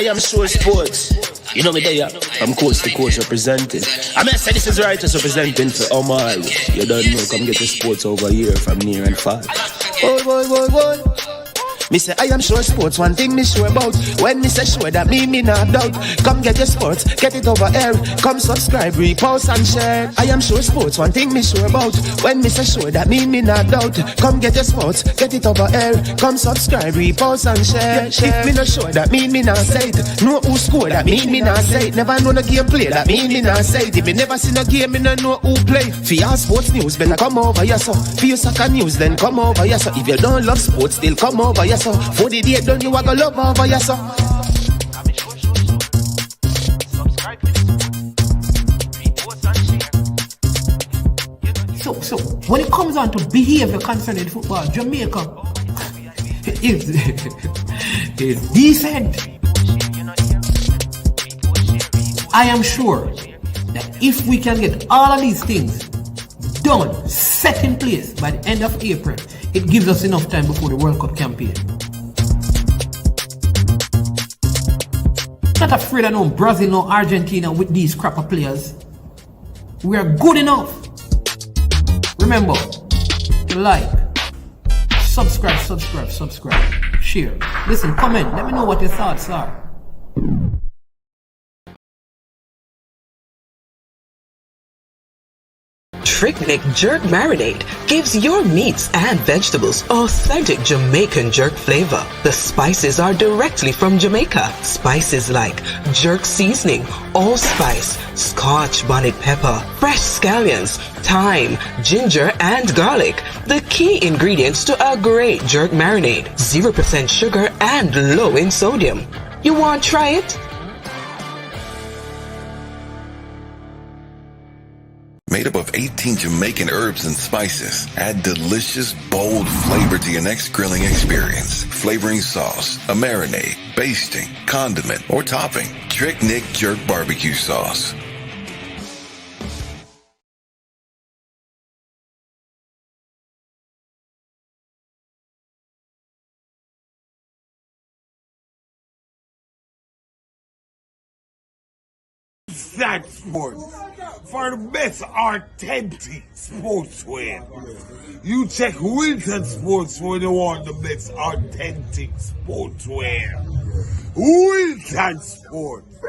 I am sure sports. You know me there, I'm coast to coast representing. I mean, I say this is righteous representing for Omar. You don't know, come get the sports over here from near and far. Boy. Me say I am sure sports, one thing me sure about. When me say sure, that me not doubt. Come get your sports, get it over here. Come subscribe, repost and share. I am sure sports, one thing me sure about. When me say sure, that me not doubt. Come get your sports, get it over here. Come subscribe, repost and share. If me not sure, that me not say it. Know who score, that me not say it. Never know the game play, that me not say it. If me never seen a game, me no know who play. For your sports news, better come over here so. For your soccer news, then come over here so. If you don't love sports, still come over here so. For the day done, you are gonna love over your son. So when it comes on to behavior concerning football, Jamaica is decent. I am sure that if we can get all of these things done, set in place by the end of April, it gives us enough time before the World Cup campaign. Not afraid of no Brazil, no Argentina with these crapper players. We are good enough. Remember to like, subscribe, share. Listen, comment. Let me know what your thoughts are. Trick Jerk Marinade gives your meats and vegetables authentic Jamaican jerk flavor. The spices are directly from Jamaica. Spices like jerk seasoning, allspice, Scotch bonnet pepper, fresh scallions, thyme, ginger, and garlic. The key ingredients to a great jerk marinade. 0% sugar and low in sodium. You want to try it? Made up of 18 Jamaican herbs and spices. Add delicious, bold flavor to your next grilling experience. Flavoring sauce, a marinade, basting, condiment, or topping. Trick Nick Jerk Barbecue Sauce. That sports for the best authentic sportswear. You check Wilson Sports when you want the best authentic sportswear. Wilson Sports.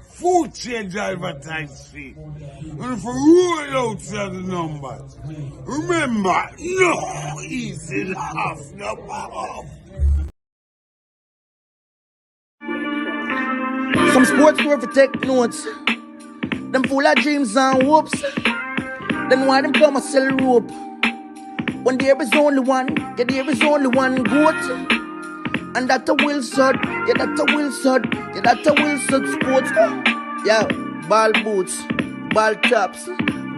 Food change advertise fee. And for roll out the numbers. Remember, no easy laugh, no off. Some sports were for take notes. Them full of dreams and hopes. Then why them come and sell rope? When there is only one, yeah, there is only one goat. And that a Wilson, yeah, that a Wilson, yeah, that a Wilson sports. Yeah, ball boots, ball tops,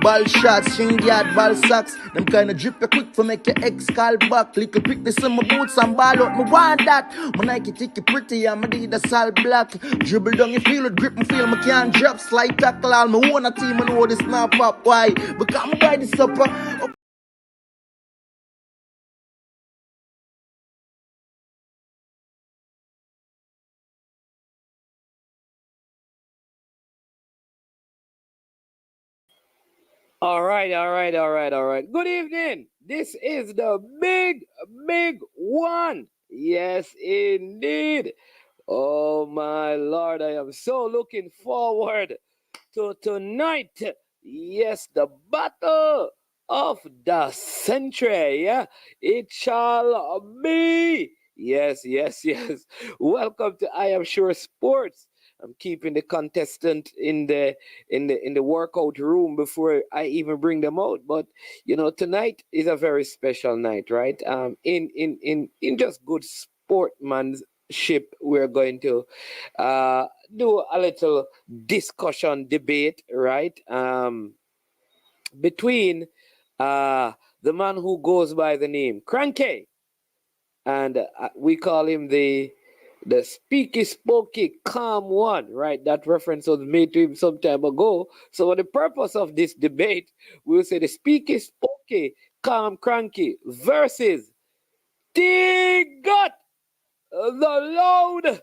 ball shots, string yard, ball socks. Them kind of drip you quick for make your ex call back. Little quickness in my boots and ball out, me want that. My Nike ticky pretty and my Adidas all black. Dribble down your field with grip, me feel me can't drop. Slide tackle all, me own a team and know this snap up. Why? Because me buy the supper. All right. Good evening. This is the big one. Yes, indeed. Oh, my Lord, I am so looking forward to tonight. Yes, the battle of the century. Yeah, it shall be. Yes. Welcome to I Am Sure Sports. I'm keeping the contestant in the workout room before I even bring them out. But tonight is a very special night, right? In just good sportsmanship, we're going to do a little discussion debate, right? Between the man who goes by the name Kranky, and we call him the Speaky Spokey calm one, right? That reference was made to him some time ago. So for the purpose of this debate, we'll say the Speaky Spokey calm Kranky versus Tegat, the loud,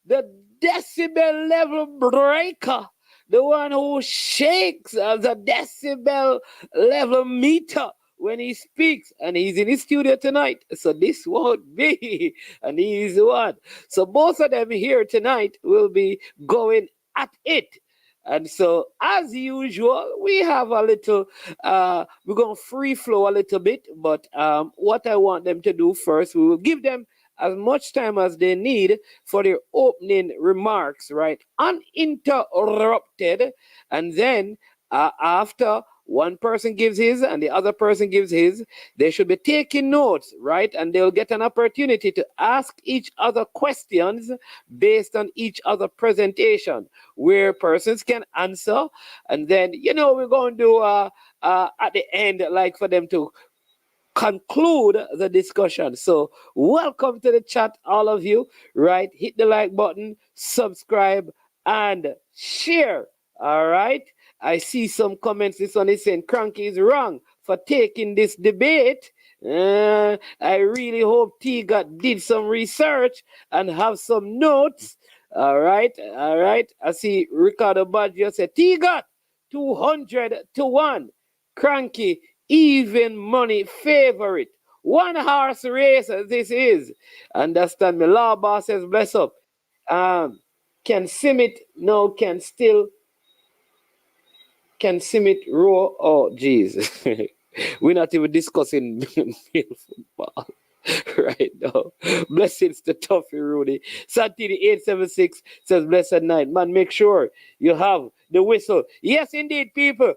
the decibel level breaker, the one who shakes the decibel level meter when he speaks, and he's in his studio tonight. So this won't be an easy one. So both of them here tonight will be going at it. And so, as usual, we have a little, we're going to free flow a little bit. But what I want them to do first, we will give them as much time as they need for their opening remarks, right? Uninterrupted. And then after one person gives his and the other person gives his, they should be taking notes, right? And they'll get an opportunity to ask each other questions based on each other presentation, where persons can answer. And then, we're going to do at the end, like for them to conclude the discussion. So, welcome to the chat, all of you, right? Hit the like button, subscribe, and share. All right. I see some comments. This one is saying Kranky is wrong for taking this debate. I really hope Tegat did some research and have some notes. All right. All right. I see Ricardo Baggio said Tegat 200 to 1. Kranky even money favorite. One horse race this is. Understand me. Law boss says bless up. Can Simit no can still can Simit row? Oh jeez. We're not even discussing male football right now. Blessings to Tuffy Rudy. Santini 876 says blessed night. Man, make sure you have the whistle. Yes, indeed, people.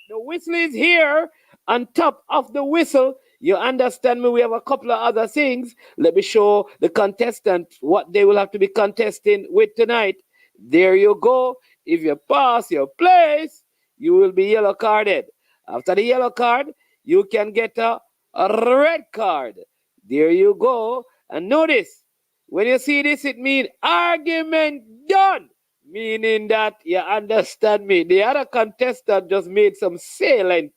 The whistle is here. On top of the whistle, you understand me? We have a couple of other things. Let me show the contestant what they will have to be contesting with tonight. There you go. If you pass your place, you will be yellow carded. After the yellow card, you can get a red card. There you go. And notice, when you see this, it means argument done. Meaning that you understand me. The other contestant just made some salient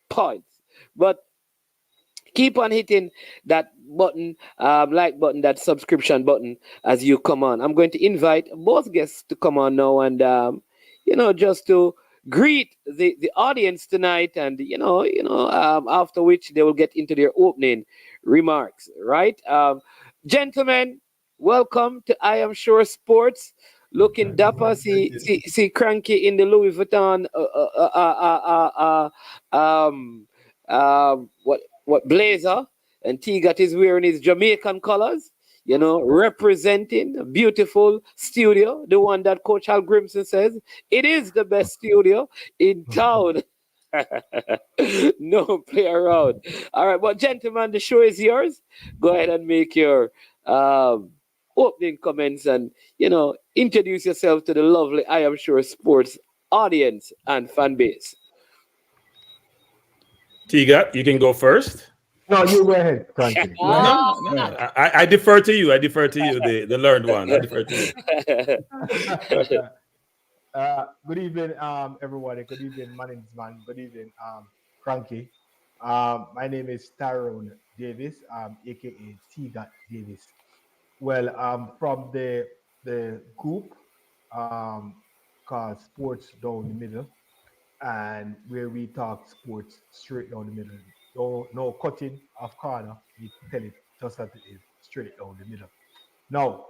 points. But keep on hitting that button, like button, that subscription button as you come on. I'm going to invite both guests to come on now and, just to greet the audience tonight. And, after which they will get into their opening remarks, right? Gentlemen, welcome to I Am Sure Sports. Looking dapper, see Kranky in the Louis Vuitton, what blazer, and Tegat is wearing his Jamaican colors, representing a beautiful studio, the one that Coach Hal Grimson says it is the best studio in town. No play around. All right, but gentlemen, the show is yours. Go ahead and make your opening comments and introduce yourself to the lovely I Am Sure Sports audience and fan base. Tegat, you can go first. No, you go ahead, Kranky. I defer to you. I defer to you, the learned one. I defer to you. Good evening, everybody. Good evening, Management. Good evening, Kranky. My name is Tyrone Davis, aka Tegat Davis. Well, from the group called Sports Down the Middle, and where we talk sports straight down the middle. No cutting off corner. We tell it just as it is, straight down the middle. Now,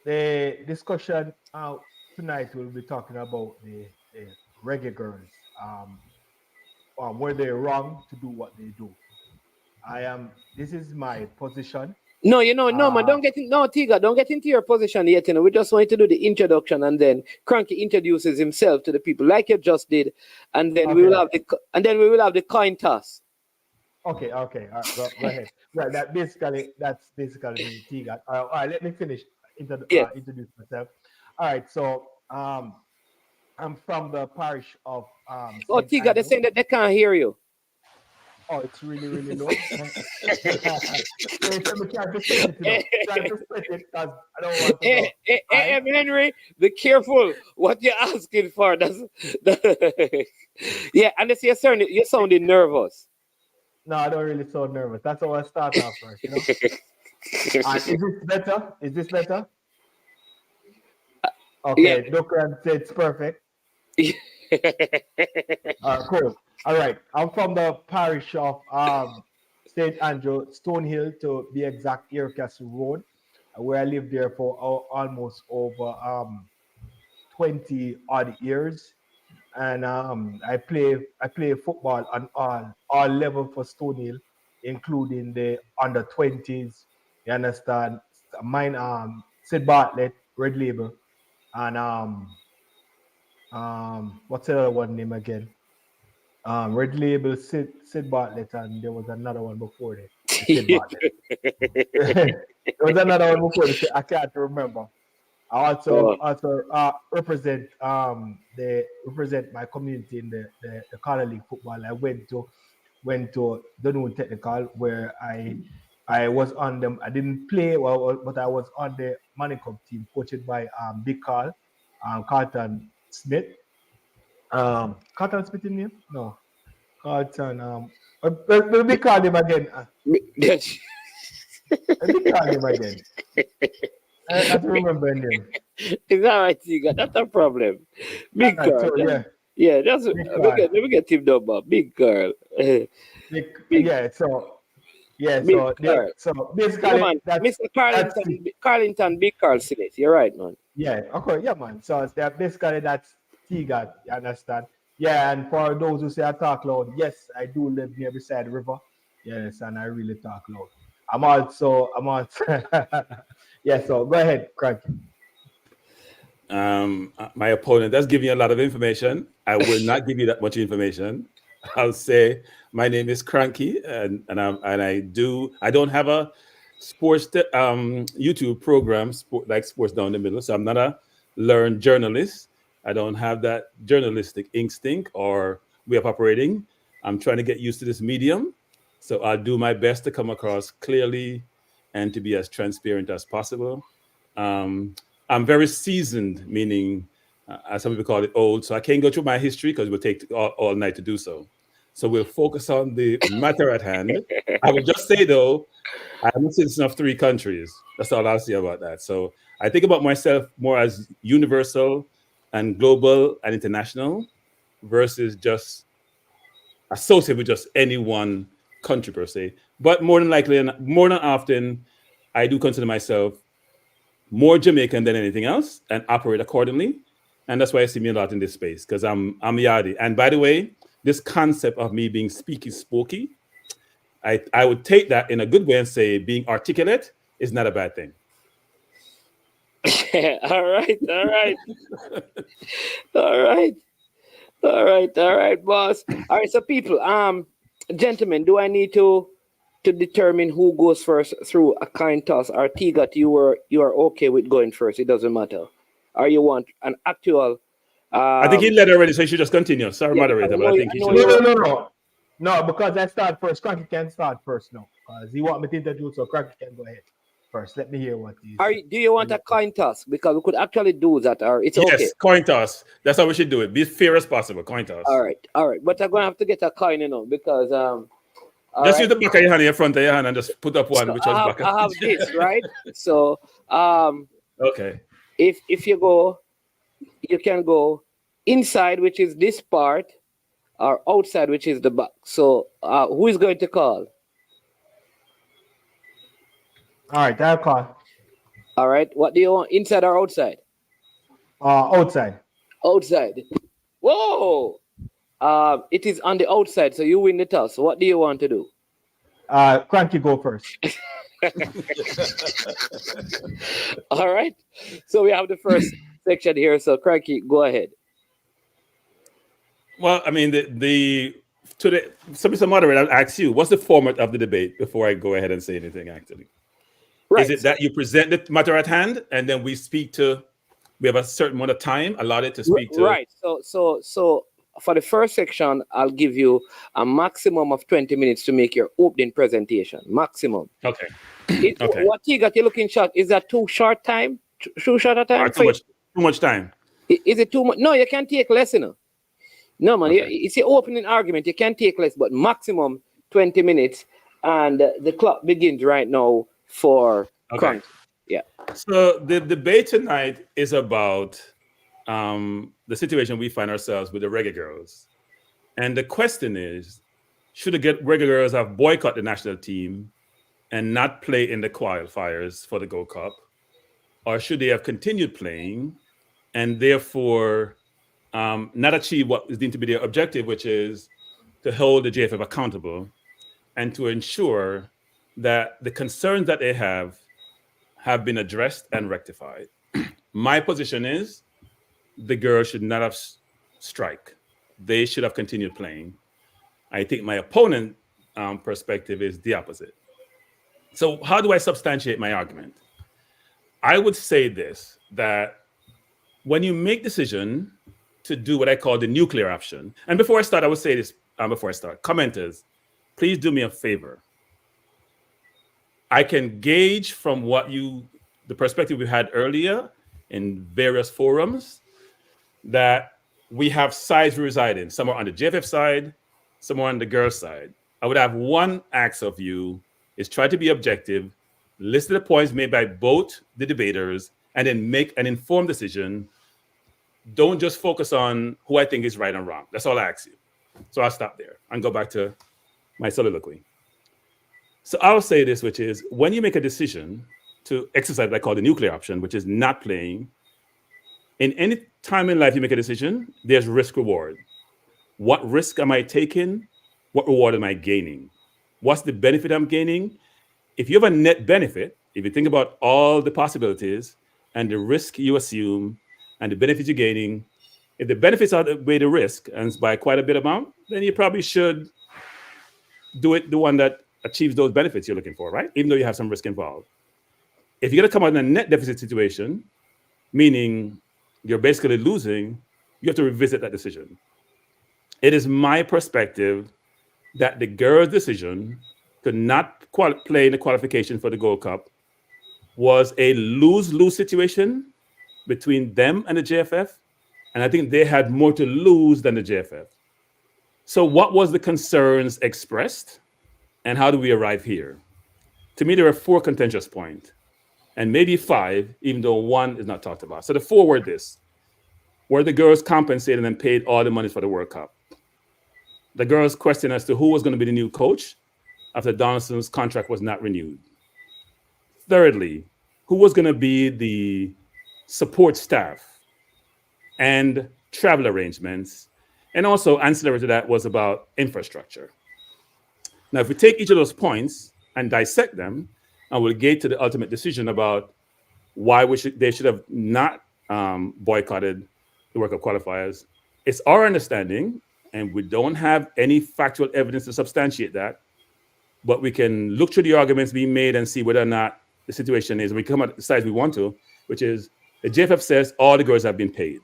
the discussion tonight we'll be talking about the reggae girls, where they're wrong to do what they do. This is my position. No, no, man, Tiga, don't get into your position yet. We just want to do the introduction, and then Kranky introduces himself to the people, like you just did, and then we will have the coin toss. Okay. All right, go ahead. Right, that's basically me, Tiga. All right, let me finish. Introduce myself. All right, so I'm from the parish of. Tiga, they're saying that they can't hear you. Oh, it's really, really low. Let me try to split it because I don't want to. Hey, Henry, be careful what you're asking for. Yeah, and you're sounding nervous. No, I don't really sound nervous. That's how I start off first, Is this better? Is this better? Okay, Dokran said it's perfect. Cool. All right. I'm from the parish of St. Andrew, Stonehill to be exact, Aircastle Road, where I lived there for almost over 20 odd years. And I play football on all level for Stonehill, including the under 20s. You understand? Mine Sid Bartlett, Red Label, and what's the other one name again? Red Label, Sid Bartlett, and there was another one before that. Sid Bartlett. There was another one before that. I can't remember. I also represent my community in the Color League football. I went to Dunoon Technical where I was on them. I didn't play well, but I was on the Manicom team, coached by Big Carl, Carlton Smith. Carlton Smith in name? No. Carlton. Let me call him again. Let me call him again. I have to remember him. It's all right, Tegat. That's a problem. Big Carl. So, yeah, that's let me get him number. Big Carl. So basically, yeah, man. Mr. Carlington, Big Carl Smith. You're right, man. Yeah, okay, yeah, man. So basically that's Tegat, you understand? Yeah, and for those who say I talk loud, yes, I do live near beside the river. Yes, and I really talk loud. I'm also yeah, so go ahead, Kranky. My opponent does give you a lot of information. I will not give you that much information. I'll say my name is Kranky, and I don't have a sports YouTube program like Sports Down the Middle, so I'm not a learned journalist. I don't have that journalistic instinct or way of operating. I'm trying to get used to this medium, so I'll do my best to come across clearly and to be as transparent as possible. I'm very seasoned, meaning, as some people call it, old, so I can't go through my history because it will take all night to do so. So we'll focus on the matter at hand. I will just say, though, I'm a citizen of 3 countries. That's all I'll say about that. So I think about myself more as universal and global and international versus just associated with just any one country per se. But more than likely, and more than often, I do consider myself more Jamaican than anything else and operate accordingly. And that's why I see me a lot in this space, because I'm Yadi. And by the way, this concept of me being Speaky Spokey, I would take that in a good way and say being articulate is not a bad thing. All right, boss. All right, so people, gentlemen, do I need to determine who goes first through a coin toss, or Tegat, you are okay with going first? It doesn't matter. Or you want an actual? I think he led already, so you should just continue. Sorry, moderator, but I think he should. No, because I start first. Kranky can start first now, because he want me to introduce, so Kranky can go ahead first. Let me hear what he says. Do you want a coin toss? Because we could actually do that, or it's okay. Yes, coin toss. That's how we should do it. Be as fair as possible. Coin toss. All right. But I'm gonna have to get a coin, because just use the back of your hand in front of your hand and just put up one, so which was back. I have this, right? So okay. If you go, you can go inside, which is this part, or outside, which is the back. So who is going to call? All right, I'll call. All right. What do you want, inside or outside? Outside. Outside. Whoa! It is on the outside, so you win the toss. What do you want to do? Kranky, go first. All right. So we have the first section here. So Kranky, go ahead. Well, I mean, some moderator, I'll ask you, what's the format of the debate before I go ahead and say anything, actually? Right. Is it that you present the matter at hand and then we have a certain amount of time allotted to speak to? Right. So for the first section, I'll give you a maximum of 20 minutes to make your opening presentation. Maximum. Okay. Okay. What you got? You're looking short. Is that too short time? Too short a time? Too much time. Is it too much? No, you can't take less, No, man. Okay. It's your opening argument. You can't take less, but maximum 20 minutes. And the clock begins right now for Okay. Kranky. Yeah. So the debate tonight is about the situation we find ourselves with the reggae girls. And the question is, should the reggae girls have boycotted the national team and not play in the qualifiers for the Gold Cup? Or should they have continued playing and therefore not achieve what is deemed to be their objective, which is to hold the JFF accountable and to ensure that the concerns that they have been addressed and rectified? My position is the girls should not have strike. They should have continued playing. I think my opponent perspective is the opposite. So how do I substantiate my argument? I would say this, that when you make decision to do what I call the nuclear option, and before I start, I would say this before I start, commenters, please do me a favor. I can gauge from the perspective we had earlier in various forums, that we have sides we reside in. Some are on the JFF side, some are on the girls' side. I would have one ask of you is try to be objective, listen to the points made by both the debaters, and then make an informed decision. Don't just focus on who I think is right and wrong. That's all I ask you. So I'll stop there and go back to my soliloquy. So I'll say this, which is when you make a decision to exercise what I call the nuclear option, which is not playing, in any time in life you make a decision, there's risk reward. What risk am I taking? What reward am I gaining? What's the benefit I'm gaining? If you have a net benefit, if you think about all the possibilities and the risk you assume and the benefits you're gaining, if the benefits outweigh the risk, and it's by quite a bit amount, then you probably should do it the one that achieves those benefits you're looking for, right? Even though you have some risk involved. If you're going to come out in a net deficit situation, meaning you're basically losing, you have to revisit that decision. It is my perspective that the girls' decision to not play in the qualification for the Gold Cup was a lose-lose situation between them and the JFF. And I think they had more to lose than the JFF. So what was the concerns expressed? And how do we arrive here? To me, there are 4 contentious points, and maybe 5, even though 1 is not talked about. So the 4 were this. Were the girls compensated and paid all the money for the World Cup? The girls' question as to who was going to be the new coach after Donaldson's contract was not renewed. Thirdly, who was going to be the support staff and travel arrangements? And also ancillary to that was about infrastructure. Now, if we take each of those points and dissect them, and we'll get to the ultimate decision about why they should have not boycotted the World Cup qualifiers, it's our understanding, and we don't have any factual evidence to substantiate that, but we can look through the arguments being made and see whether or not the situation is, and we come at the sides we want to, which is the JFF says all the girls have been paid.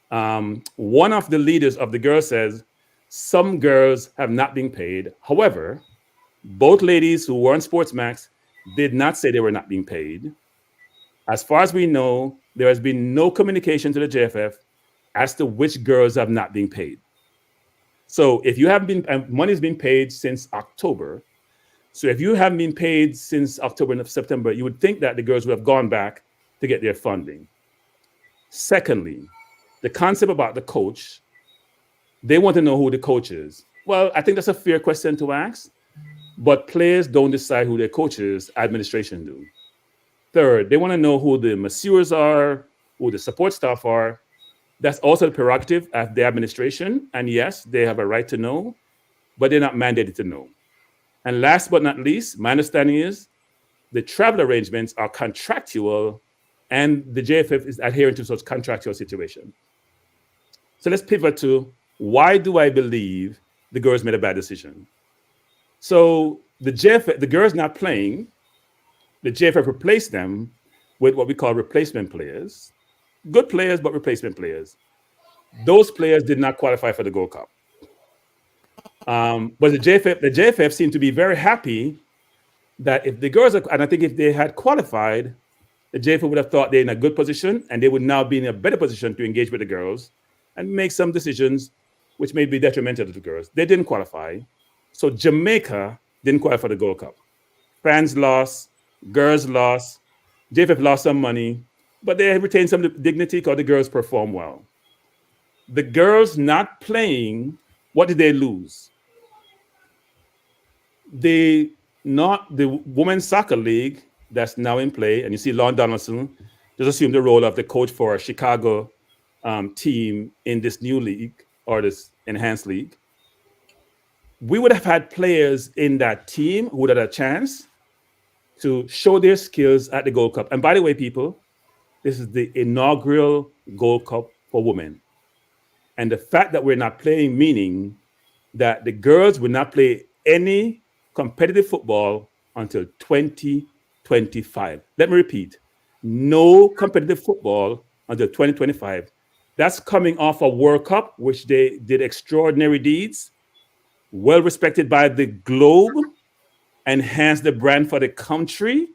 One of the leaders of the girls says some girls have not been paid. However, both ladies who were on Sportsmax did not say they were not being paid. As far as we know, there has been no communication to the JFF as to which girls have not been paid. So if you haven't been, money's been paid since October. So if you haven't been paid since October and September, you would think that the girls would have gone back to get their funding. Secondly, the concept about the coach, they want to know who the coach is. Well, I think that's a fair question to ask, but players don't decide who their coach is, administration do. Third, they want to know who the masseurs are, who the support staff are. That's also the prerogative of the administration. And yes, they have a right to know, but they're not mandated to know. And last but not least, my understanding is the travel arrangements are contractual and the JFF is adhering to such contractual situation. So let's pivot to why do I believe the girls made a bad decision? So the girls not playing, the JFF replaced them with what we call replacement players. Good players, but replacement players. Those players did not qualify for the Gold Cup. But the JFF seemed to be very happy that if the girls, and I think if they had qualified, the JFF would have thought they're in a good position and they would now be in a better position to engage with the girls and make some decisions which may be detrimental to the girls. They didn't qualify. So Jamaica didn't qualify for the Gold Cup. Fans lost, girls lost, JFF lost some money, but they retained some dignity because the girls performed well. The girls not playing, what did they lose? The women's soccer league that's now in play, and you see Lon Donaldson just assumed the role of the coach for a Chicago team in this new league or this enhanced league. We would have had players in that team who would have had a chance to show their skills at the Gold Cup. And by the way, people, this is the inaugural Gold Cup for women. And the fact that we're not playing, meaning that the girls will not play any competitive football until 2025. Let me repeat, no competitive football until 2025. That's coming off a World Cup, which they did extraordinary deeds, well respected by the globe, enhanced the brand for the country,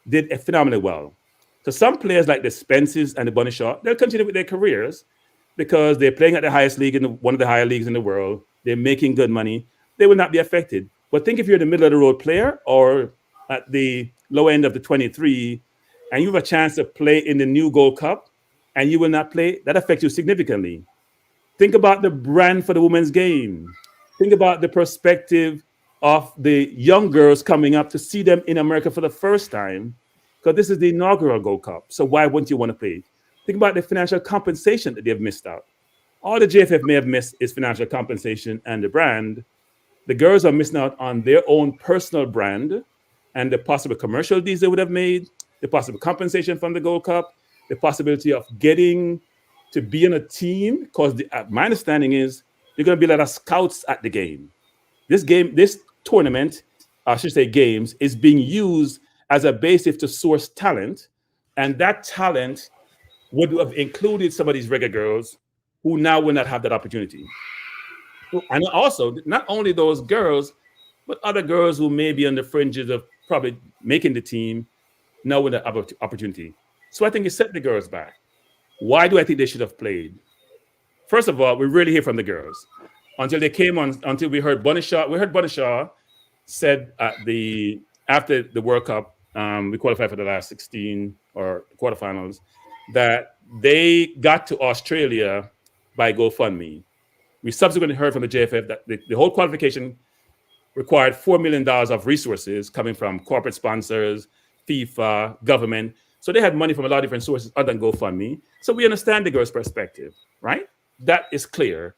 did phenomenally well. So some players like the Spences and the Bunny Shaw, they'll continue with their careers because they're playing at the highest league in one of the higher leagues in the world. They're making good money. They will not be affected. But think if you're in the middle of the road player or at the low end of the 23, and you have a chance to play in the new Gold Cup, and you will not play, that affects you significantly. Think about the brand for the women's game. Think about the perspective of the young girls coming up to see them in America for the first time, because this is the inaugural Gold Cup. So why wouldn't you want to play? Think about the financial compensation that they've missed out. All the JFF may have missed is financial compensation and the brand. The girls are missing out on their own personal brand and the possible commercial deals they would have made, the possible compensation from the Gold Cup, the possibility of getting to be on a team, because my understanding is they're going to be a lot of scouts at the game. This tournament, I should say games, is being used as a basis to source talent, and that talent would have included some of these regular girls who now will not have that opportunity. And also, not only those girls, but other girls who may be on the fringes of probably making the team now with the opportunity. So I think it set the girls back. Why do I think they should have played? First of all, we really hear from the girls. Until they came on, until we heard Bunny Shaw. We heard Bunny Shaw said after the World Cup, we qualified for the last 16 or quarterfinals, that they got to Australia by GoFundMe. We subsequently heard from the JFF that the whole qualification required $4 million of resources coming from corporate sponsors, FIFA, government. So they had money from a lot of different sources other than GoFundMe. So we understand the girl's perspective, right? That is clear.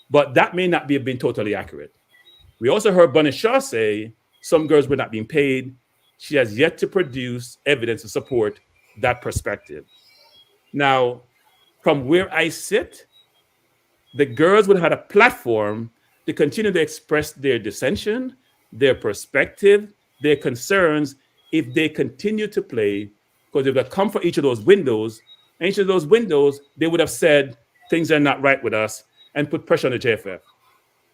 But that may not have been totally accurate. We also heard Bunny Shaw say some girls were not being paid. She has yet to produce evidence to support that perspective. Now, from where I sit, the girls would have had a platform to continue to express their dissension, their perspective, their concerns if they continue to play, because if they come for each of those windows, and each of those windows, they would have said things are not right with us and put pressure on the JFF.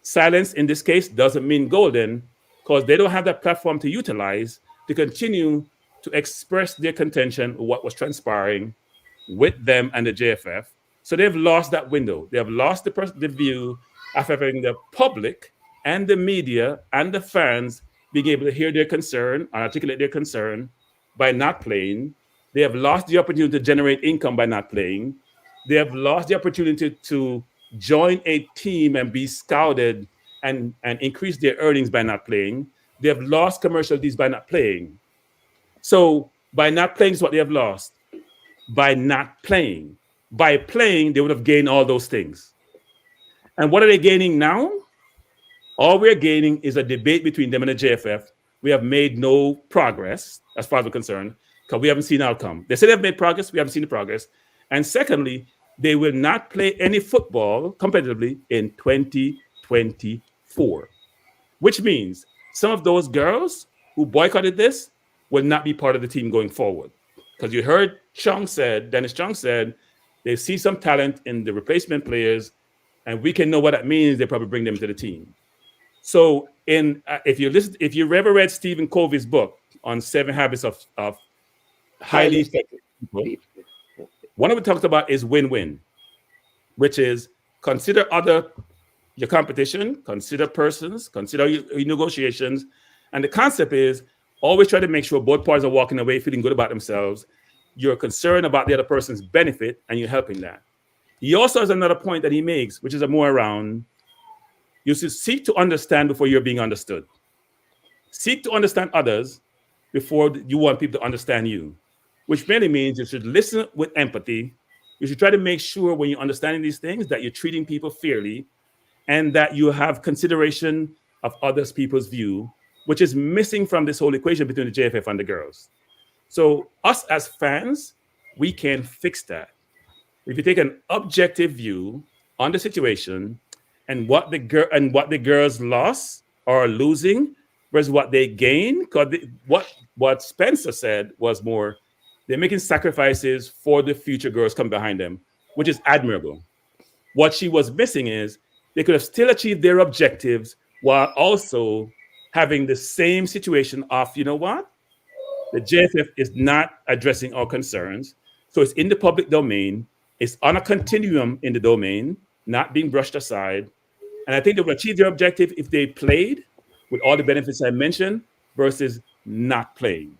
Silence in this case doesn't mean golden, because they don't have that platform to utilize to continue to express their contention of what was transpiring with them and the JFF. So they've lost that window. They have lost the view of having the public and the media and the fans being able to hear their concern and articulate their concern by not playing. They have lost the opportunity to generate income by not playing. They have lost the opportunity to join a team and be scouted and increase their earnings by not playing. They have lost commercial deals by not playing. So by not playing is what they have lost. By not playing. By playing, they would have gained all those things. And what are they gaining now? All we're gaining is a debate between them and the JFF. We have made no progress, as far as we're concerned, because we haven't seen outcome. They say they've made progress. We haven't seen the progress. And secondly, they will not play any football competitively in 2024, which means some of those girls who boycotted this will not be part of the team going forward. Because you heard Dennis Chung said, they see some talent in the replacement players, and we can know what that means. They probably bring them to the team. So, if you ever read Stephen Covey's book on 7 Habits of Highly Effective People, one of it talks about is win-win, which is consider your competition, consider persons, consider your negotiations, and the concept is always try to make sure both parties are walking away feeling good about themselves. You're concerned about the other person's benefit, and you're helping that. He also has another point that he makes, which is a more around, you should seek to understand before you're being understood. Seek to understand others before you want people to understand you, which mainly means you should listen with empathy. You should try to make sure when you're understanding these things that you're treating people fairly and that you have consideration of others people's view, which is missing from this whole equation between the JFF and the girls. So us as fans, we can fix that. If you take an objective view on the situation and what the girls lost or are losing versus what they gain, because what Spencer said was more, they're making sacrifices for the future girls come behind them, which is admirable. What she was missing is they could have still achieved their objectives while also having the same situation of, you know what? The JFF is not addressing our concerns. So it's in the public domain. It's on a continuum in the domain, not being brushed aside. And I think they would achieve their objective if they played with all the benefits I mentioned versus not playing.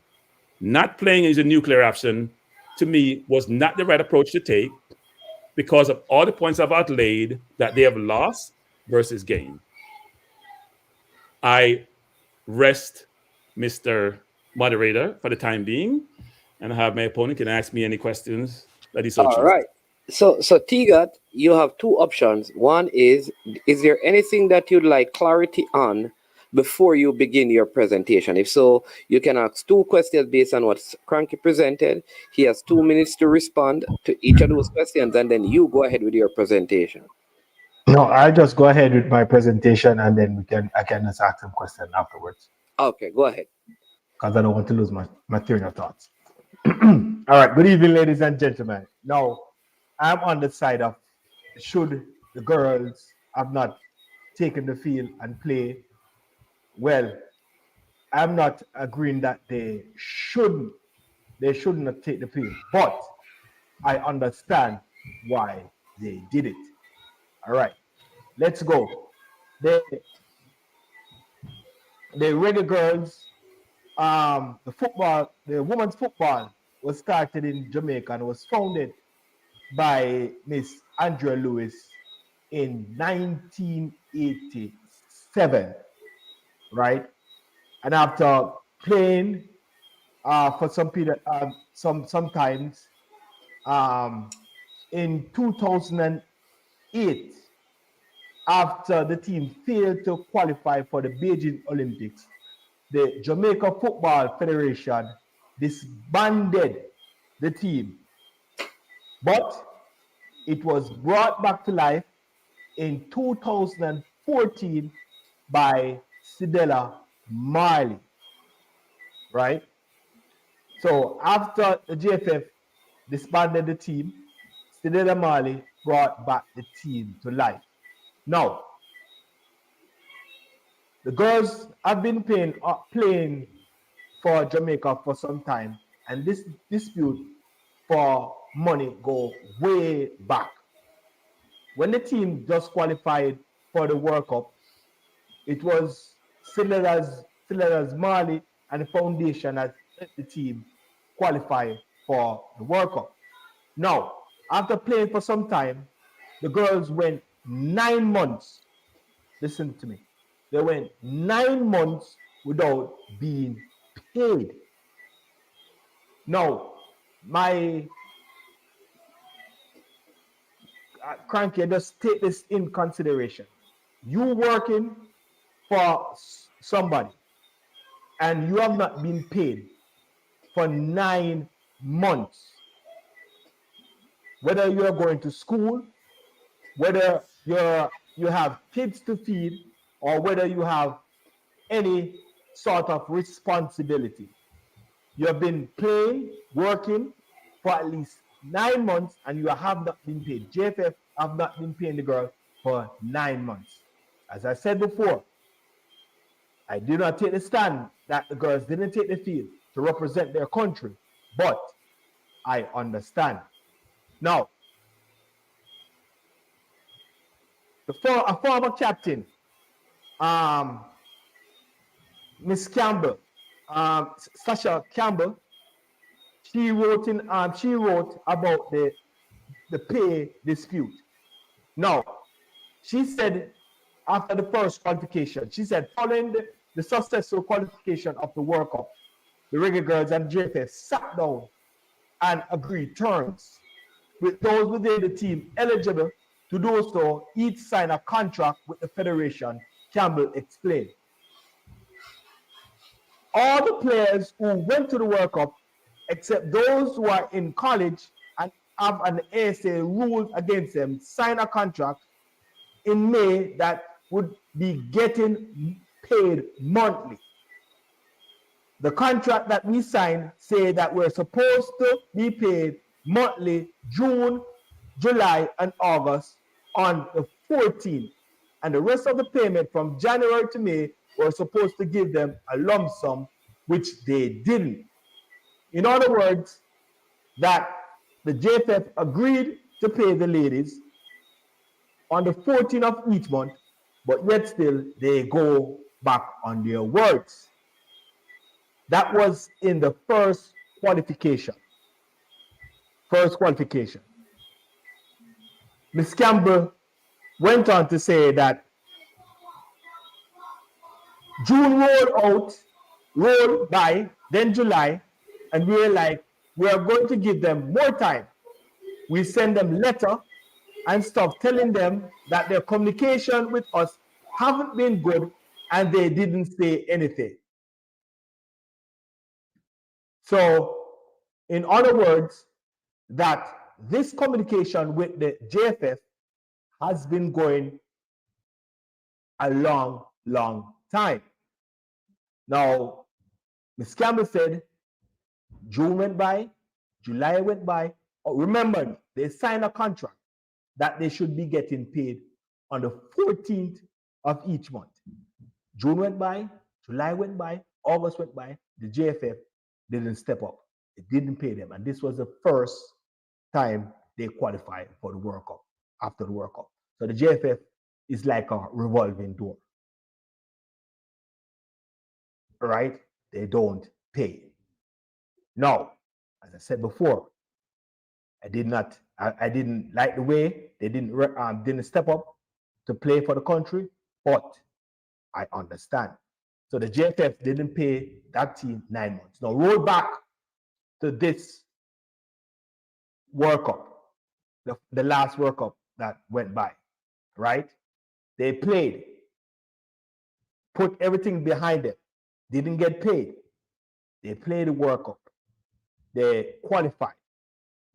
Not playing is a nuclear option, to me, was not the right approach to take because of all the points I've outlaid that they have lost versus gained. I rest, Mr. Moderator, for the time being, and I have my opponent can ask me any questions that he so chooses. All right. So Tegat, you have two options. One is there anything that you'd like clarity on before you begin your presentation? If so, you can ask two questions based on what Kranky presented. He has 2 minutes to respond to each of those questions, and then you go ahead with your presentation. No, I'll just go ahead with my presentation, and then I can just ask some questions afterwards. Okay, go ahead. Because I don't want to lose my train of thoughts. All right. Good evening, ladies and gentlemen. Now, I'm on the side of should the girls have not taken the field and play well. I'm not agreeing that they should not take the field, but I understand why they did it. All right, let's go. The Reggae girls, the women's football was started in Jamaica and was founded by Miss Andrea Lewis in 1987, right? And after playing for some period, sometimes in 2008, after the team failed to qualify for the Beijing Olympics, the Jamaica Football Federation disbanded the team. But it was brought back to life in 2014 by Stella Marley, right? So after the JFF disbanded the team, Stella Marley brought back the team to life. Now, the girls have been playing for Jamaica for some time, and this dispute for money go way back. When the team just qualified for the World Cup, it was Stella Marley and the foundation that let the team qualify for the World Cup. Now, after playing for some time, the girls went 9 months. Listen to me. They went 9 months without being paid. Now, my Kranky, just take this in consideration. You working for somebody and you have not been paid for 9 months. Whether you're going to school, whether you have kids to feed, or whether you have any sort of responsibility. You have been playing, working for at least 9 months, and you have not been paid. JFF have not been paying the girl for 9 months. As I said before, I do not take the stand that the girls didn't take the field to represent their country, but I understand. Now, a former captain, Miss Campbell, Sasha Campbell, she wrote about the pay dispute. Now, she said after the first qualification, she said following the successful qualification of the World Cup, the Reggae Girls and JFF sat down and agreed terms with those within the team eligible to do so. Each signed a contract with the federation, Campbell explained. All the players who went to the World Cup, except those who are in college and have an ASA rule against them, signed a contract in May that would be getting paid monthly. The contract that we signed say that we're supposed to be paid monthly June, July, and August on the 14th. And the rest of the payment from January to May, we're supposed to give them a lump sum, which they didn't. In other words, that the JFF agreed to pay the ladies on the 14th of each month, but yet still they go back on their words. That was in the first qualification. Ms. Campbell went on to say that June rolled by, then July, and we were like, we are going to give them more time. We send them letter and stuff telling them that their communication with us haven't been good and they didn't say anything. So, in other words, that this communication with the JFF has been going a long, long time. Now, Ms. Campbell said June went by, July went by. Oh, remember, they signed a contract that they should be getting paid on the 14th of each month. June went by, July went by, August went by, the JFF didn't step up. It didn't pay them. And this was the first time they qualified for the World Cup, after the World Cup. So the JFF is like a revolving door. Right? They don't pay. Now, as I said before, I didn't like the way they didn't step up to play for the country, but I understand. So the JFF didn't pay that team 9 months. Now roll back to this World Cup, the last World Cup that went by, right? They played, put everything behind them, didn't get paid. They played the World Cup. They qualified.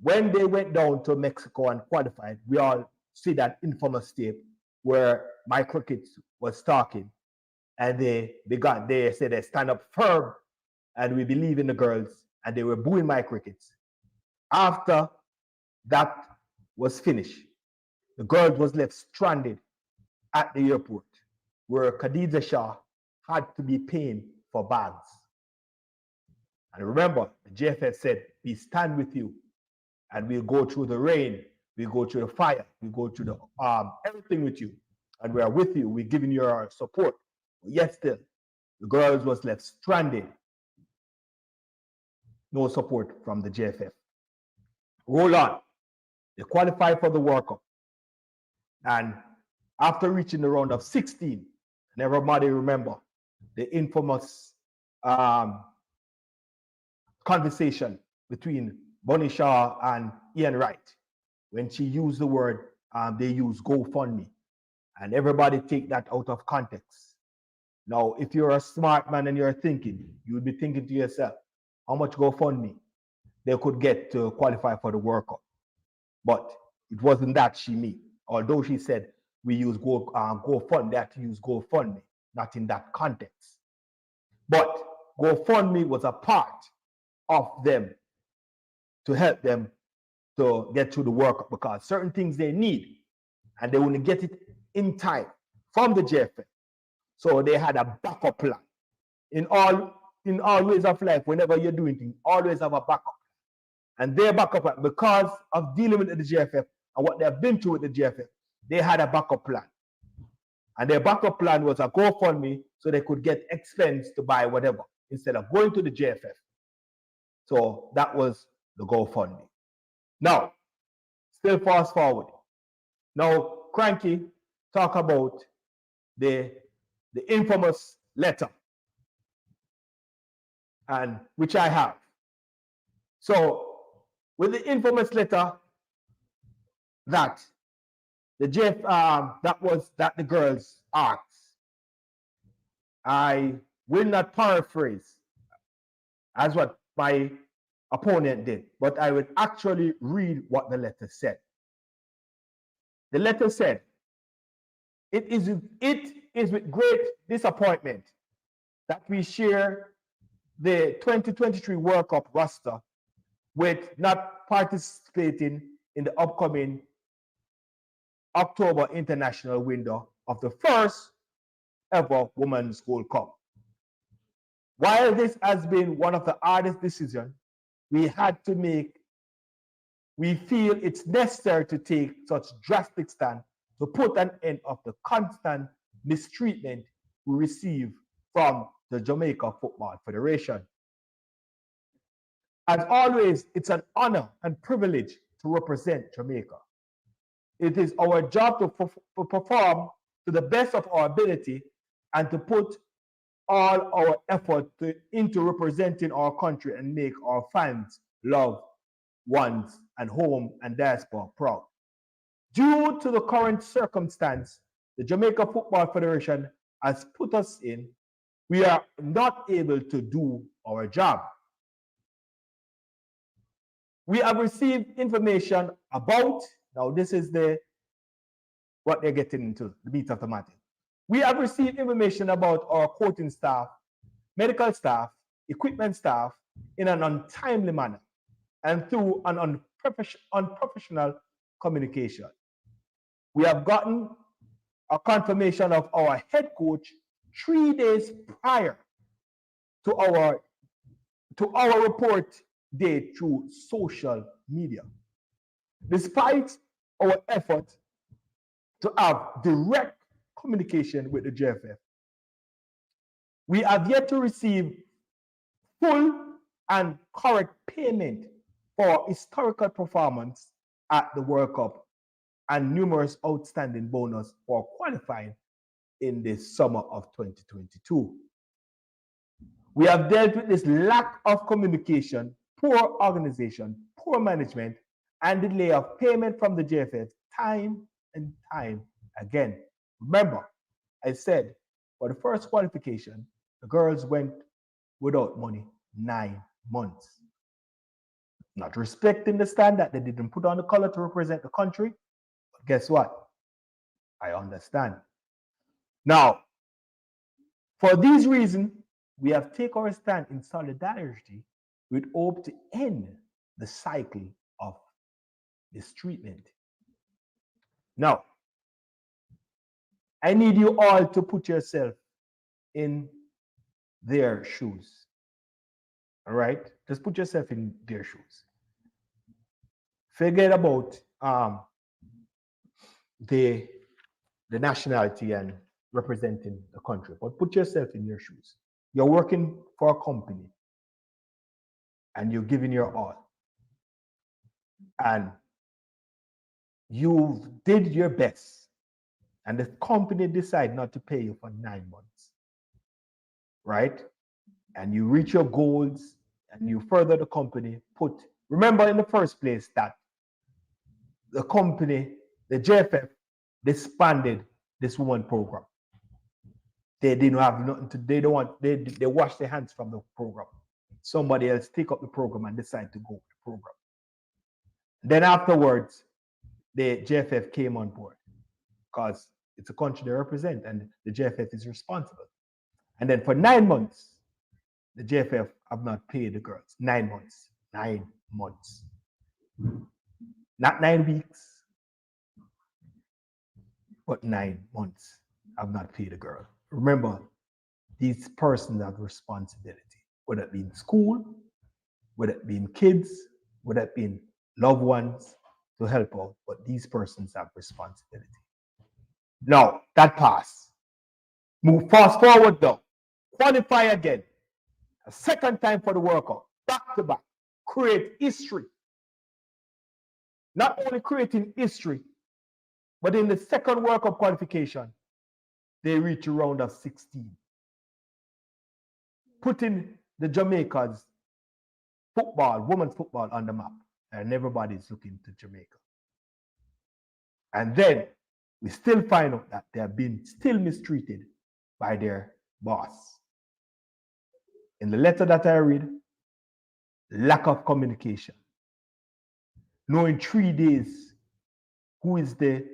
When they went down to Mexico and qualified, we all see that infamous tape where Mike Crickets was talking, and they said they stand up firm and we believe in the girls, and they were booing Mike Crickets. After that was finished, the girls was left stranded at the airport where Khadija Shah had to be paying for bags. And remember, the JFF said, we stand with you, and we'll go through the rain, we'll go through the fire, we'll go through the everything with you, and we are with you, we're giving you our support. But yet still, the girls was left stranded. No support from the JFF. Roll on. They qualified for the World Cup. And after reaching the round of 16, and everybody remember the infamous conversation between Bonnie Shaw and Ian Wright, when she used the word, they use GoFundMe. And everybody take that out of context. Now, if you're a smart man and you're thinking, you would be thinking to yourself, how much GoFundMe they could get to qualify for the World Cup. But it wasn't that she meant. Although she said we use GoFundMe, they had to use GoFundMe, not in that context. But GoFundMe was a part of them to help them to get through the World Cup, because certain things they need, and they wouldn't get it in time from the JFF. So they had a backup plan. In all ways of life, whenever you're doing things, always have a backup. And their backup plan, because of dealing with the JFF and what they have been through with the JFF, they had a backup plan. And their backup plan was a GoFundMe so they could get expense to buy whatever. instead of going to the JFF. So that was the GoFundMe. Now, still fast forward. Now, Kranky talk about the infamous letter, and which I have. So, with the infamous letter that the that the girls asked, I will not paraphrase as what my opponent did, but I will actually read what the letter said. The letter said, it is with great disappointment that we share the 2023 World Cup roster with not participating in the upcoming October international window of the first ever Women's World Cup. While this has been one of the hardest decisions we had to make, we feel it's necessary to take such drastic stand to put an end of the constant mistreatment we receive from the Jamaica Football Federation. As always, it's an honor and privilege to represent Jamaica. It is our job to perform to the best of our ability and to put all our effort into representing our country and make our fans, loved ones, and home and diaspora proud. Due to the current circumstance the Jamaica Football Federation has put us in, we are not able to do our job. We have received information about, now this is what they're getting into, the meat of the matter. We have received information about our coaching staff, medical staff, equipment staff in an untimely manner and through an unprofessional communication. We have gotten a confirmation of our head coach 3 days prior to our report date through social media. Despite our effort to have direct communication with the JFF, we have yet to receive full and correct payment for historical performance at the World Cup and numerous outstanding bonus for qualifying in the summer of 2022. We have dealt with this lack of communication, poor organization, poor management, and delay of payment from the JFF time and time again. Remember, I said for the first qualification, the girls went without money 9 months. Not respecting the standard, they didn't put on the color to represent the country. But guess what? I understand. Now, for these reasons, we have taken our stand in solidarity with hope to end the cycle of mistreatment. Now, I need you all to put yourself in their shoes. All right? Just put yourself in their shoes. Forget about the nationality and representing the country, but put yourself in your shoes. You're working for a company and you're giving your all. And you did your best. And the company decided not to pay you for 9 months. Right? And you reach your goals and you further the company. Remember in the first place that the company, the JFF, disbanded this woman program. They didn't have nothing to, they washed their hands from the program. Somebody else take up the program and decide to go with the program. Then afterwards, the JFF came on board because it's a country they represent and the JFF is responsible. And then for 9 months, the JFF have not paid the girls. 9 months. 9 months. Not 9 weeks, but 9 months have not paid the girl. Remember, these persons have responsibility, whether it be in school, whether it be in kids, whether it be in loved ones to help out, but these persons have responsibility. Now, that passed. Move fast forward though. Qualify again. a second time for the World Cup, back to back, create history. Not only creating history, but in the second World Cup qualification, they reach a round of 16. Putting the Jamaica's football, women's football on the map. And everybody's looking to Jamaica. And then we still find out that they have been still mistreated by their boss. In the letter that I read, lack of communication. Knowing 3 days who is the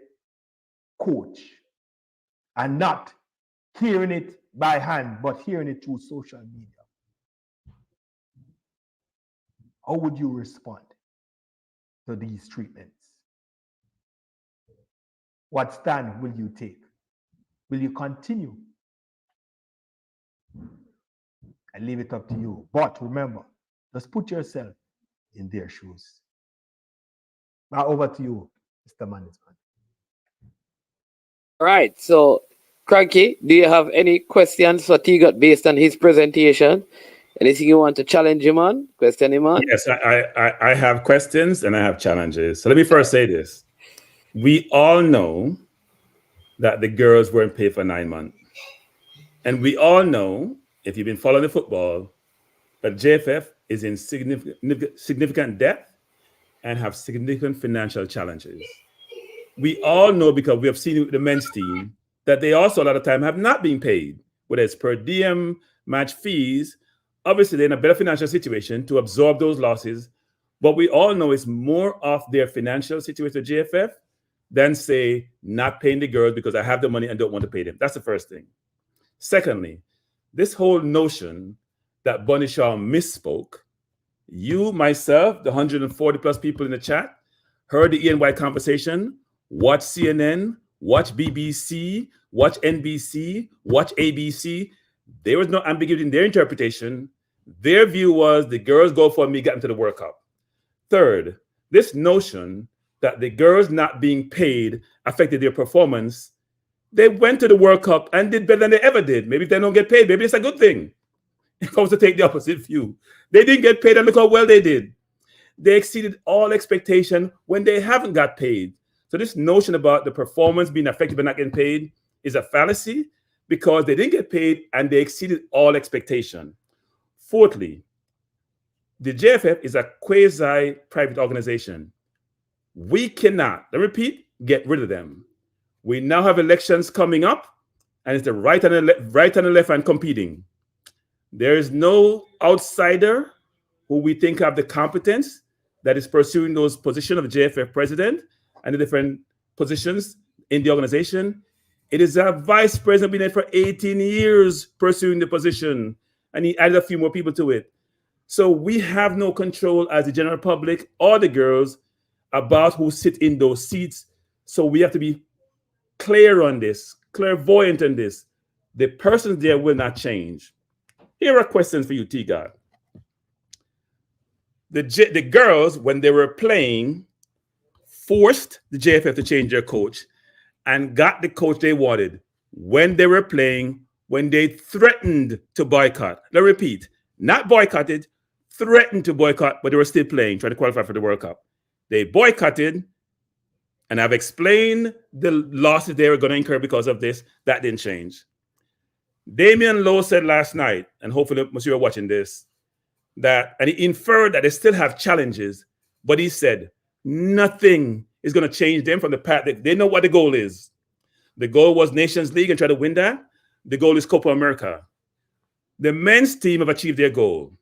coach and not hearing it by hand, but hearing it through social media. How would you respond to these treatments? What stand will you take? Will you continue? I leave it up to you. But remember, just put yourself in their shoes. Now over to you, Mr. Management. All right. So, Kranky, do you have any questions for Tegat based on his presentation? Anything you want to challenge him on? Question him on? Yes, I have questions and I have challenges. So let me first say this. We all know that the girls weren't paid for 9 months. And we all know, if you've been following the football, that JFF is in significant debt and have significant financial challenges. We all know, because we have seen it with the men's team, that they also a lot of time have not been paid, whether it's per diem, match fees. Obviously, they're in a better financial situation to absorb those losses. But we all know it's more of their financial situation at JFF than, say, not paying the girls because I have the money and don't want to pay them. That's the first thing. Secondly, this whole notion that Bunny Shaw misspoke, you, myself, the 140 plus people in the chat, heard the ENY conversation, watch CNN, watch BBC, watch NBC, watch ABC. There was no ambiguity in their interpretation. Their view was the girls go for me, get into the World Cup. Third, this notion that the girls not being paid affected their performance. They went to the World Cup and did better than they ever did. Maybe if they don't get paid, maybe it's a good thing. If I was to take the opposite view, they didn't get paid and look how well they did. They exceeded all expectation when they haven't got paid. So this notion about the performance being affected by not getting paid is a fallacy, because they didn't get paid and they exceeded all expectation. Fourthly, the JFF is a quasi-private organization. We cannot, I repeat, get rid of them. We now have elections coming up, and it's the right and the left hand competing. There is no outsider who we think have the competence that is pursuing those positions of the JFF president and the different positions in the organization. It is a vice president been there for 18 years pursuing the position, and he added a few more people to it. So we have no control as the general public or the girls about who sit in those seats. So we have to be clear on this, clairvoyant on this. The persons there will not change. Here are questions for you, Tegat. The girls, when they were playing, forced the JFF to change their coach and got the coach they wanted when they were playing, when they threatened to boycott. Now repeat, not boycotted, threatened to boycott, but they were still playing, trying to qualify for the World Cup. They boycotted, and I've explained the losses they were going to incur because of this. That didn't change. Damian Lowe said last night, and hopefully most of you are watching this, that, and he inferred that they still have challenges, but he said nothing is going to change them from the path. They know what the goal is. The goal was Nations League and try to win that. The goal is Copa America. The men's team have achieved their goal.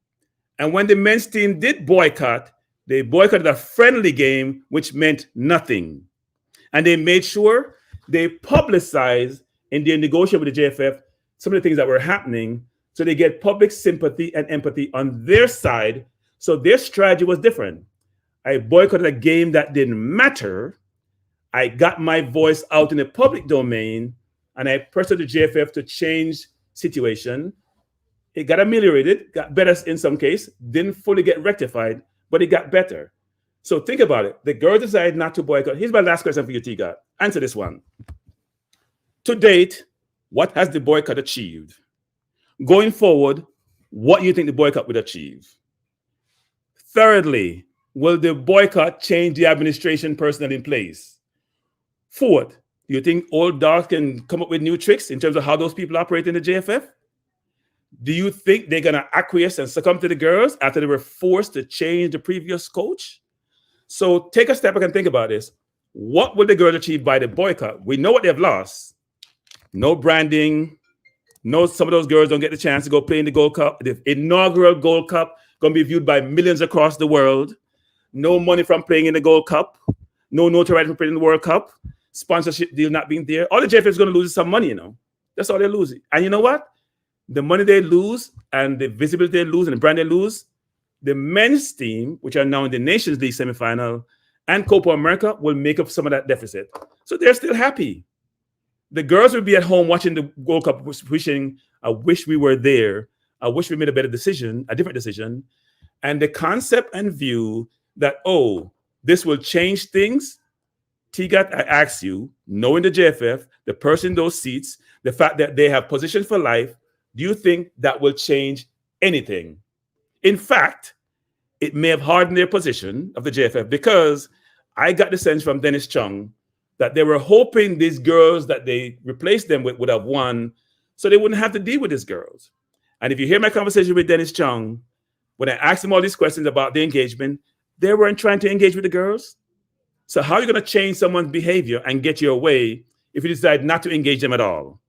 And when the men's team did boycott, they boycotted a friendly game, which meant nothing. And they made sure they publicized in their negotiation with the JFF some of the things that were happening, so they get public sympathy and empathy on their side. So their strategy was different. I boycotted a game that didn't matter. I got my voice out in the public domain, and I pursued the JFF to change situation. It got ameliorated, got better in some case, didn't fully get rectified, but it got better. So think about it. The girls decided not to boycott. Here's my last question for you, Tegat. Answer this one. To date, what has the boycott achieved? Going forward, what do you think the boycott would achieve? Thirdly, will the boycott change the administration personnel in place? Fourth, do you think old dogs can come up with new tricks in terms of how those people operate in the JFF? Do you think they're going to acquiesce and succumb to the girls after they were forced to change the previous coach? So take a step back and think about this. What will the girls achieve by the boycott? We know what they've lost. No branding. No, some of those girls don't get the chance to go play in the Gold Cup. The inaugural Gold Cup going to be viewed by millions across the world. No money from playing in the Gold Cup. No notoriety from playing in the World Cup. Sponsorship deal not being there. All the JFF is going to lose is some money, That's all they're losing. And you know what? The money they lose and the visibility they lose and the brand they lose, the men's team, which are now in the Nations League semifinal, and Copa America will make up some of that deficit. So they're still happy. The girls will be at home watching the Gold Cup wishing, I wish we were there. I wish we made a better decision, a different decision. And the concept and view that, this will change things. Tegat, I ask you, knowing the JFF, the person in those seats, the fact that they have position for life, do you think that will change anything? In fact, it may have hardened their position of the JFF because I got the sense from Dennis Chung that they were hoping these girls that they replaced them with would have won so they wouldn't have to deal with these girls. And if you hear my conversation with Dennis Chung, when I asked him all these questions about the engagement, they weren't trying to engage with the girls. So how are you going to change someone's behavior and get your way if you decide not to engage them at all?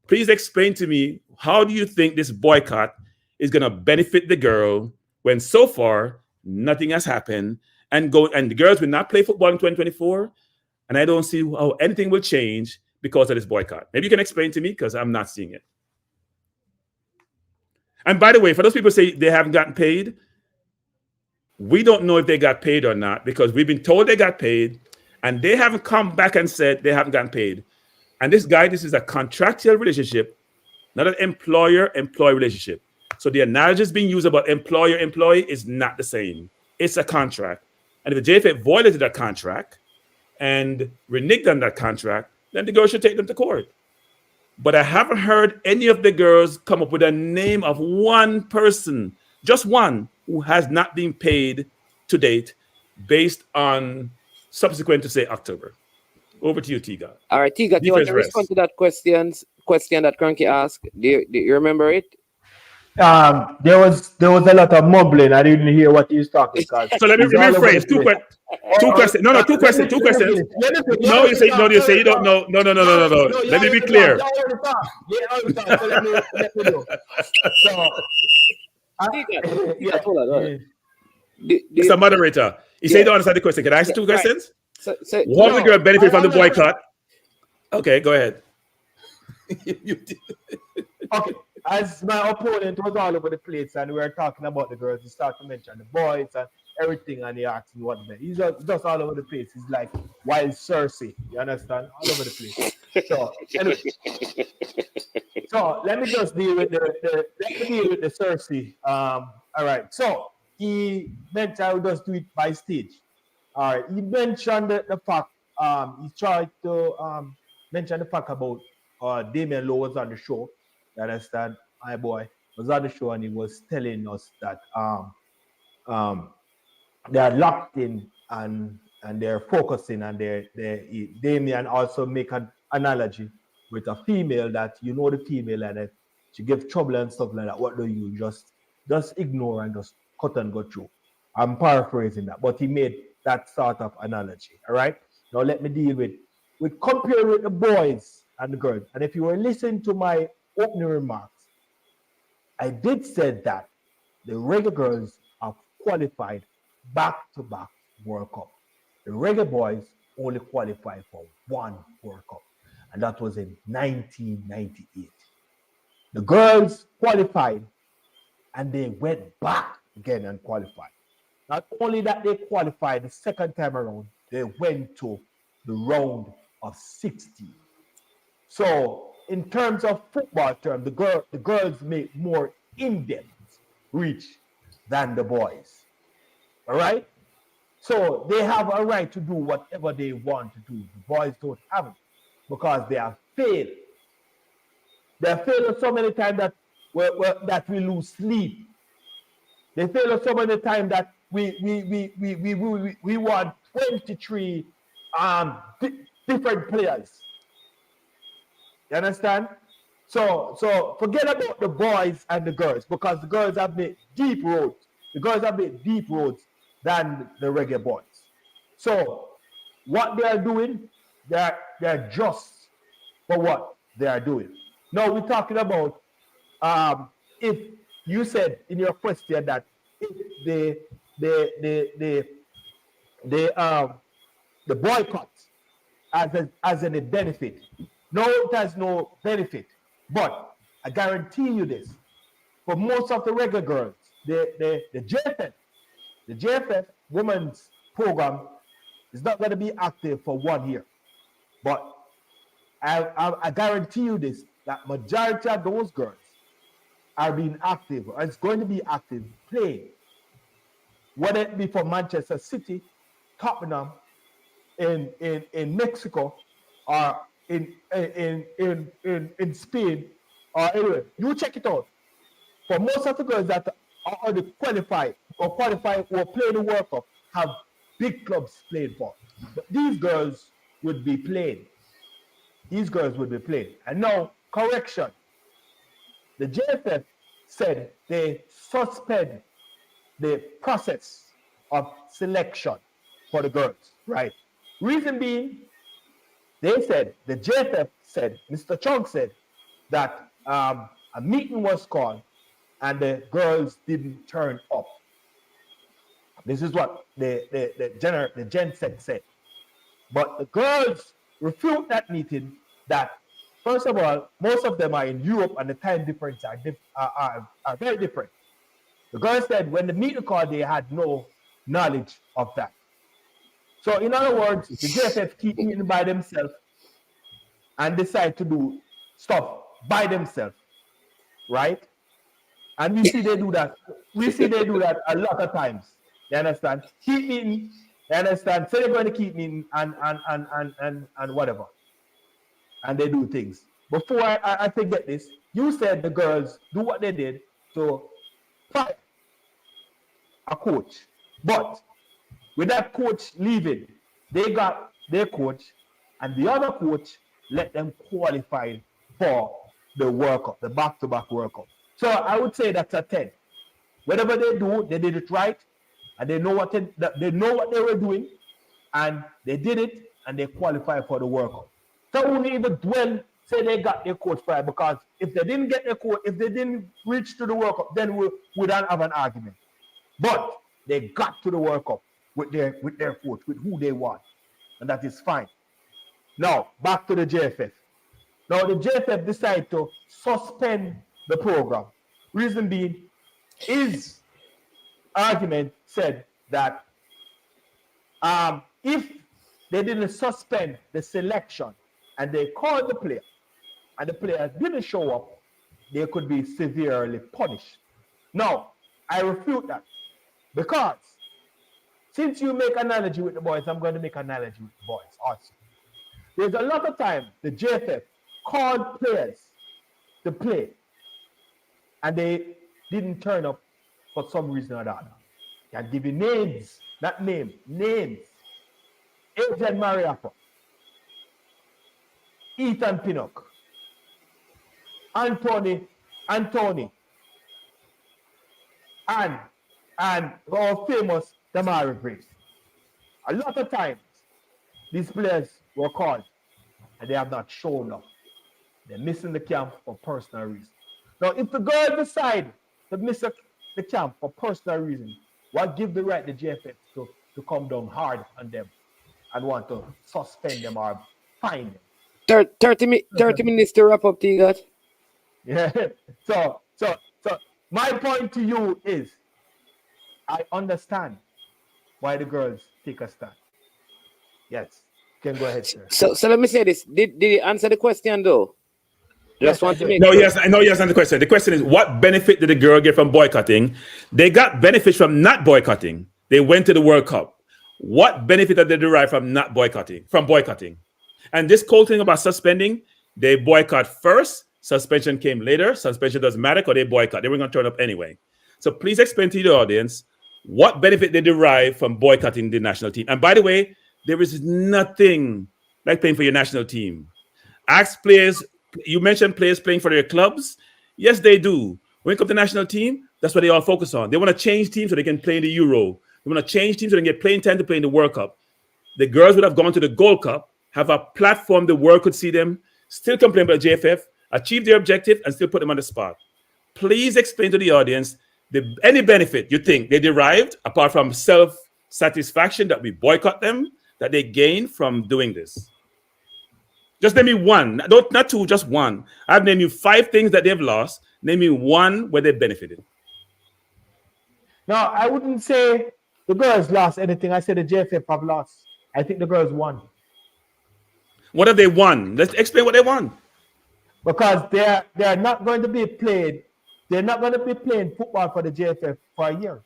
Please explain to me, how do you think this boycott is going to benefit the girl when so far nothing has happened and the girls will not play football in 2024? And I don't see how anything will change because of this boycott. Maybe you can explain to me because I'm not seeing it. And by the way, for those people who say they haven't gotten paid, we don't know if they got paid or not because we've been told they got paid and they haven't come back and said they haven't gotten paid. And this is a contractual relationship, not an employer-employee relationship. So the analogy being used about employer-employee is not the same. It's a contract. And if the JFA violated that contract and reneged on that contract, then the girls should take them to court. But I haven't heard any of the girls come up with a name of one person, just one, who has not been paid to date based on subsequent to, say, October. Over to you, Tegat. All right, Tegat, you want to respond to that question that Kranky asked? Do you remember it? There was a lot of mumbling. I didn't hear what he was talking about. So let me rephrase. Two questions. No, two questions. No, you say you don't know. No. Let me be clear. Mr. Moderator, you say you don't understand the question. Can I ask you two questions? One, we get benefit from the boycott. Okay, go ahead. Okay. As my opponent was all over the place and we were talking about the girls, he started to mention the boys and everything, and he asked me what the he's just all over the place. He's like wild Cersei, you understand? All over the place. So anyway, so let me just deal with the Cersei. All right. So he mentioned I would just do it by stage. All right. He mentioned the fact. He tried to mention the fact about Damian Lowe was on the show. You understand? My boy was on the show and he was telling us that they are locked in and they're focusing and Damian also make an analogy with a female that the female and that she gives trouble and stuff like that. What do you just ignore and just cut and go through? I'm paraphrasing that, but he made that sort of analogy. All right. Now let me deal with comparing with the boys and the girls. And if you were listening to my opening remarks, I did say that the reggae girls have qualified back-to-back World Cup. The reggae boys only qualified for one World Cup, and that was in 1998. The girls qualified, and they went back again and qualified. Not only that they qualified the second time around, they went to the round of 16. So, in terms of football terms, the girls make more in-depth reach than the boys. All right? So they have a right to do whatever they want to do. The boys don't have it because they have failed. They have failed so many times that that we lose sleep. They tell us some of the time that we want 23 different players. You understand? So forget about the boys and the girls, because the girls have made deep roads. The girls have made deep roads than the reggae boys. So what they are doing, they're just for what they are doing. Now we're talking about if you said in your question that if the boycott as a benefit. No, it has no benefit. But I guarantee you this: for most of the reggae girls, the JFF women's program is not going to be active for 1 year. But I guarantee you this: that majority of those girls are being active, or it's going to be active playing, whether it be for Manchester City, Tottenham, in Mexico, or in Spain, or anywhere. You check it out. For most of the girls that are already qualified or play the World Cup have big clubs playing for. But these girls would be playing. These girls would be playing. And now, correction. The JFF said they suspend the process of selection for the girls, right? Reason being, they said, the JFF said, Mr. Chung said, that a meeting was called and the girls didn't turn up. This is what the gen said. But the girls refute that meeting that, first of all, most of them are in Europe and the time difference are very different. The girls said when the meeting called, they had no knowledge of that. So in other words, the JFF keep meeting by themselves and decide to do stuff by themselves, right? And we see they do that. We see they do that a lot of times. You understand? Keep meeting. You understand? Say they're going to keep meeting and whatever. And they do things. Before I forget this, you said the girls do what they did to fire a coach. But with that coach leaving, they got their coach, and the other coach let them qualify for the World Cup, the back-to-back World Cup. So I would say that's a 10. Whatever they do, they did it right, and they know what they were doing, and they did it, and they qualified for the World Cup. So we wouldn't even dwell, say they got their coach fired, because if they didn't get their coach, if they didn't reach to the World Cup, then we don't have an argument. But they got to the World Cup with their coach, with who they want, and that is fine. Now back to the JFF. Now the JFF decided to suspend the program. Reason being, his argument said that if they didn't suspend the selection and they called the player and the player didn't show up, they could be severely punished. Now, I refute that, because since you make analogy with the boys, I'm going to make analogy with the boys also. There's a lot of time the JFF called players to play and they didn't turn up for some reason or another. I can give you names, not names. Adrian Mariappa, Ethan Pinnock, Anthony, and our famous Damari Brace. A lot of times, these players were called and they have not shown up. They're missing the camp for personal reasons. Now, if the girls decide to miss the camp for personal reasons, what give the right the JFF to come down hard on them and want to suspend them or fine them? 30 minutes to wrap up, Tegat. Yeah. So my point to you is, I understand why the girls take a stand. Yes. You can go ahead, sir. So let me say this. Did he answer the question though? Just want to make No, sure. yes, I know you answered the question. The question is, what benefit did the girl get from boycotting? They got benefits from not boycotting. They went to the World Cup. What benefit did they derive from not boycotting? From boycotting? And this whole thing about suspending, they boycott first, Suspension came later. Suspension doesn't matter because they boycott. They were going to turn up anyway. So please explain to the audience what benefit they derive from boycotting the national team. And by the way, there is nothing like playing for your national team. Ask players, you mentioned players playing for their clubs. Yes, they do. When it comes to the national team, that's what they all focus on. They want to change teams so they can play in the Euro. They want to change teams so they can get playing time to play in the World Cup. The girls would have gone to the Gold Cup, have a platform the world could see them, still complain about JFF, achieve their objective, and still put them on the spot. Please explain to the audience any benefit you think they derived, apart from self-satisfaction that we boycott them, that they gain from doing this. Just name me one, not two, just one. I've named you 5 things that they've lost. Name me one where they benefited. No, I wouldn't say the girls lost anything. I said the JFF have lost. I think the girls won. What have they won? Let's explain what they won. Because they're not going to be played. They're not going to be playing football for the JFF for a year.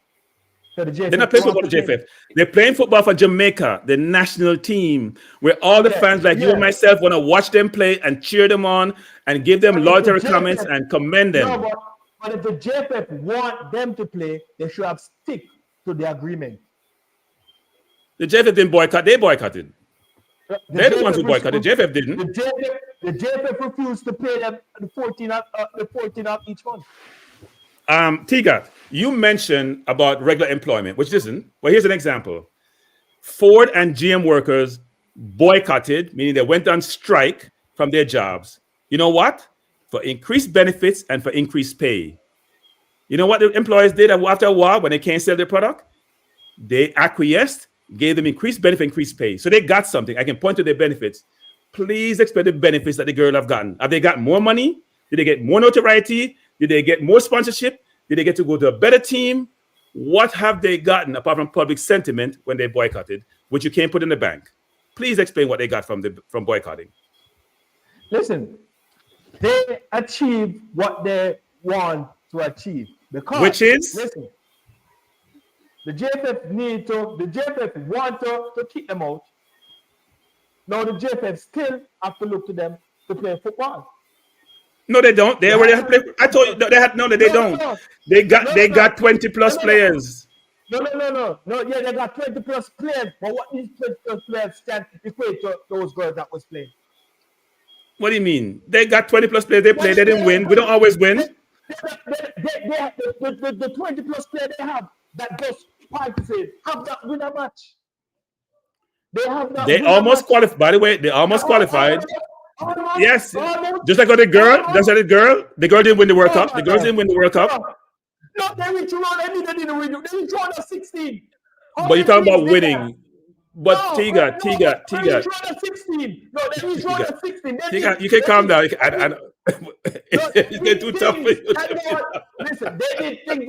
So the JFF they're not playing football for the JFF. They're playing football for Jamaica, the national team, where all the fans like you and myself want to watch them play and cheer them on and give them laudatory comments and commend them. No, but if the JFF want them to play, they should have stick to the agreement. The JFF didn't boycott. They boycotted. They're the ones who boycotted. The JFF didn't. The JFF refused to pay them the 14 of each month. Tegat, you mentioned about regular employment, which isn't. Well, here's an example. Ford and GM workers boycotted, meaning they went on strike from their jobs. You know what? For increased benefits and for increased pay. You know what the employers did after a while when they can't sell their product? They acquiesced, gave them increased benefit, increased pay. So they got something. I can point to their benefits. Please explain the benefits that the girl have gotten. Have they got more money? Did they get more notoriety? Did they get more sponsorship? Did they get to go to a better team? What have they gotten apart from public sentiment when they boycotted, which you can't put in the bank? Please explain what they got from boycotting. Listen, they achieved what they want to achieve. Because, which is? Listen, the JFF want to kick them out. Now the JFF still have to look to them to play football. No, they don't. They already have played. I told you they don't. No. They got 20 plus players. No. Yeah, they got 20 plus players. But what these 20 plus players can equate to those girls that was playing? What do you mean? They got 20 plus players. They played. They didn't win. We don't always win. The 20 plus players they have that just participate have not win a match. They almost qualified. By the way, they almost qualified. Yes, just like the girl. That's the girl. The girl didn't win the World Cup. The girls didn't win the World Cup. No, they reached around. They didn't win. They reached around 16. But you're talking about winning. But Tegat. They reached around 16. No, they reached around 16. Tegat, you can calm down. It's getting too tough for you. Listen, they did things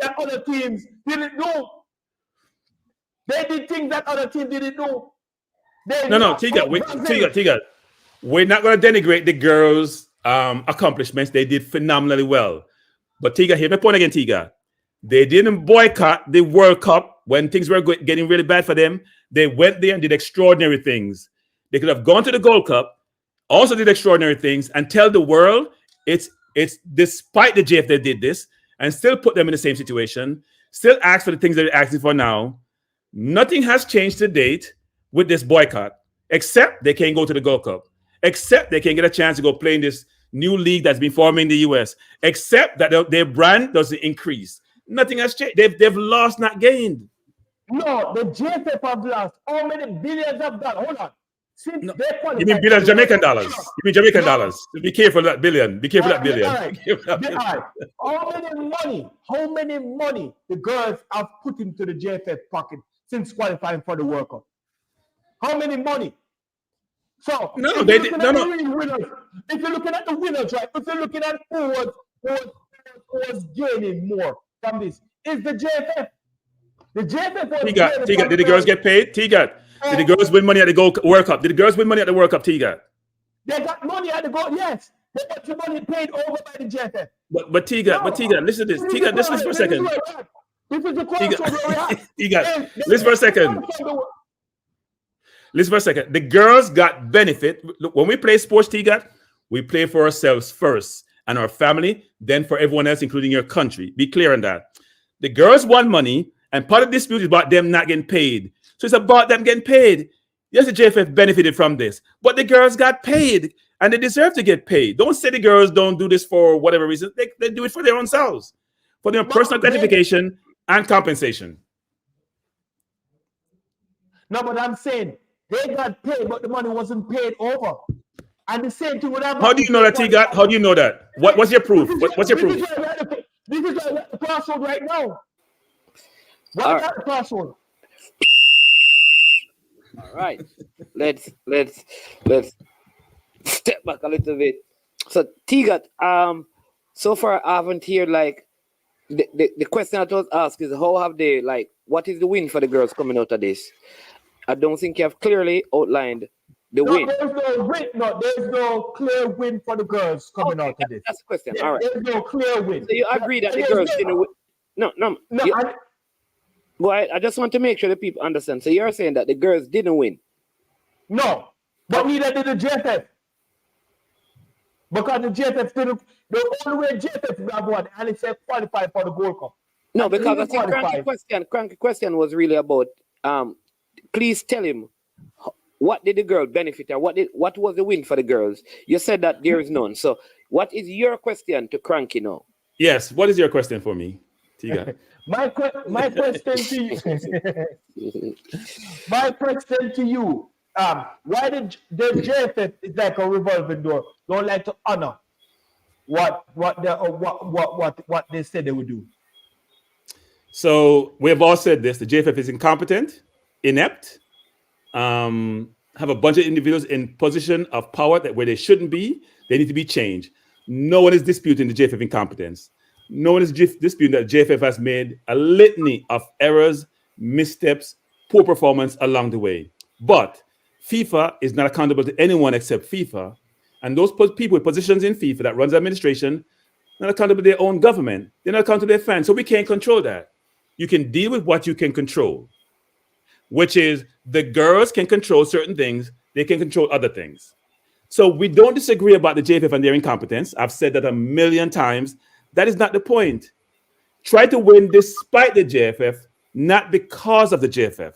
that other teams didn't know. They did things that other teams didn't know. No, Tegat. We're not going to denigrate the girls' accomplishments. They did phenomenally well. But Tegat, here's my point again, Tegat. They didn't boycott the World Cup when things were getting really bad for them. They went there and did extraordinary things. They could have gone to the Gold Cup, also did extraordinary things, and tell the world it's despite the JF that did this, and still put them in the same situation, still ask for the things that they're asking for now. Nothing has changed to date with this boycott, except they can't go to the Gold Cup, except they can get a chance to go play in this new league that's been forming in the US, except that their brand doesn't increase. Nothing has changed. They've lost, not gained. No, the JFF have lost. How many billions have done? Hold on. Since no. You mean billions Jamaican dollars? You mean Jamaican dollars? Be careful of that billion. Be careful of that billion. How many money the girls have put into the JFF pocket since qualifying for the World Cup? How many money? So no, they did. No. If you're looking at the winners, right? If you're looking at who was gaining more from this, is the JFF. The JFF was Tegat, did the girls get paid? Tegat, did the girls win money at the World Cup? Did the girls win money at the World Cup, Tegat? They got money at the Gold, yes. They got the money paid over by the JFF. But Tegat, listen to this. Tegat, listen for a second. This is the question. Tegat, listen for a second. Listen for a second. The girls got benefit. Look, when we play sports, Tegat, We play for ourselves first and our family, then for everyone else, including your country. Be clear on that. The girls want money, and part of the dispute is about them not getting paid. So it's about them getting paid. Yes, the JFF benefited from this, but the girls got paid, and they deserve to get paid. Don't say the girls don't do this for whatever reason. They do it for their own selves, for their personal gratification and compensation. No, but I'm saying they got paid, but the money wasn't paid over. And the same thing would happen. How do you know that, Tegat? How do you know that? What's your proof? What's your proof? This is the crossroad right now. What's that crossroad? All right. Let's step back a little bit. So Tegat, so far I haven't heard like the question I was asked is how have they like what is the win for the girls coming out of this? I don't think you have clearly outlined the win. There's no clear win for the girls coming out of this. That's the question. All right. There's no clear win. So you agree that the girls didn't win? No. Go ahead. I just want to make sure the people understand. So you're saying that the girls didn't win? No, but neither did the JFF. Because the JFF didn't. The only way JFF got won, and it said qualify for the Gold Cup. No, because I think Kranky question was really about. Please tell him what did the girl benefit or what was the win for the girls? You said that there is none. So what is your question to Kranky now? Yes, what is your question for me, Tiga? my question to you. My question to you. Why did the JFF is like a revolving door? Don't like to honor what they said they would do. So we have all said this: the JFF is incompetent, inept, have a bunch of individuals in position of power that where they shouldn't be. They need to be changed. No one is disputing the JFF incompetence. No one is disputing that JFF has made a litany of errors, missteps, poor performance along the way. But FIFA is not accountable to anyone except FIFA. And those people with positions in FIFA that runs the administration, not accountable to their own government. They're not accountable to their fans. So we can't control that. You can deal with what you can control, which is the girls can control certain things. They can control other things. So we don't disagree about the JFF and their incompetence. I've said that a million times. That is not the point. Try to win despite the JFF, not because of the JFF.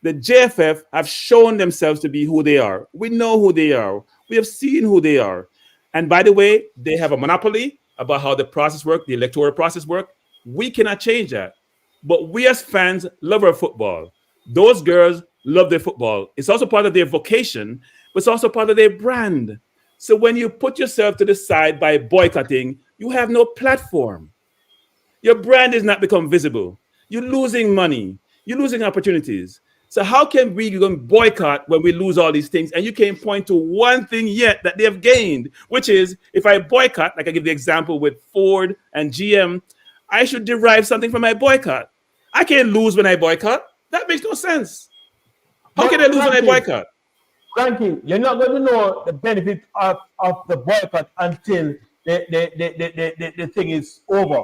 The JFF have shown themselves to be who they are. We know who they are. We have seen who they are. And by the way, they have a monopoly about how the process works, the electoral process works. We cannot change that. But we as fans love our football. Those girls love their football. It's also part of their vocation, but it's also part of their brand. So when you put yourself to the side by boycotting, you have no platform. Your brand is not become visible. You're losing money. You're losing opportunities. So how can we boycott when we lose all these things? And you can't point to one thing yet that they have gained, which is if I boycott, like I give the example with Ford and GM, I should derive something from my boycott. I can't lose when I boycott. That makes no sense. How can I lose when I boycott? Kranky, you're not going to know the benefit of the boycott until the thing is over.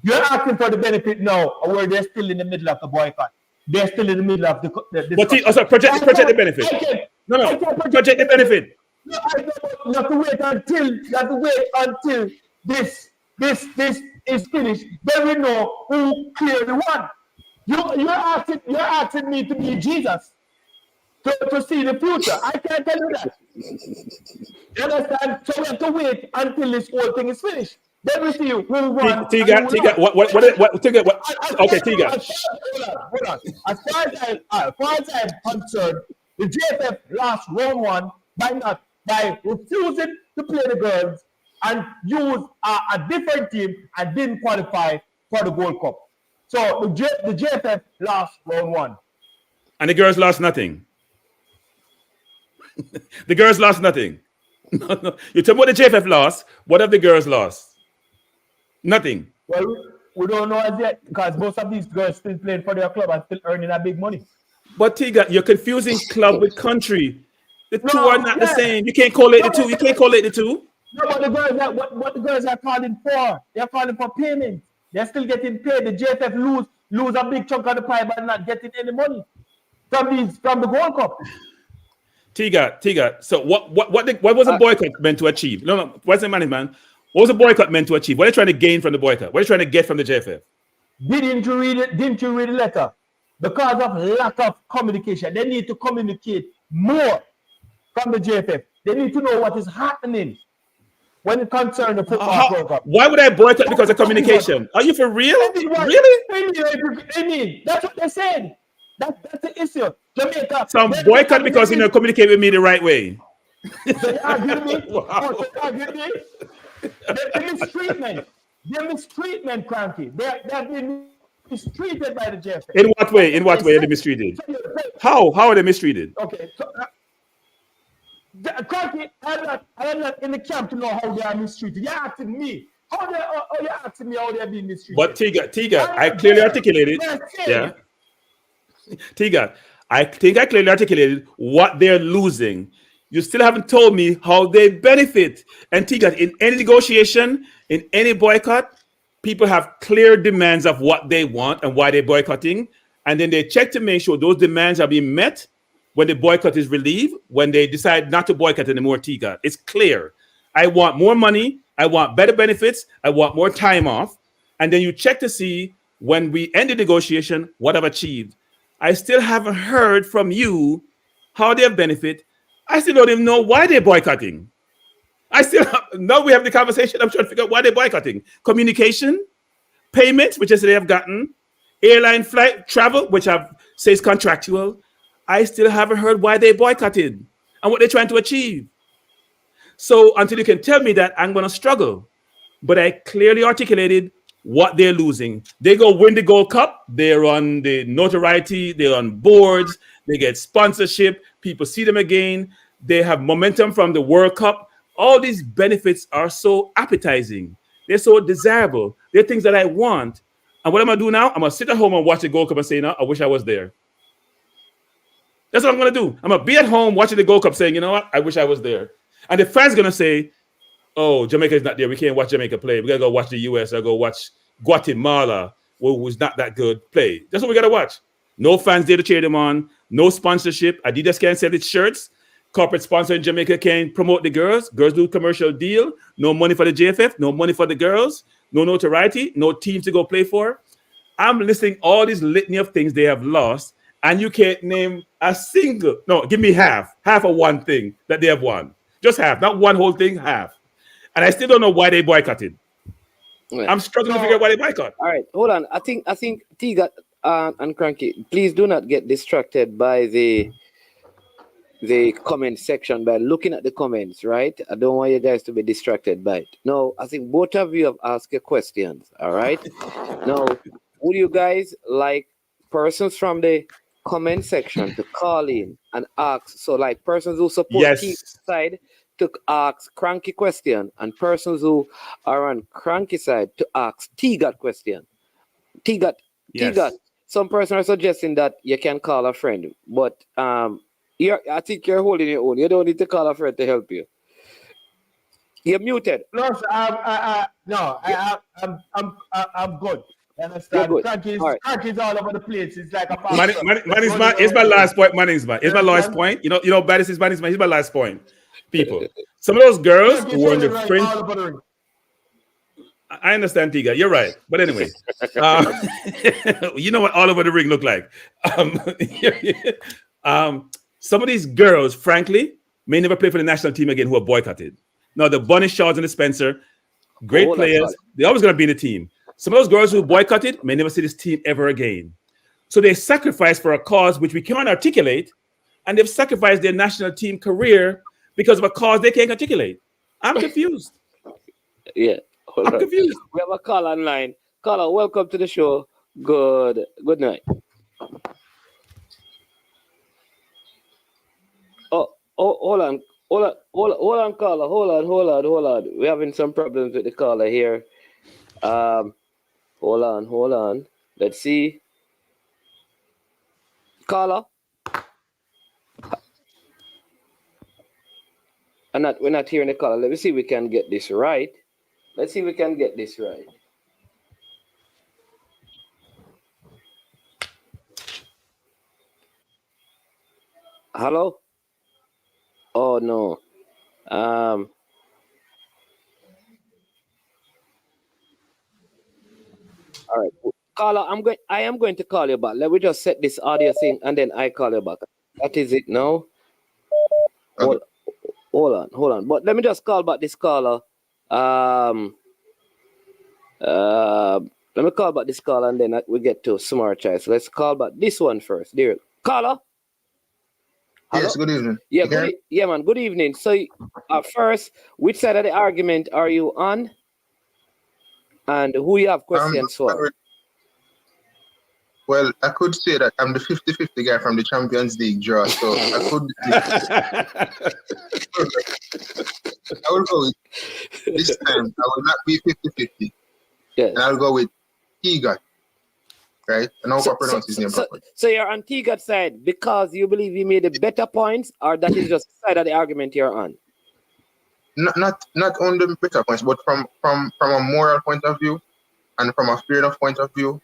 You're asking for the benefit now, or where they're still in the middle of the boycott. They're still in the middle of the project the benefit. Project the benefit. No, you have to wait until this is finished. Then we know who clearly won. You're asking me to be Jesus to see the future. I can't tell you that. You understand? So we have to wait until this whole thing is finished. Then we see who won. Tiga, what? Okay, Tiga. Hold on. As far as I'm concerned, the JFF lost round one by refusing to play the girls and use a different team and didn't qualify for the Gold Cup. So the JFF lost round one. And the girls lost nothing. The girls lost nothing. No. You tell me what the JFF lost. What have the girls lost? Nothing. Well, we don't know as yet because most of these girls still playing for their club and still earning that big money. But Tiga, you're confusing club with country. The two are not the same. You can't correlate the two. You can't correlate the two. No, but the girls what the girls are calling for? They're calling for payment. They're still getting paid. The JFF lose a big chunk of the pie by not getting any money from the Gold Cup. Tegat. So what was the boycott meant to achieve? No. What's the money, man? What was the boycott meant to achieve? What are you trying to gain from the boycott? What are you trying to get from the JFF? Didn't you read it? Didn't you read the letter? Because of lack of communication, they need to communicate more from the JFF. They need to know what is happening when it concerns the football program. Why would I boycott because of communication? Are you for real? Really? I mean, that's what they said. That's the issue. Jamaica. So I'm boycott because you know communicate with me the right way. They argue with me. Wow. They argue with me. They're mistreatment. They're mistreatment, Kranky. They're being mistreated by the JFF. In what way? In what way are they mistreated? How are they mistreated? Okay, so Kranky, I'm not in the camp to know how they are mistreated. You're asking me. You're asking me how they're being mistreated. But Tegat, I clearly articulated. Yeah. Tegat, I think I clearly articulated what they're losing. You still haven't told me how they benefit. And Tegat, in any negotiation, in any boycott, people have clear demands of what they want and why they're boycotting. And then they check to make sure those demands are being met when the boycott is relieved, when they decide not to boycott anymore, Tegat. It's clear. I want more money. I want better benefits. I want more time off. And then you check to see when we end the negotiation, what I've achieved. I still haven't heard from you how they benefit. I still don't even know why they're boycotting. Now we have the conversation. I'm trying to figure out why they're boycotting. Communication, payments, which I say they have gotten, airline flight travel, which says contractual. I still haven't heard why they boycotted and what they're trying to achieve. So until you can tell me that, I'm going to struggle. But I clearly articulated what they're losing. They go win the Gold Cup. They're on the notoriety. They're on boards. They get sponsorship. People see them again. They have momentum from the World Cup. All these benefits are so appetizing. They're so desirable. They're things that I want. And what I'm going to do now? I'm going to sit at home and watch the Gold Cup and say, no, I wish I was there. That's what I'm going to do. I'm going to be at home watching the Gold Cup saying, you know what? I wish I was there. And the fans are going to say, oh, Jamaica is not there. We can't watch Jamaica play. We got to go watch the U.S. or go watch Guatemala, who's not that good, play. That's what we got to watch. No fans there to cheer them on. No sponsorship. Adidas can't sell its shirts. Corporate sponsor in Jamaica can't promote the girls. Girls do commercial deal. No money for the JFF. No money for the girls. No notoriety. No team to go play for. I'm listing all these litany of things they have lost, and you can't name a single. No, give me half of one thing that they have won. Just half, not one whole thing, half. And I still don't know why they boycotted. Yeah. I'm struggling to figure out why they boycott. All right, hold on. I think Tegat and Kranky, please do not get distracted by the comment section by looking at the comments, right? I don't want you guys to be distracted by it. No, I think both of you have asked your questions, all right? Now, would you guys like persons from the comment section to call in and ask? So, like persons who support Tegat's side to ask Kranky question, and persons who are on Kranky side to ask Tegat question. Tegat. Some person are suggesting that you can call a friend, but I think you're holding your own. You don't need to call a friend to help you. You're muted. No, I'm good. You understand? Kranky's all over the place. It's like a it's my last point. It's my last point. You know, baddest is He's my last point. People, some of those girls who were in the fringe. I understand, Tiga. You're right. But anyway, you know what all over the ring look like. Some of these girls, frankly, may never play for the national team again who are boycotted. Now, the Bunny Shaws and the Spencer, great players. They're always going to be in the team. Some of those girls who boycotted may never see this team ever again. So they sacrificed for a cause which we cannot articulate, and they've sacrificed their national team career because of a cause they can't articulate. I'm confused. Yeah. I'm confused. We have a call online. Caller, welcome to the show. Good night. Oh, hold on, caller. Hold on. We're having some problems with the caller here. Hold on. Let's see. Caller. We're not hearing the caller. Let me see if we can get this right. Hello? Oh no. All right. Caller, I am going to call you back. Let me just set this audio thing and then I call you back. That is it now. Okay. Hold on. But let me just call back this caller. Um let me call back this caller and then we get to smart choice. Let's call back this one first. Dear caller. Hello? Yes, good evening. Yeah, You hear me? yeah, man. Good evening. So, first, which side of the argument are you on, and who you have questions for? Well, I could say that I'm the 50-50 guy from the Champions League draw, so I could. I will go with this time. I will not be 50-50. Yes. And I'll go with Tegat. Right? And I'll pronounce his name properly. So you're on Tegat's side because you believe he made the better points, or that is just the side of the argument you're on? Not on the better points, but from a moral point of view and from a fair enough point of view,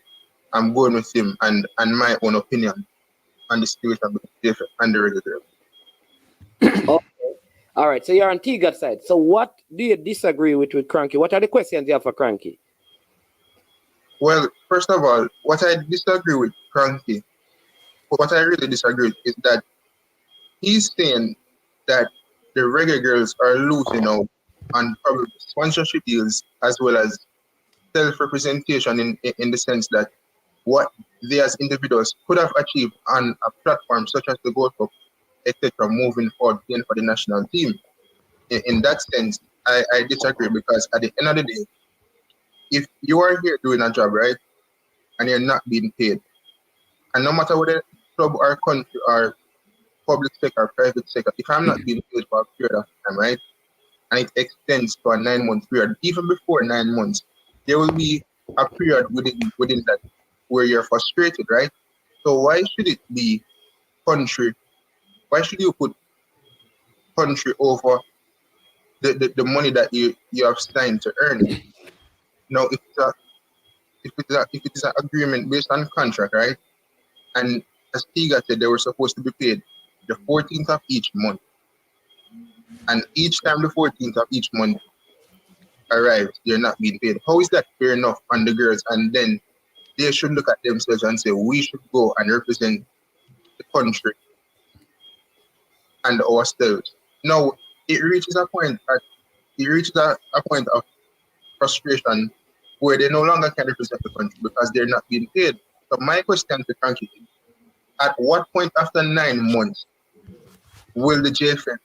I'm going with him and my own opinion on the situation and the regular. Okay. All right. So you're on Tegat's side. So what do you disagree with Kranky? What are the questions you have for Kranky? Well, first of all, what I disagree with Kranky, what I really disagree with is that he's saying that the reggae girls are losing out on probably sponsorship deals as well as self-representation in the sense that what they as individuals could have achieved on a platform such as the Gold Cup, etc., moving forward playing for the national team. In that sense, I disagree because at the end of the day, if you are here doing a job, right, and you're not being paid, and no matter whether club or country or public sector or private sector, if I'm not being paid for a period of time, right, and it extends to a 9-month period, even before 9 months, there will be a period within that where you're frustrated, right? So why should it be country? Why should you put country over the money that you have signed to earn? Now, if it is an agreement based on contract, right? And as Tegat said, they were supposed to be paid the 14th of each month. And each time the 14th of each month arrives, they're not being paid. How is that fair enough on the girls? And then they should look at themselves and say, we should go and represent the country and ourselves. Now, it reaches a point of frustration where they no longer can represent the country because they're not being paid. So my question to Kranky is, at what point after 9 months will the JFF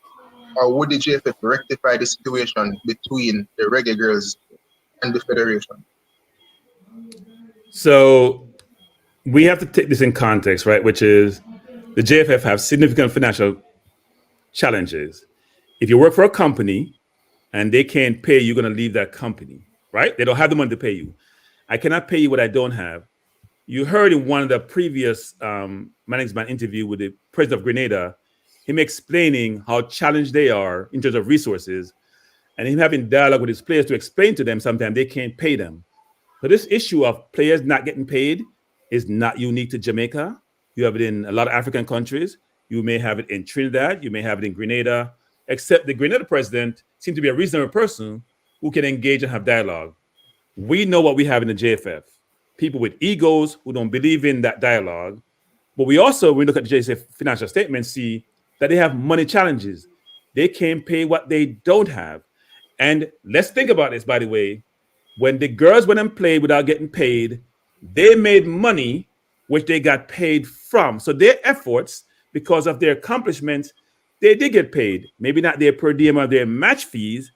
or would the JFF rectify the situation between the reggae girls and the federation? So we have to take this in context, right? Which is the JFF have significant financial challenges. If you work for a company and they can't pay, you're going to leave that company, right? They don't have the money to pay you. I cannot pay you what I don't have. You heard in one of the previous management interview with the president of Grenada, him explaining how challenged they are in terms of resources, and him having dialogue with his players to explain to them sometimes they can't pay them. So this issue of players not getting paid is not unique to Jamaica. You have it in a lot of African countries. You may have it in Trinidad. You may have it in Grenada, except the Grenada president seems to be a reasonable person who can engage and have dialogue. We know what we have in the JFF. People with egos who don't believe in that dialogue. But we also, when we look at the JFF financial statement, see that they have money challenges. They can't pay what they don't have. And let's think about this, by the way. When the girls went and played without getting paid, they made money, which they got paid from. So their efforts, because of their accomplishments, they did get paid. Maybe not their per diem or their match fees,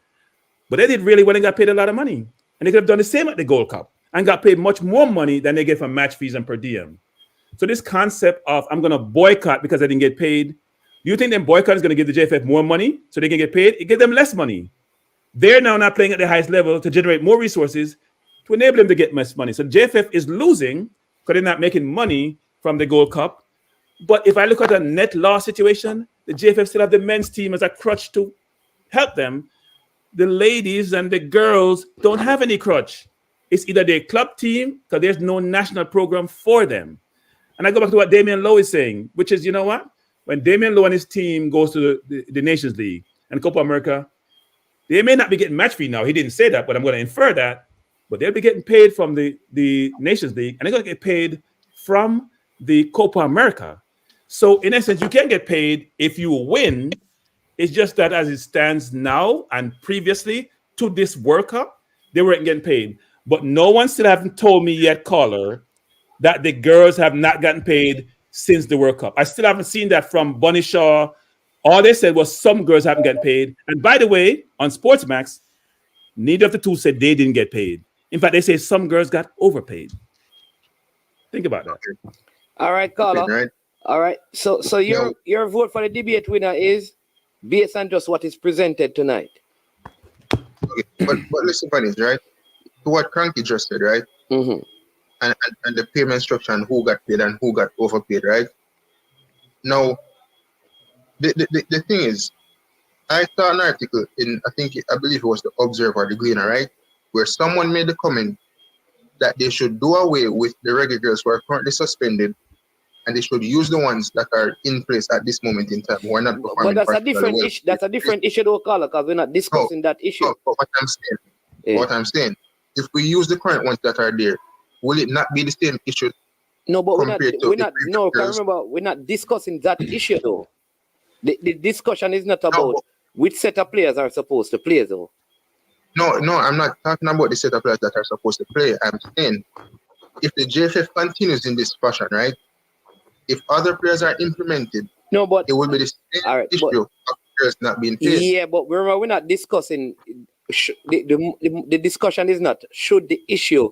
but they did really well and got paid a lot of money. And they could have done the same at the Gold Cup and got paid much more money than they get from match fees and per diem. So this concept of I'm going to boycott because I didn't get paid, do you think that boycott is going to give the JFF more money so they can get paid? It gives them less money. They're now not playing at the highest level to generate more resources to enable them to get less money. So JFF is losing because they're not making money from the Gold Cup. But if I look at a net loss situation, the JFF still have the men's team as a crutch to help them. The ladies and the girls don't have any crutch. It's either their club team because there's no national program for them. And I go back to what Damian Lowe is saying, which is, you know what? when Damian Lowe and his team goes to the Nations League and Copa America, they may not be getting match fee now. He didn't say that, but I'm going to infer that. But they'll be getting paid from the Nations League, and they're going to get paid from the Copa America. So in essence, you can get paid if you win. It's just that as it stands now and previously to this World Cup, they weren't getting paid. But no one still haven't told me yet, caller, that the girls have not gotten paid since the World Cup. I still haven't seen that from Bunny Shaw. All they said was some girls haven't gotten paid. And by the way, on Sportsmax, neither of the two said they didn't get paid. In fact, they say some girls got overpaid. Think about that. All right, caller. Right. All right. So your vote for the debate winner is based on just what is presented tonight. Okay. But listen for this, right? To what Kranky just said, right? Mm-hmm. And the payment structure and who got paid and who got overpaid, right? Now, the thing is, I saw an article I believe it was the Observer or the Gleaner, right? Where someone made the comment that they should do away with the reggae girls who are currently suspended, and they should use the ones that are in place at this moment in time who are not performing. But that's a different issue. That's a different issue, though, caller, because we're not discussing that issue. No, but what I'm saying, if we use the current ones that are there, will it not be the same issue? No, but we're not. No, because remember, we're not discussing that issue, though. The discussion is not about which set of players are supposed to play, though. No, I'm not talking about the set of players that are supposed to play. I'm saying if the JFF continues in this fashion, right? If other players are implemented, it will be the same issue of players not being paid. Yeah, but remember, we're not discussing. The discussion is not should the issue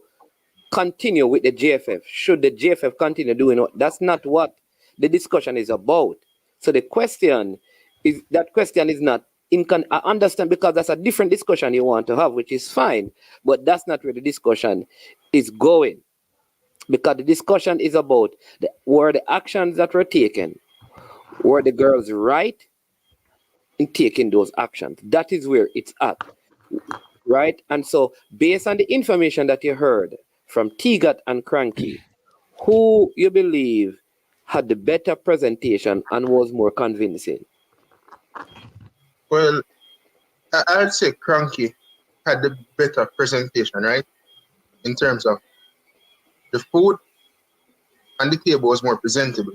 continue with the JFF. Should the JFF continue doing what? That's not what the discussion is about. So the question is not. I understand, because that's a different discussion you want to have, which is fine, but that's not where the discussion is going. Because the discussion is about were the actions that were taken, were the girls right in taking those actions? That is where it's at, right? And so, based on the information that you heard from Tegat and Kranky, who you believe had the better presentation and was more convincing? Well, I'd say Kranky had the better presentation, right? In terms of the food and the table was more presentable.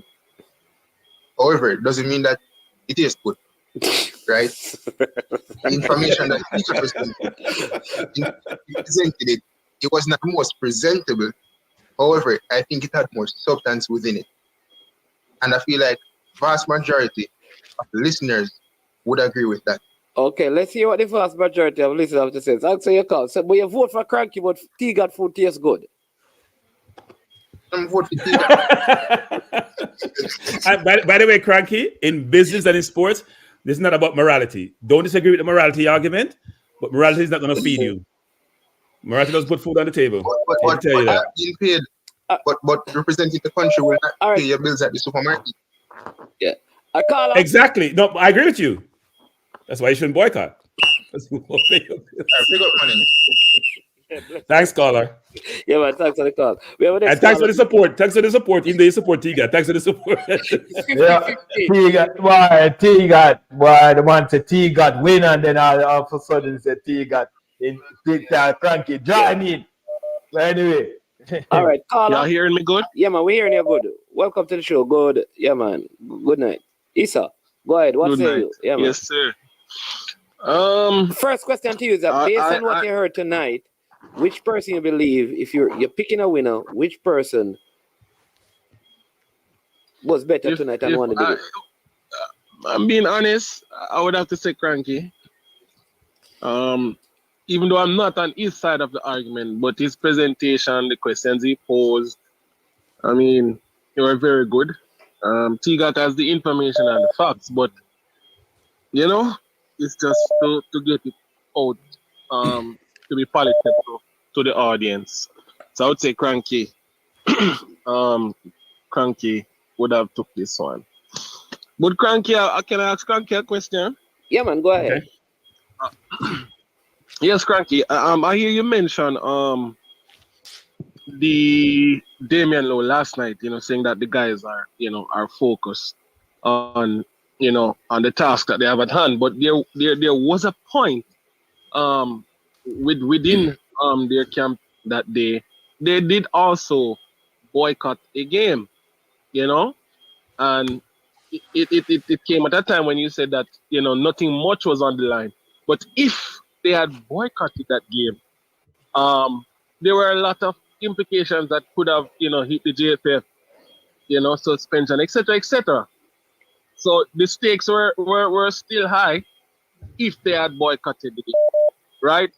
However, it doesn't mean that it is good, right? The information that he presented it was not the most presentable. However, I think it had more substance within it. And I feel like vast majority of the listeners would agree with that. Okay, let's see what the vast majority of listeners have to say. Answer your call. So, but you vote for Kranky, but Tegat food tastes good. I'm voting for Tegat. By the way, Kranky, in business and in sports, this is not about morality. Don't disagree with the morality argument, but morality is not going to feed you. Morality does put food on the table. But being paid, but representing the country will not pay your bills at the supermarket. Yeah. Exactly. No, I agree with you. That's why you shouldn't boycott. Thanks, caller. Yeah, man, thanks for the call. And thanks for the support. Thanks for the support. Even though you support Tegat. Thanks for the support. Yeah, Tegat, boy, the man said Tegat win, and then all of a sudden said Tegat in Kranky join in. But anyway. All right, caller. Y'all hearing me good? Yeah, man, we're hearing you good. Welcome to the show. Good. Yeah, man. Good night. Isa, go ahead. What say you? Yeah, man. Yes, sir. First question to you is that based on what you heard tonight, which person you believe, if you're picking a winner, which person was better tonight and won the debate? I'm being honest, I would have to say Kranky. Even though I'm not on his side of the argument, but his presentation, the questions he posed, I mean, they were very good. Tegat has the information and the facts, but you know, it's just to get it out, to be palatable to the audience. So I would say Kranky. Kranky would have took this one. But Kranky, can I ask Kranky a question? Yeah, man, go ahead. Okay. Yes, Kranky. I hear you mention the Damian Lowe last night, saying that the guys are focused on on the task that they have at hand. But there was a point within their camp that they did also boycott a game, and it came at a time when you said that nothing much was on the line. But if they had boycotted that game, there were a lot of implications that could have hit the JFF, suspension, etc., etc. So the stakes were still high if they had boycotted the game, right?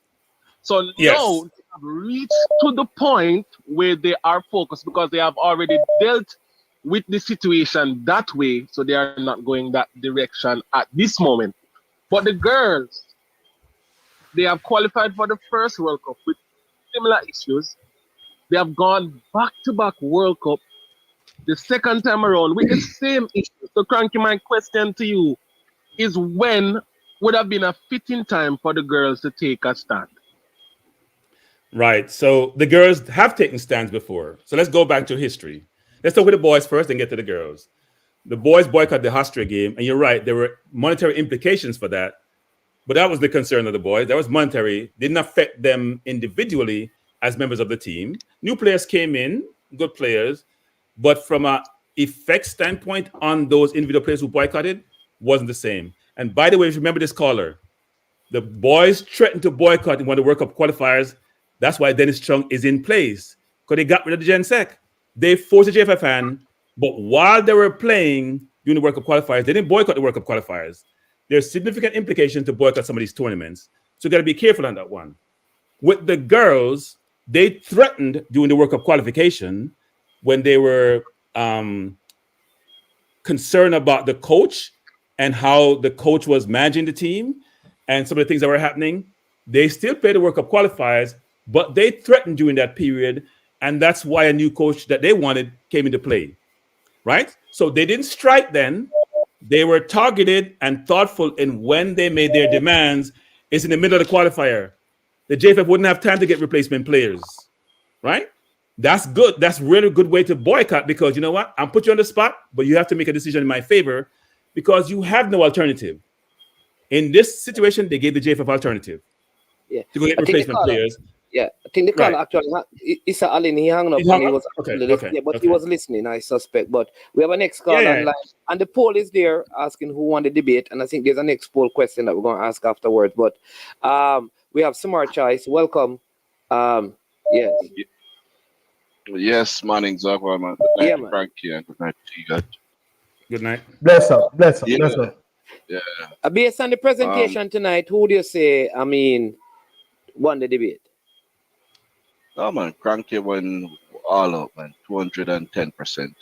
So now Yes. they have reached to the point where they are focused because they have already dealt with the situation that way, so they are not going that direction at this moment. But the girls, they have qualified for the first World Cup with similar issues. They have gone back-to-back World Cup the second time around with the same issue. So, Kranky, my question to you is when would have been a fitting time for the girls to take a stand? Right. So the girls have taken stands before. So let's go back to history. Let's talk with the boys first and get to the girls. The boys boycotted the Austria game, and you're right, there were monetary implications for that. But that was the concern of the boys. That was monetary. Didn't affect them individually as members of the team. New players came in, good players, but from a effect standpoint on those individual players who boycotted, wasn't the same. And by the way, if you remember this caller, the boys threatened to boycott in one of the World Cup qualifiers. That's why Dennis Chung is in place, because they got rid of the Gen Sec. They forced the JFF hand, but while they were playing during the World Cup qualifiers, they didn't boycott the World Cup qualifiers. There's significant implications to boycott some of these tournaments. So you got to be careful on that one. With the girls, they threatened during the World Cup qualification when they were concerned about the coach and how the coach was managing the team and some of the things that were happening. They still played the World Cup qualifiers, but they threatened during that period, and that's why a new coach that they wanted came into play, right? So they didn't strike then. They were targeted and thoughtful in when they made their demands. It's in the middle of the qualifier. The JFF wouldn't have time to get replacement players, right? That's good. That's really a good way to boycott, because you know what? I'll put you on the spot, but you have to make a decision in my favor because you have no alternative. In this situation, they gave the JFF alternative to go get replacement players. Yeah, I think the caller actually, Issa Allen, he hung up and he was he was listening, I suspect. But we have a next call online, and the poll is there asking who won the debate, and I think there's a next poll question that we're going to ask afterwards. But we have some more choice. Welcome. Yes. Yes, morning, Zagwa, man. Good night, Kranky, and good night, Tegat. Good night. Bless up, bless up, bless up. Yeah. Based on the presentation tonight, who do you say, won the debate? Oh, man, Kranky went all out, man, 210%.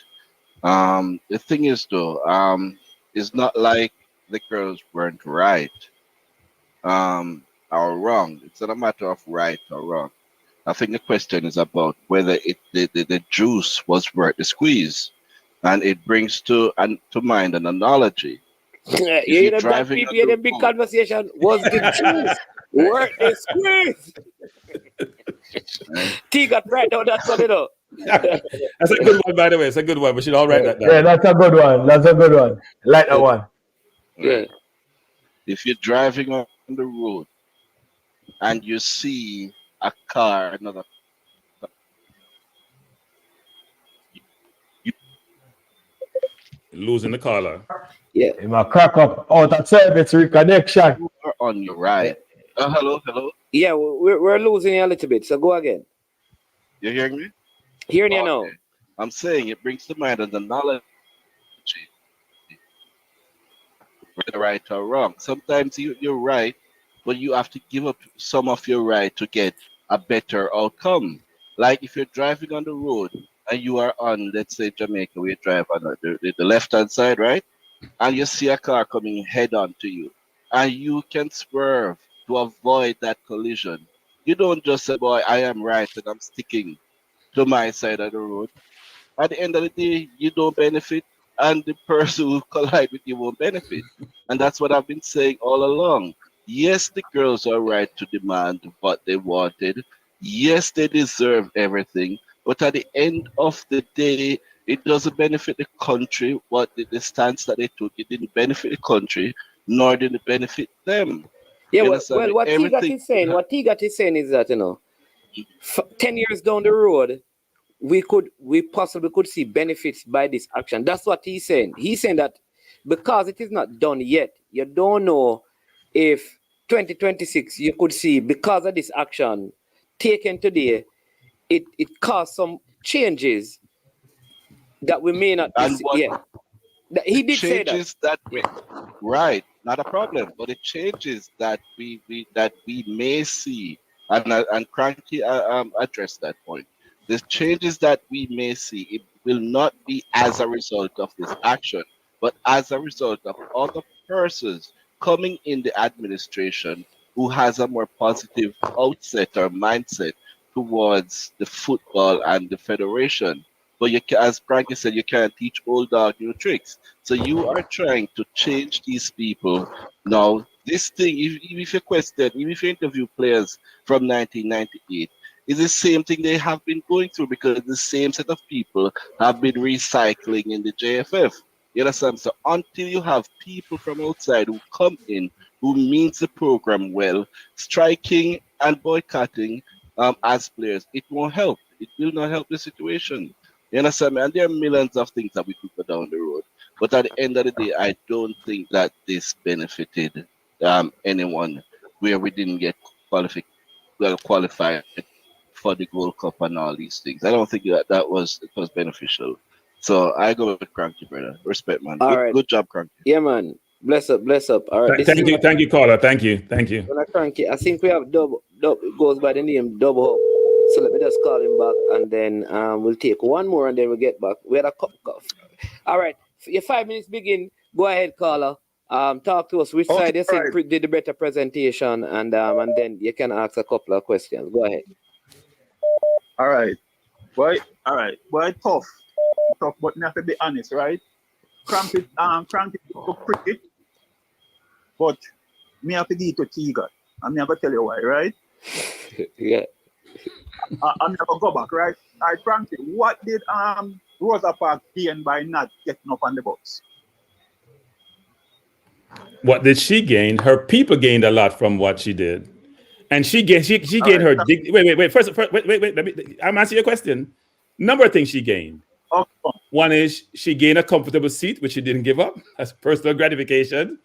The thing is, though, it's not like the girls weren't right or wrong. It's not a matter of right or wrong. I think the question is about whether the juice was worth the squeeze. And it brings to mind an analogy. You know, that people in a big conversation was the juice worth the squeeze. Tegat, right now, that's what you know. That's a good one, by the way. It's a good one. We should all write that down. Yeah, that's a good one. That's a good one. Like that one. Yeah. If you're driving on the road and you see a car, another car, losing the caller. Yeah. In my crack up out of service reconnection. You are on your right. Hello. Yeah, we're losing you a little bit, so go again. You hearing me? Hearing you now. I'm saying it brings to mind the knowledge, whether right or wrong. Sometimes you're right, but you have to give up some of your right to get a better outcome. Like if you're driving on the road and you are on, let's say, Jamaica, we drive on the left-hand side, right? And you see a car coming head-on to you, and you can swerve to avoid that collision. You don't just say, boy, I am right and I'm sticking to my side of the road. At the end of the day, you don't benefit, and the person who collide with you won't benefit. And that's what I've been saying all along. Yes, the girls are right to demand what they wanted. Yes, they deserve everything. But at the end of the day, It doesn't benefit the country. What the stance that they took, it didn't benefit the country, nor did it benefit them. Yeah, You well, understand me? what Everything. What Tegat is saying is that 10 years down the road, we possibly could see benefits by this action. That's what he's saying. He's saying that because it is not done yet, you don't know if 2026 you could see because of this action taken today, it caused some changes that we may not be. And what Yeah, he did say that. changes that we, right, not a problem, but the changes that we may see, and Cranky addressed that point. The changes that we may see, it will not be as a result of this action, but as a result of other persons coming in the administration who has a more positive outset or mindset towards the football and the federation. But as Cranky said, you can't teach old dog new tricks. So you are trying to change these people. Now, this thing, if you question, even if you interview players from 1998, is the same thing they have been going through because the same set of people have been recycling in the JFF. You understand? So until you have people from outside who come in, who means the program well, striking and boycotting as players, it won't help. It will not help the situation. You understand me? And there are millions of things that we could go down the road. But at the end of the day, I don't think that this benefited anyone where we didn't get qualified for the Gold Cup and all these things. I don't think that was beneficial. So I go with Cranky, brother. Respect, man. All right. Good job, Cranky. Yeah, man. Bless up, bless up. All right. Thank you, caller. Thank you. Cranky. I think we have double goes by the name Double Up. So let me just call him back, and then we'll take one more, and then we'll get back. We had a cup. All right. Your 5 minutes begin. Go ahead, caller. Talk to us. Which side you think did the better presentation, and then you can ask a couple of questions. Go ahead. All right. Boy, tough, but you have to be honest, right? Cranky look pretty, but me have to give it to Tegat. I'm never tell you why, right? Yeah. I'm never go back, right? All right, Cranky, what did Rosa Parks gain by not getting up on the bus? What did she gain? Her people gained a lot from what she did. And she gained her wait. First, wait. I'm answering your question. Number of things she gained. Okay. One is she gained a comfortable seat, which she didn't give up. That's personal gratification.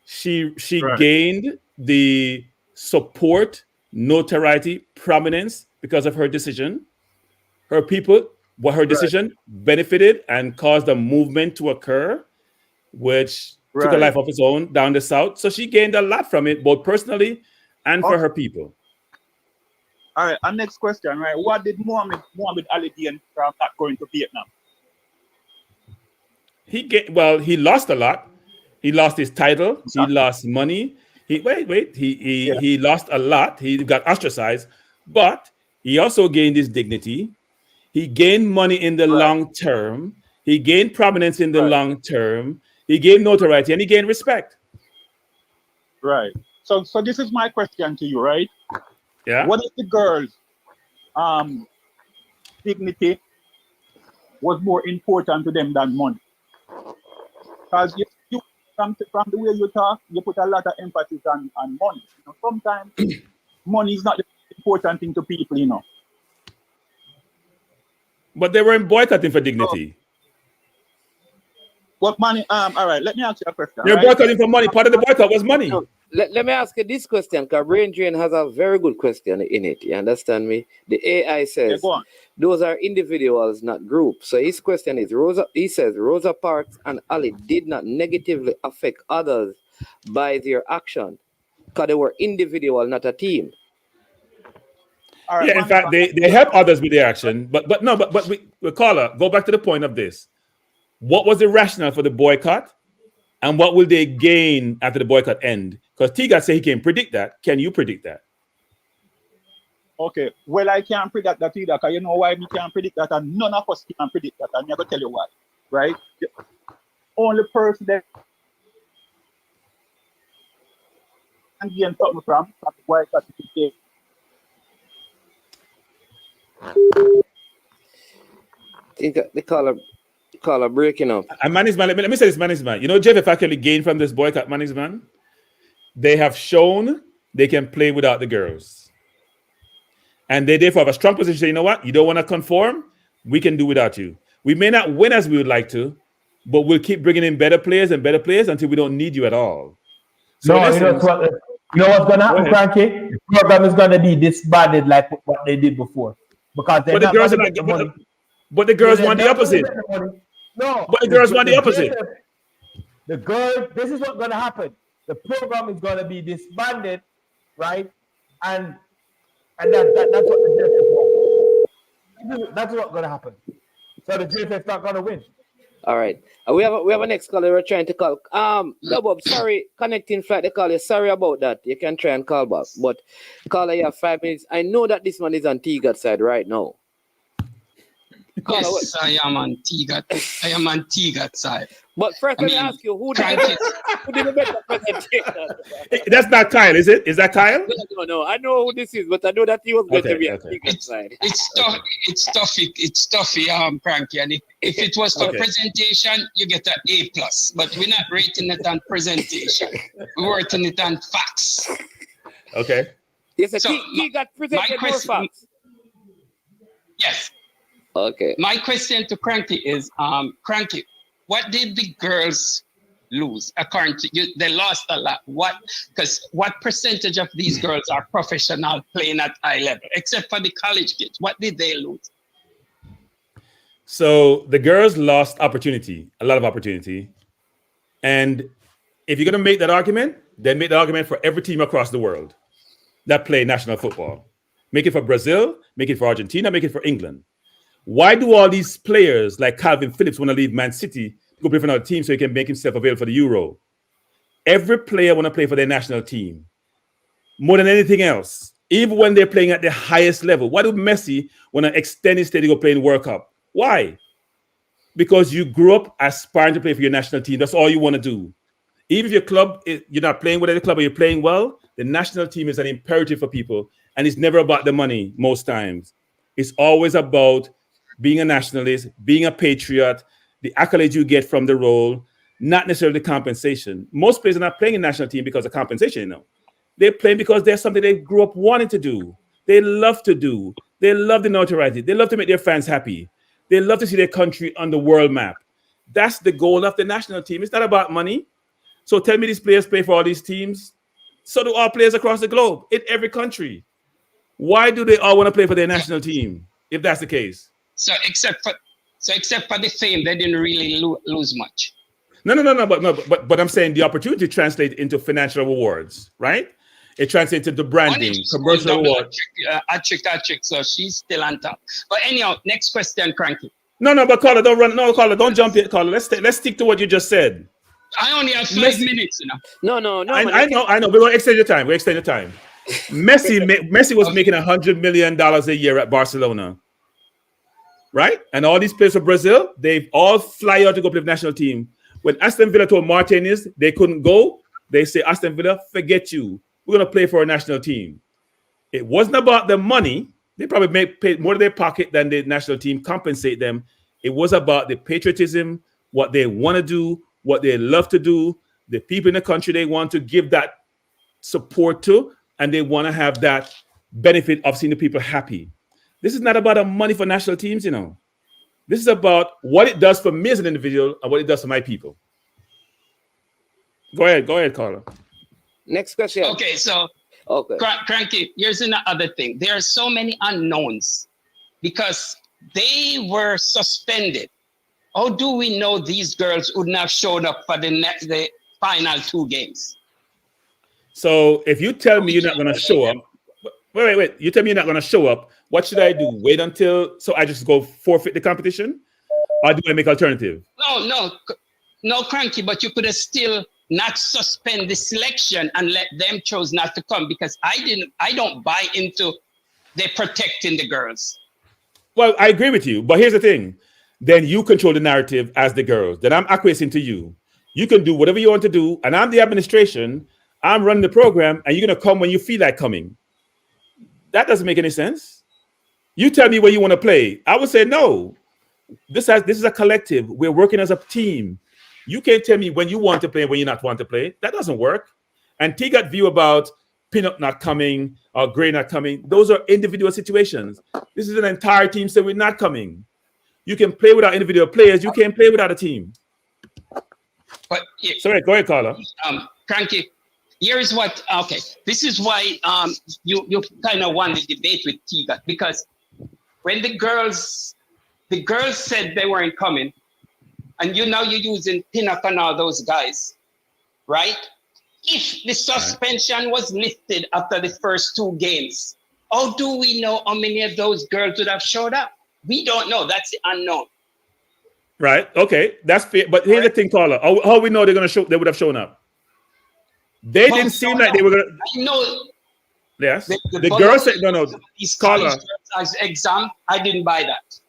She gained the support, notoriety, prominence because of her decision. Her people, her decision benefited and caused a movement to occur, which took a life of its own down the south. So she gained a lot from it, both personally and for her people. All right, our next question, right? What did Muhammad Ali gain from not going to Vietnam? He lost a lot. He lost his title. He lost money. He lost a lot. He got ostracized, but he also gained his dignity. He gained money in the long term. He gained prominence in the long term. He gained notoriety and he gained respect. Right. So this is my question to you, right? Yeah. What if the girls' dignity was more important to them than money? Because you from the way you talk, you put a lot of emphasis on money. You know, sometimes money is not the important thing to people, you know. But they weren't boycotting for dignity. What money? All right, let me ask you a question. They're boycotting for money. Part of the boycott was money. Let me ask you this question, because Brain Drain has a very good question in it. You understand me? The AI says those are individuals, not groups. So his question is Rosa Parks and Ali did not negatively affect others by their action because they were individual, not a team. Right, yeah, in fact, they help others with their action. But we caller, go back to the point of this. What was the rationale for the boycott? And what will they gain after the boycott end? Because Tegat said he can predict that. Can you predict that? Okay. Well, I can't predict that either. Because you know why we can't predict that? And none of us can predict that. And I'm going to tell you why. Right? The only person that can gain something from the boycott is think they call her breaking up. And management, let me say this management. You know, Jeff, if actually gained from this boycott management, they have shown they can play without the girls. And they therefore have a strong position. You know what? You don't want to conform? We can do without you. We may not win as we would like to, but we'll keep bringing in better players until we don't need you at all. So no, you know what's going to happen, Kranky? The program is going to be disbanded like what they did before. Because they're not going to get the money. But the girls want the opposite. No, but the girls want the opposite. The girls, this is what's going to happen. The program is going to be disbanded, right? And that's what the JFF wants. That's what's going to happen. So the JFF not going to win. All right. We have a next caller we're trying to call. No, Bob, sorry, connecting flight, they call you. Sorry about that. You can try and call back. But caller, you have 5 minutes. I know that this one is on Tegat side right now. Yes, I am on Tegat. I am on Tegat side. But first, let me ask you, who did the better presentation? That's not Kyle, is it? Is that Kyle? No. I know who this is, but I know that he was going to be on Tegat side. It's toughy, Kranky. And if it was for presentation, you get an A+. But we're not rating it on presentation. We're rating it on facts. Okay. Yes, so he got presented more facts. Yes. Okay. My question to Kranky is, Kranky, what did the girls lose? According to you, they lost a lot. What percentage of these girls are professional playing at high level, except for the college kids? What did they lose? So the girls lost opportunity, a lot of opportunity. And if you're going to make that argument, then make the argument for every team across the world that play national football. Make it for Brazil, make it for Argentina, make it for England. Why do all these players like Calvin Phillips want to leave Man City to go play for another team so he can make himself available for the Euro? Every player want to play for their national team more than anything else, even when they're playing at the highest level. Why do Messi want to extend his stay to go play in the World Cup? Why? Because you grew up aspiring to play for your national team. That's all you want to do. Even if your club, you're not playing with any club or you're playing well, the national team is an imperative for people. And it's never about the money most times. It's always about being a nationalist, being a patriot, the accolades you get from the role, not necessarily the compensation. Most players are not playing in national team because of compensation, you know. They're playing because there's something they grew up wanting to do. They love to do. They love the notoriety. They love to make their fans happy. They love to see their country on the world map. That's the goal of the national team. It's not about money. So tell me these players play for all these teams. So do all players across the globe, in every country. Why do they all want to play for their national team, if that's the case? So except for the fame, they didn't really lose much. No. But I'm saying the opportunity translates into financial rewards, right? It translates into branding, commercial reward. A trick. So she's still on top. But anyhow, next question, Kranky. No, but caller, don't run. No, caller, don't jump in, caller. Let's stick to what you just said. I only have 5 minutes, you know. No. I know. We're going to extend your time. Messi was making $100 million a year at Barcelona. Right? And all these players for Brazil, they all fly out to go play for the national team. When Aston Villa told Martinez they couldn't go, they say, Aston Villa, forget you. We're going to play for a national team. It wasn't about the money. They probably pay more to their pocket than the national team compensate them. It was about the patriotism, what they want to do, what they love to do, the people in the country they want to give that support to, and they want to have that benefit of seeing the people happy. This is not about the money for national teams, you know. This is about what it does for me as an individual and what it does for my people. Go ahead, Carla. Next question. Okay, so Kranky, here's another thing. There are so many unknowns because they were suspended. How do we know these girls wouldn't have showed up for the final 2 games? So if you tell me you're not going to show up, wait. You tell me you're not going to show up. What should I do? Wait until I just go forfeit the competition, or do I make alternative? No, Kranky. But you could have still not suspend the selection and let them choose not to come because I don't buy into they protecting the girls. Well, I agree with you, but here's the thing. Then you control the narrative as the girls. Then I'm acquiescing to you. You can do whatever you want to do, and I'm the administration. I'm running the program, and you're going to come when you feel like coming. That doesn't make any sense. You tell me where you want to play. I would say no. this is a collective. We're working as a team. You can't tell me when you want to play and when you not want to play. That doesn't work. And Tegat view about Pinup not coming or Gray not coming, those are individual situations. This is an entire team saying we're not coming. You can play without individual players. You can't play without a team. But sorry, go ahead, Carla. Kranky, here is what. Okay, this is why you kind of won the debate with Tegat, because when the girls said they weren't coming, and you're using Pinnock and all those guys, right? If the suspension was lifted after the first 2 games, how do we know how many of those girls would have showed up? We don't know. That's the unknown. Right. Okay. That's fair. But here's the thing, Carla. How we know they would have shown up? They didn't seem like they were gonna. I know. Yes. The girls said no. Carla. As exam, I didn't buy that.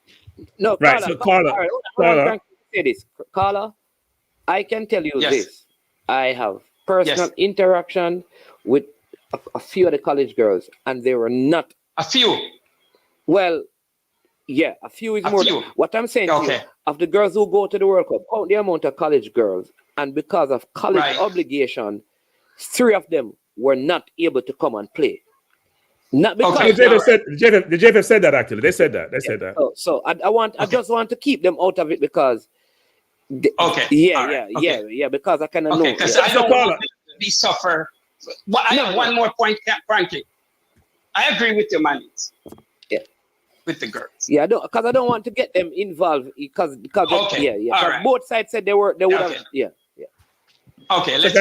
No, right. Carla, So Carla. Say this, Carla. I can tell you this. I have personal interaction with a few of the college girls, and they were not a few. Well, yeah, a few is more. What I'm saying to you, of the girls who go to the World Cup, count the amount of college girls, and because of college obligation, 3 of them were not able to come and play. Not because the JFF said that actually. They said that. They said that. So I just want to keep them out of it because. Because I kind of know. Because I don't want to be suffer. Well, I have one more point, Kranky. I agree with your man. With the girls. Yeah, because I don't want to get them involved because right. Both sides said they would have. Okay, let's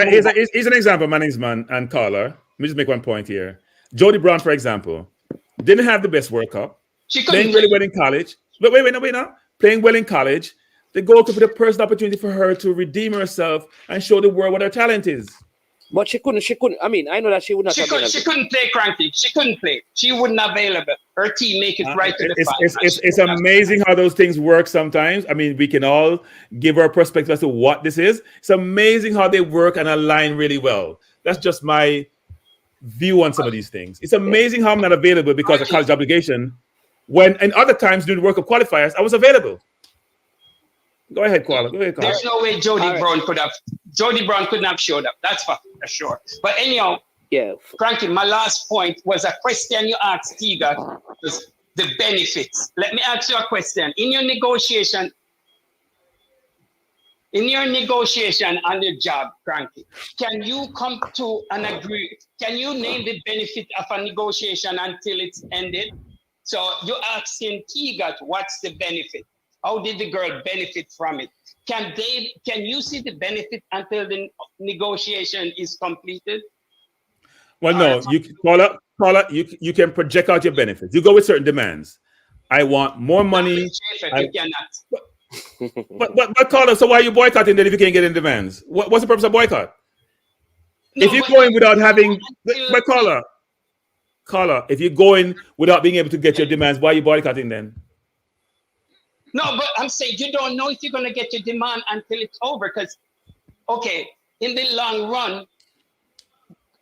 here's an example, Manningsman and Carla. Let me just make one point here. Jody Brown, for example, didn't have the best World Cup. She playing really well in college. But wait now. Playing well in college. The goal could be the first opportunity for her to redeem herself and show the world what her talent is. But she couldn't. I mean, I know that she would not. She couldn't play, Kranky. She couldn't play. She wasn't available. Her team make it right to the final. It's amazing how those things work sometimes. I mean, we can all give our perspective as to what this is. It's amazing how they work and align really well. That's just my view on some of these things. It's amazing how I'm not available because of college obligation. When in other times during the World Cup qualifiers, I was available. Go ahead, Carla. There's no way Jody Brown couldn't have showed up. That's for sure. But anyhow, Kranky, my last point was a question you asked Tegat, was the benefits. Let me ask you a question. In your negotiation on your job, Kranky, can you come to an agree? Can you name the benefit of a negotiation until it's ended? So you're asking Tegat, what's the benefit? How did the girl benefit from it? Can you see the benefit until the negotiation is completed? Well, no, you can project out your benefits. You go with certain demands. I want more money. You cannot. But Carla, so why are you boycotting then if you can't get in demands? What's the purpose of boycott? If you're going without having, but Carla, if you're going without being able to get your demands, why are you boycotting then? No, but I'm saying you don't know if you're going to get your demand until it's over. Because, in the long run,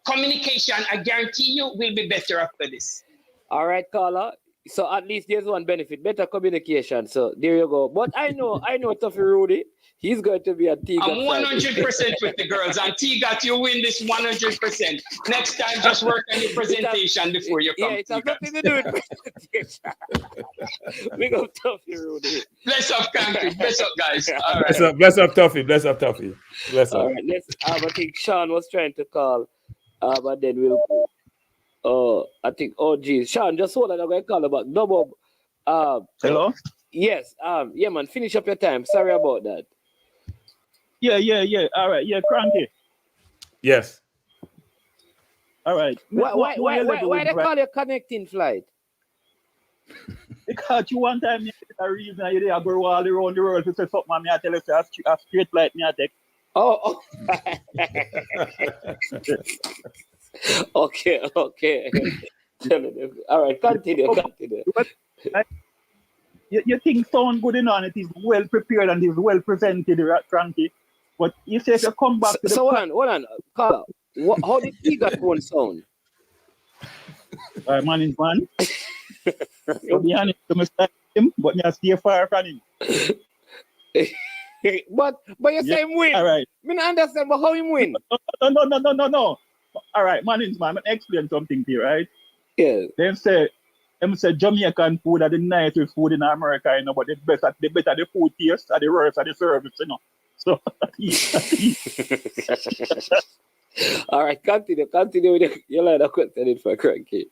communication, I guarantee you, will be better after this. All right, Carla. So at least there's one benefit, better communication. So there you go. But I know Tuffy Rudy. He's going to be a Tegat. I'm 100% with the girls. And Tegat, you win this 100%. Next time, just work on your presentation before you come. Yeah, it has nothing to do with presentation. Big up Tuffy Rudy. Bless up, Kranky. Bless up, guys. All right. Bless up, Tuffy. Bless up. All right, I think Sean was trying to call. But then we'll... Sean, just hold on. I'm going to call about double. Hello? Yes. Yeah, man. Finish up your time. Sorry about that. Yeah. All right. Yeah, Kranky. Yes. All right. Why they call you connecting flight? Because you one time you a reason you go all around the world to say something, and I tell you a straight flight me I take. Oh. Okay. All right, continue. Your thing sound good enough, and it is well prepared and is well presented, Kranky. But you say you come back to the... So hold on. Carla, how did Tegat one sound? Man. To be honest, him, but me I stay far from him. but you say him win. All right. Me not understand, but how him win? No. All right, man, I'm explain something to you, right? Yeah. Them say Jamaican food are the nicest food in America, you know, but the better the food taste and the worse are the service, you know. So all right, continue with your line of questioning for Kranky.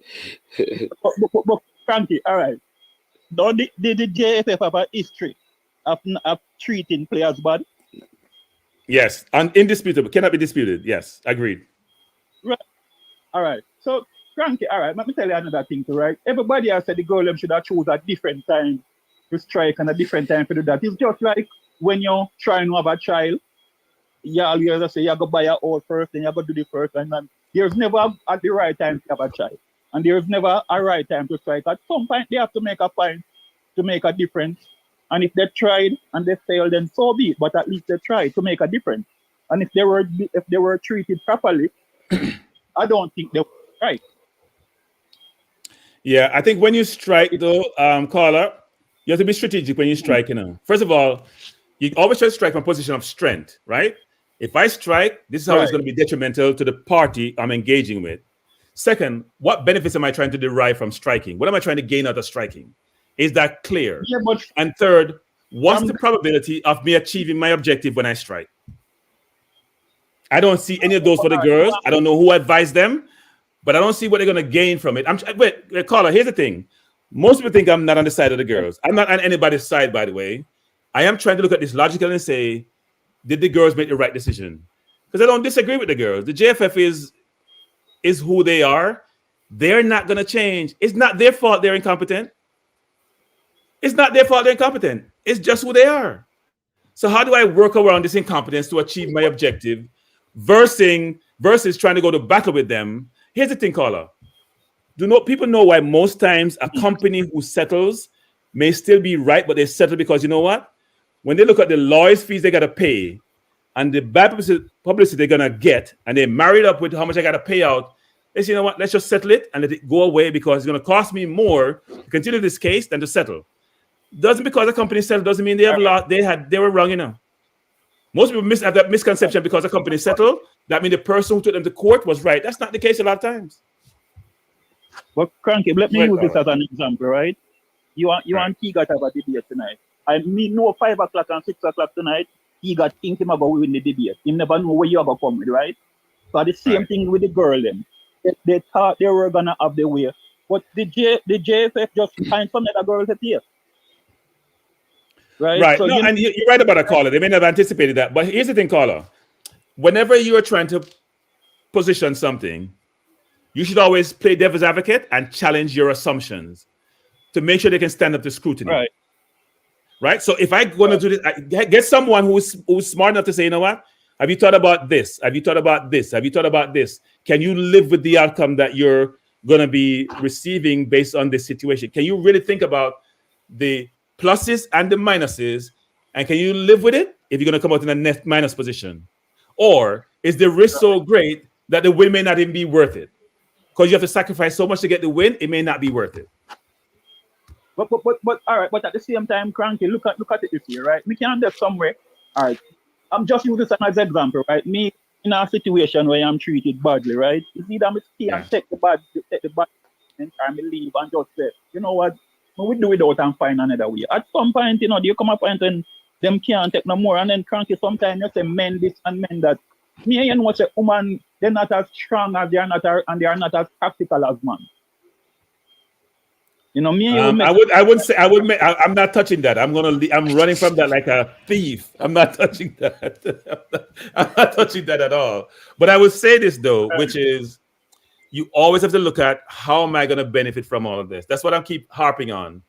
but Kranky, all right. Don't the JFF have a history of treating players bad? Yes, and indisputable, cannot be disputed. Yes, agreed. Right. All right. So Kranky, all right, let me tell you another thing too, right? Everybody has said the girl them should have choose a different time to strike and a different time to do that. It's just like when you're trying to have a child, you always say you go buy a house first, then you go do the first, and then there's never at the right time to have a child. And there's never a right time to strike. At some point they have to make a point to make a difference. And if they tried and they failed, then so be it. But at least they tried to make a difference. And if they were treated properly, I don't think they were right. Yeah, I think when you strike, though, caller, you have to be strategic when you strike. You know, first of all, you always try to strike from a position of strength, right? If I strike, this is how it's going to be detrimental to the party I'm engaging with. Second, what benefits am I trying to derive from striking? What am I trying to gain out of striking? Is that clear? Yeah, but and third, what's the probability of me achieving my objective when I strike? I don't see any of those for the girls. I don't know who advised them, but I don't see what they're going to gain from it. Wait, caller, here's the thing. Most people think I'm not on the side of the girls. I'm not on anybody's side, by the way. I am trying to look at this logically and say, did the girls make the right decision? Because I don't disagree with the girls. The JFF is who they are. They're not going to change. It's not their fault they're incompetent. It's not their fault they're incompetent. It's just who they are. So how do I work around this incompetence to achieve my objective versus trying to go to battle with them? Here's the thing, caller. People know why most times a company who settles may still be right, but they settle because you know what? When they look at the lawyers' fees they got to pay and the bad publicity they're going to get, and they marry it up with how much I got to pay out, they say, you know what? Let's just settle it and let it go away because it's going to cost me more to continue this case than to settle. Doesn't because the company settled doesn't mean they have lost. They were wrong, you know. Most people have that misconception because the company settled. That means the person who took them to court was right. That's not the case a lot of times. But Kranky, let me use this as an example, right? You and Tegat have a debate tonight. I mean, no 5 o'clock and 6 o'clock tonight. Tegat think him about win the debate. He never know where you are going to come with, right? So the same thing with the girl then. They thought they were gonna have the way, but the JFF just find some other girls at here. Right. So no, and you're right about a caller. They may not have anticipated that. But here's the thing, caller. Whenever you are trying to position something, you should always play devil's advocate and challenge your assumptions to make sure they can stand up to scrutiny. Right. So if I'm going to do this, get someone who's smart enough to say, you know what? Have you thought about this? Have you thought about this? Have you thought about this? Can you live with the outcome that you're going to be receiving based on this situation? Can you really think about the pluses and the minuses? And can you live with it if you're going to come out in a net minus position? Or is the risk so great that the win may not even be worth it? Because you have to sacrifice so much to get the win, it may not be worth it. But all right, but at the same time, Kranky, look at it this year, right? We can get somewhere. All right. I'm just using this as an example, right? Me in a situation where I'm treated badly, right? It's either I stay and take the bad and I leave and just say, you know what? We do it out and find another way. At some point, you know, you come up and then them can't take no more, and then Kranky sometimes you say men this and men that. Me and what say woman, they're not as strong as they are not and they are not as practical as man. You know, I'm not touching that. I'm running from that like a thief. I'm not touching that. I'm not touching that at all. But I would say this though, which is you always have to look at how am I going to benefit from all of this. That's what I keep harping on.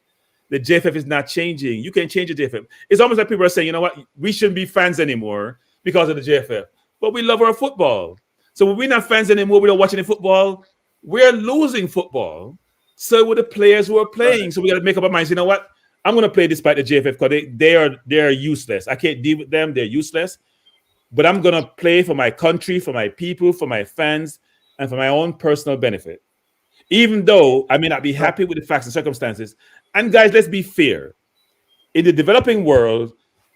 The JFF is not changing. You can't change the JFF. It's almost like people are saying, you know what, we shouldn't be fans anymore because of the JFF. But we love our football. So when we're not fans anymore, we don't watch any football. We're losing football. So with the players who are playing, so we got to make up our minds. You know what? I'm going to play despite the JFF because they are useless. I can't deal with them. They're useless. But I'm going to play for my country, for my people, for my fans, and for my own personal benefit. Even though I may not be happy with the facts and circumstances, And guys, let's be fair. In the developing world,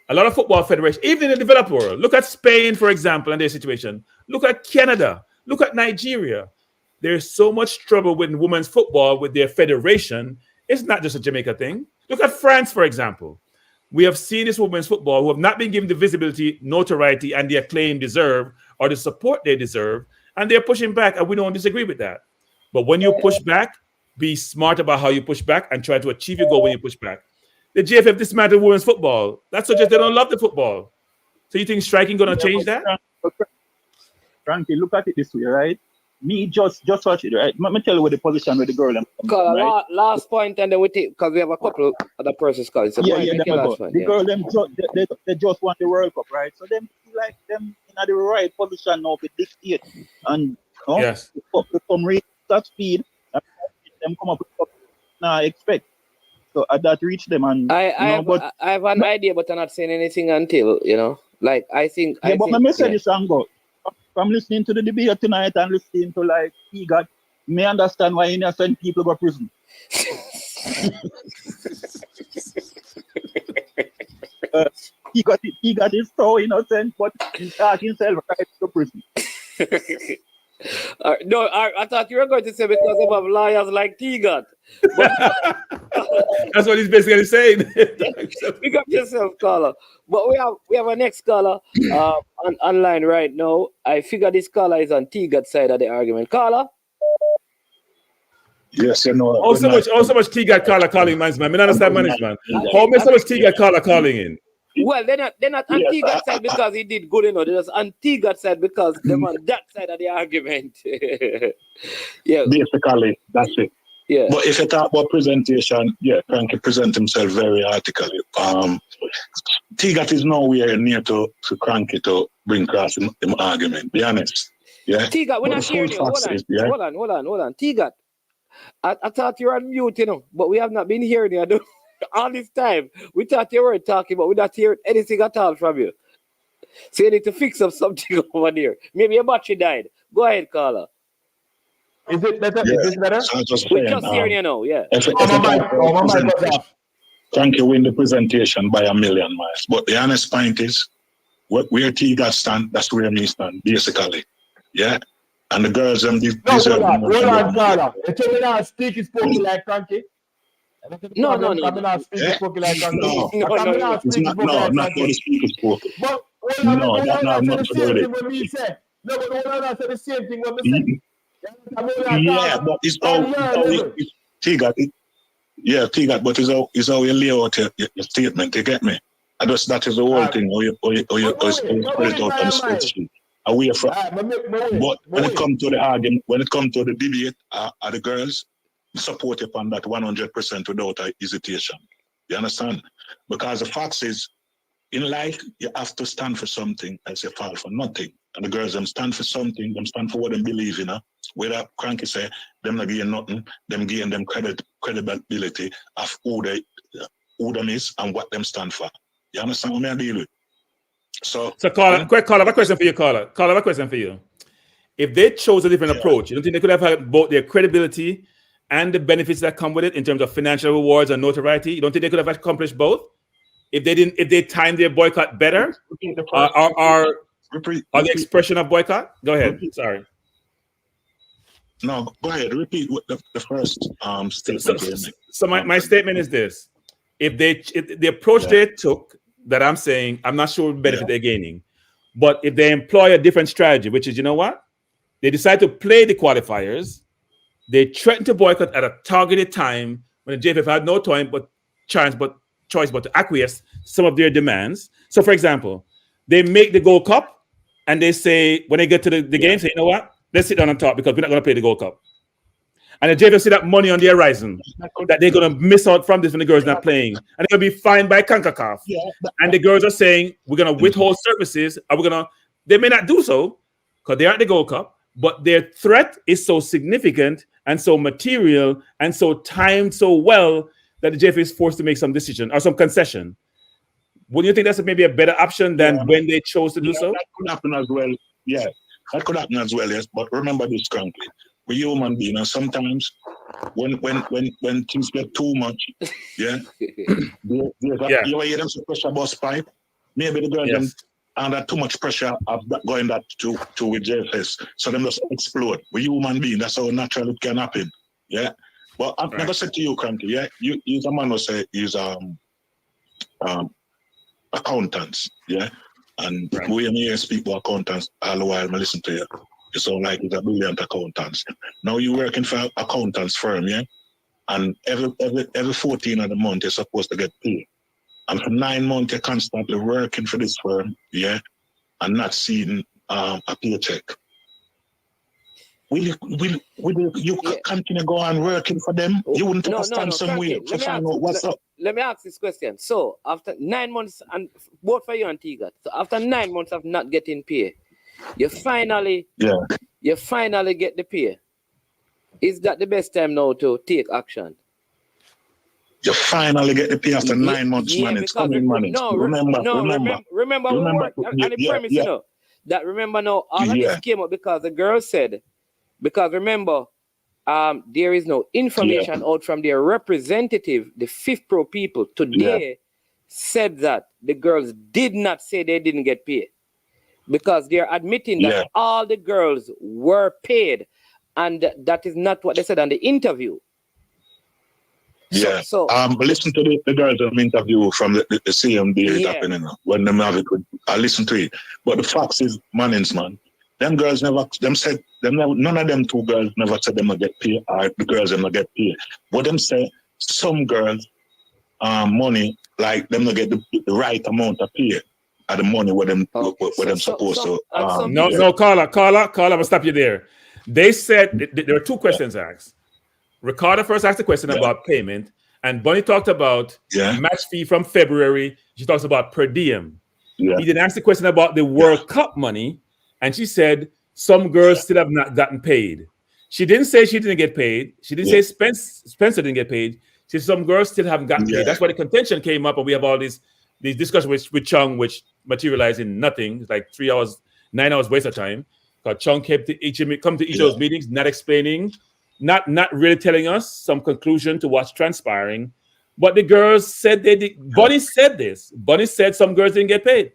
a lot of football federations, even in the developed world, look at Spain, for example, and their situation. Look at Canada. Look at Nigeria. There's so much trouble with women's football with their federation. It's not just a Jamaica thing. Look at France, for example. We have seen this women's football who have not been given the visibility, notoriety, and the acclaim deserve, or the support they deserve, and they're pushing back, and we don't disagree with that. But when you push back, be smart about how you push back and try to achieve your goal when you push back. The GFF dismantled women's football. That suggests they don't love the football. So you think striking going to change that? Kranky, look at it this way, right? Me just watch it, right? Let me tell you what the position with the girl. Right? Last point, and then we take, because we have a couple other persons calling. So the girl them they just won the World Cup, right? So them like them in the right position now to dictate and yes, to come reach that speed and them come up with what I expect. So at that reach them and I have an idea, but I'm not saying anything until Like I think. Yeah, but my message is Ango. From listening to the debate tonight and listening to like Tegat, may understand why innocent people go to prison. Tegat is so innocent, but he got himself right to prison. No, I thought you were going to say because of lawyers like Tegat. That's what he's basically saying. Pick up yourself, caller. But we have a next caller online right now. I figure this caller is on Tegat's side of the argument. Caller? Yes, you know. Also much Tegat caller calling, man. I don't understand management. How much Tegat caller calling in? Well, they're not on Tegat's side because he did good, They're just on Tegat's side because they're on that side of the argument. Yeah. Basically, that's it. Yeah. But if you talk about presentation, Kranky present himself very artically. Tegat is nowhere near to Kranky to bring across him argument. Be honest. Yeah. Tegat, we're not hearing you. Hold on. Tegat, I thought you were on mute, but we have not been hearing you. All this time, we thought you were talking, but we're not hearing anything at all from you. So you need to fix up something over there. Maybe your battery died. Go ahead, caller. Is it better? Yeah. Is this better? So We're just hearing you now, yeah. Kranky win the presentation by 1,000,000 miles. But the honest point is, where Tegat stand, that's where me stand, basically. Yeah? And the girls, them deserve... Hold on, caller. You tell me now, Speaky Spokey like Kranky? No. Not the Speaky Spokey. But no, that's not much to do with it. What me say. No, but hold on, I said the same thing what me say. Yeah, but it's how Tegat. Tegat, but it's how you lay out your statement. You get me? That is the whole thing. How you spread it out on the spreadsheet. Away from. But when it comes to the argument, when it comes to the debate, are the girls support upon that 100% without hesitation? You understand? Because the fact is, in life, you have to stand for something as you fall for nothing. And the girls, them stand for something, them stand for what they believe in. Whether Kranky say, them not gain nothing, them gain them credibility of who them is and what them stand for. You understand what I deal with? So caller, I have a question for you, caller. I have a question for you. If they chose a different approach, you don't think they could have had both their credibility and the benefits that come with it in terms of financial rewards and notoriety? You don't think they could have accomplished both? If they timed their boycott better, or the expression of boycott? Go ahead. Sorry. No, go ahead. Repeat what the first statement. So my statement is this: if the approach they took, that I'm saying, I'm not sure what benefit they're gaining, but if they employ a different strategy, which is, you know what, they decide to play the qualifiers, they threaten to boycott at a targeted time when the JFF had no choice but to acquiesce some of their demands. So, for example, they make the Gold Cup and they say, when they get to the game, say, you know what? Let's sit down and talk because we're not going to play the Gold Cup. And the JFF see that money on the horizon, that they're going to miss out from this when the girls not playing. And they're going to be fined by CONCACAF. And the girls are saying, we're going to withhold services. They may not do so because they aren't the Gold Cup, but their threat is so significant and so material and so timed so well that the JFF is forced to make some decision or some concession. Would you think that's maybe a better option than when they chose to do so? That could happen as well. Yeah, that could happen as well, yes. But remember this, Kranky. We're human beings, and sometimes when things get too much, yeah, you hear them say pressure bust pipe. Maybe the girls them under too much pressure of that going that to with JFS, so them just explode. We human being, that's how natural it can happen. Yeah, but I'm never said to you, Kranky, yeah, you's a man who say he's accountants, yeah, and we hear speak about accountants all the while. I listen to you. You sound like he's a brilliant accountant. Now you working for an accountant's firm, yeah, and every 14 of the month you're supposed to get paid. And for 9 months, you're constantly working for this firm, yeah, and not seeing a paycheck. Will you continue go on working for them? You wouldn't understand some way to find out what's up. Let me ask this question. So, after 9 months, and both for you and Tegat, so after 9 months of not getting pay, you finally get the pay. Is that the best time now to take action? You finally get the pay after 9 months, man. It's coming, man. Remember we worked on the premise, you know. That remember now, all of this came up because the girl said, because remember, there is no information out from their representative, the Fifth Pro people today said that the girls did not say they didn't get paid. Because they're admitting that all the girls were paid. And that is not what they said on the interview. Yeah. But listen to the girls' interview from the CMD happening when them have it. I listen to it. But the fact is, man. Them girls none of them two girls never said them not get paid, or the girls them not get paid. But them say some girls money, like them not get the right amount of pay at the money where them supposed to. No, Carla, I'm gonna stop you there. They said there were two questions asked. Ricardo first asked the question about payment, and Bunny talked about match fee from February. She talks about per diem. He didn't ask the question about the World Cup money, and she said some girls still have not gotten paid. She didn't say she didn't get paid. She didn't say Spencer didn't get paid. She said some girls still haven't gotten paid. That's why the contention came up, and we have all these discussions with Chung, which materialized in nothing. It's like 9 hours waste of time. Because Chung came to each of those meetings, not explaining, not really telling us some conclusion to what's transpiring. But the girls said they did. Bunny said this. Bunny said some girls didn't get paid.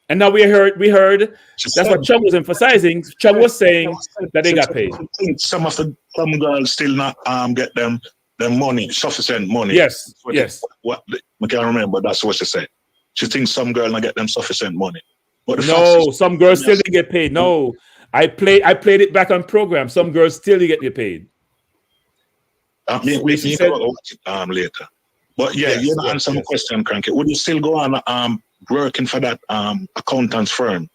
And now we heard that's what Chung was emphasizing. Chung was saying that they got paid. Some girls still not get them money, sufficient money. Yes. What I can't remember, that's what she said. She thinks some girls not get them sufficient money. But some girls still didn't get paid. No. I played it back on program. Some girls still didn't get paid. We need to watch it later. But you answer my question, Kranky. Would you still go on working for that accountant's firm?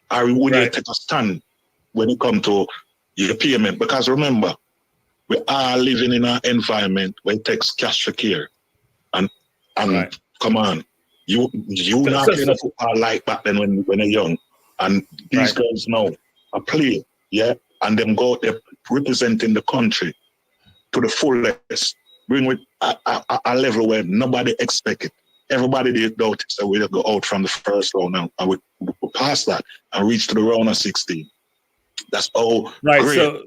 Or would you take a stand when it comes to your payment? Because remember, we are living in an environment where it takes cash for care. And come on, you not playing football like back then when you're young. And these girls now are playing, and them go out there representing the country to the fullest, bring with a level where nobody expect it. Everybody did notice that we'll go out from the first round and we pass that and reach to the round of 16. That's all great. So,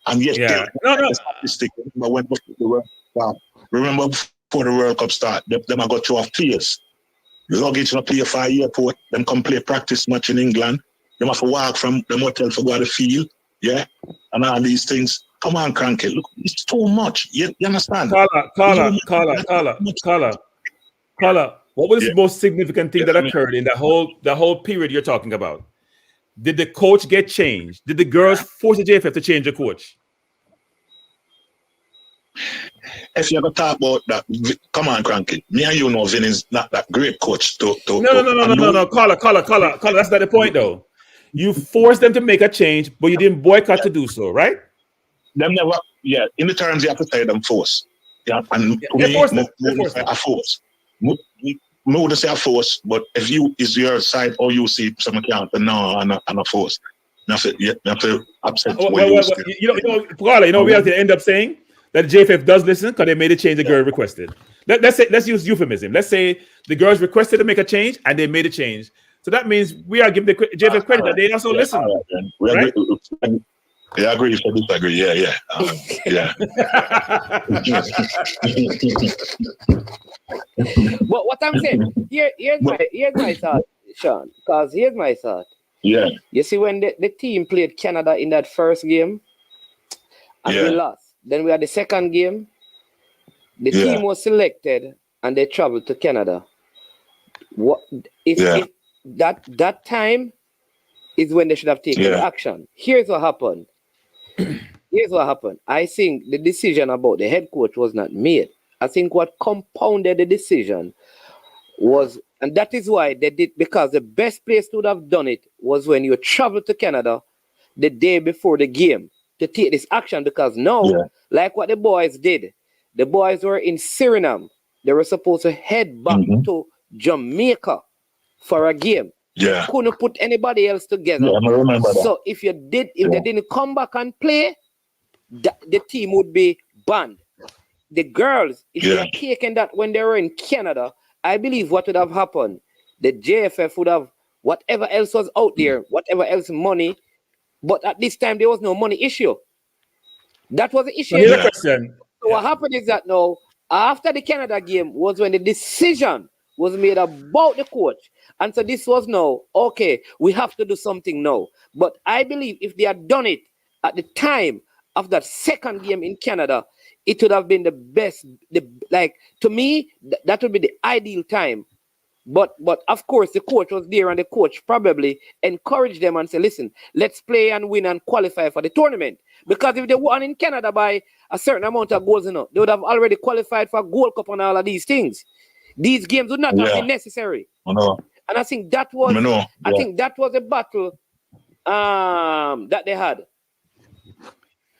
and yes, statistic. Remember before the World Cup start, them I got 12 players. Luggage not play for airport, them come play practice match in England. Them have to walk from the hotel to go to the field, and all these things. Come on, Kranky, look, it's too much. You understand? Carla. What was the most significant thing that occurred in the whole period you're talking about? Did the coach get changed? Did the girls force the JFF to change the coach? If you're gonna talk about that, come on, Kranky. Me and you know Vin is not that great coach to No. Carla. That's not the point, though. You forced them to make a change, but you didn't boycott to do so, right? Them never, in the terms you have to say them force. And I force. I wouldn't say a force, but if you is your side or you see some account, then no, I'm a force. You have to upset. We have to end up saying that the JFF does listen because they made a change the girl requested. Let's use euphemism. Let's say the girls requested to make a change and they made a change. So that means we are giving the JFF credit that they also listen. Yeah, agree for disagree. Yeah. Yeah. But what I'm saying, here's my thought, Sean. Because here's my thought. Yeah. You see, when the team played Canada in that first game, and we lost. Then we had the second game. The team was selected, and they traveled to Canada. What if that time is when they should have taken the action? Here's what happened. I think the decision about the head coach was not made. I think what compounded the decision was, and that is why they did, because the best place to have done it was when you travel to Canada the day before the game to take this action, because now, like what the boys did, the boys were in Suriname. They were supposed to head back to Jamaica for a game. They couldn't put anybody else together. I remember that. So if they didn't come back and play, the team would be banned. The girls, if they had taken that when they were in Canada, I believe what would have happened, the JFF would have, whatever else was out there, whatever else money, but at this time there was no money issue. That was the issue. Here's a question. So what happened is that now, after the Canada game was when the decision was made about the coach. And so this was now, okay, we have to do something now. But I believe if they had done it at the time of that second game in Canada, it would have been the best. To me, that would be the ideal time. But of course, the coach was there, and the coach probably encouraged them and said, listen, let's play and win and qualify for the tournament. Because if they won in Canada by a certain amount of goals, they would have already qualified for Gold Cup and all of these things. These games would not have been necessary. And I think that was I think that was a battle that they had.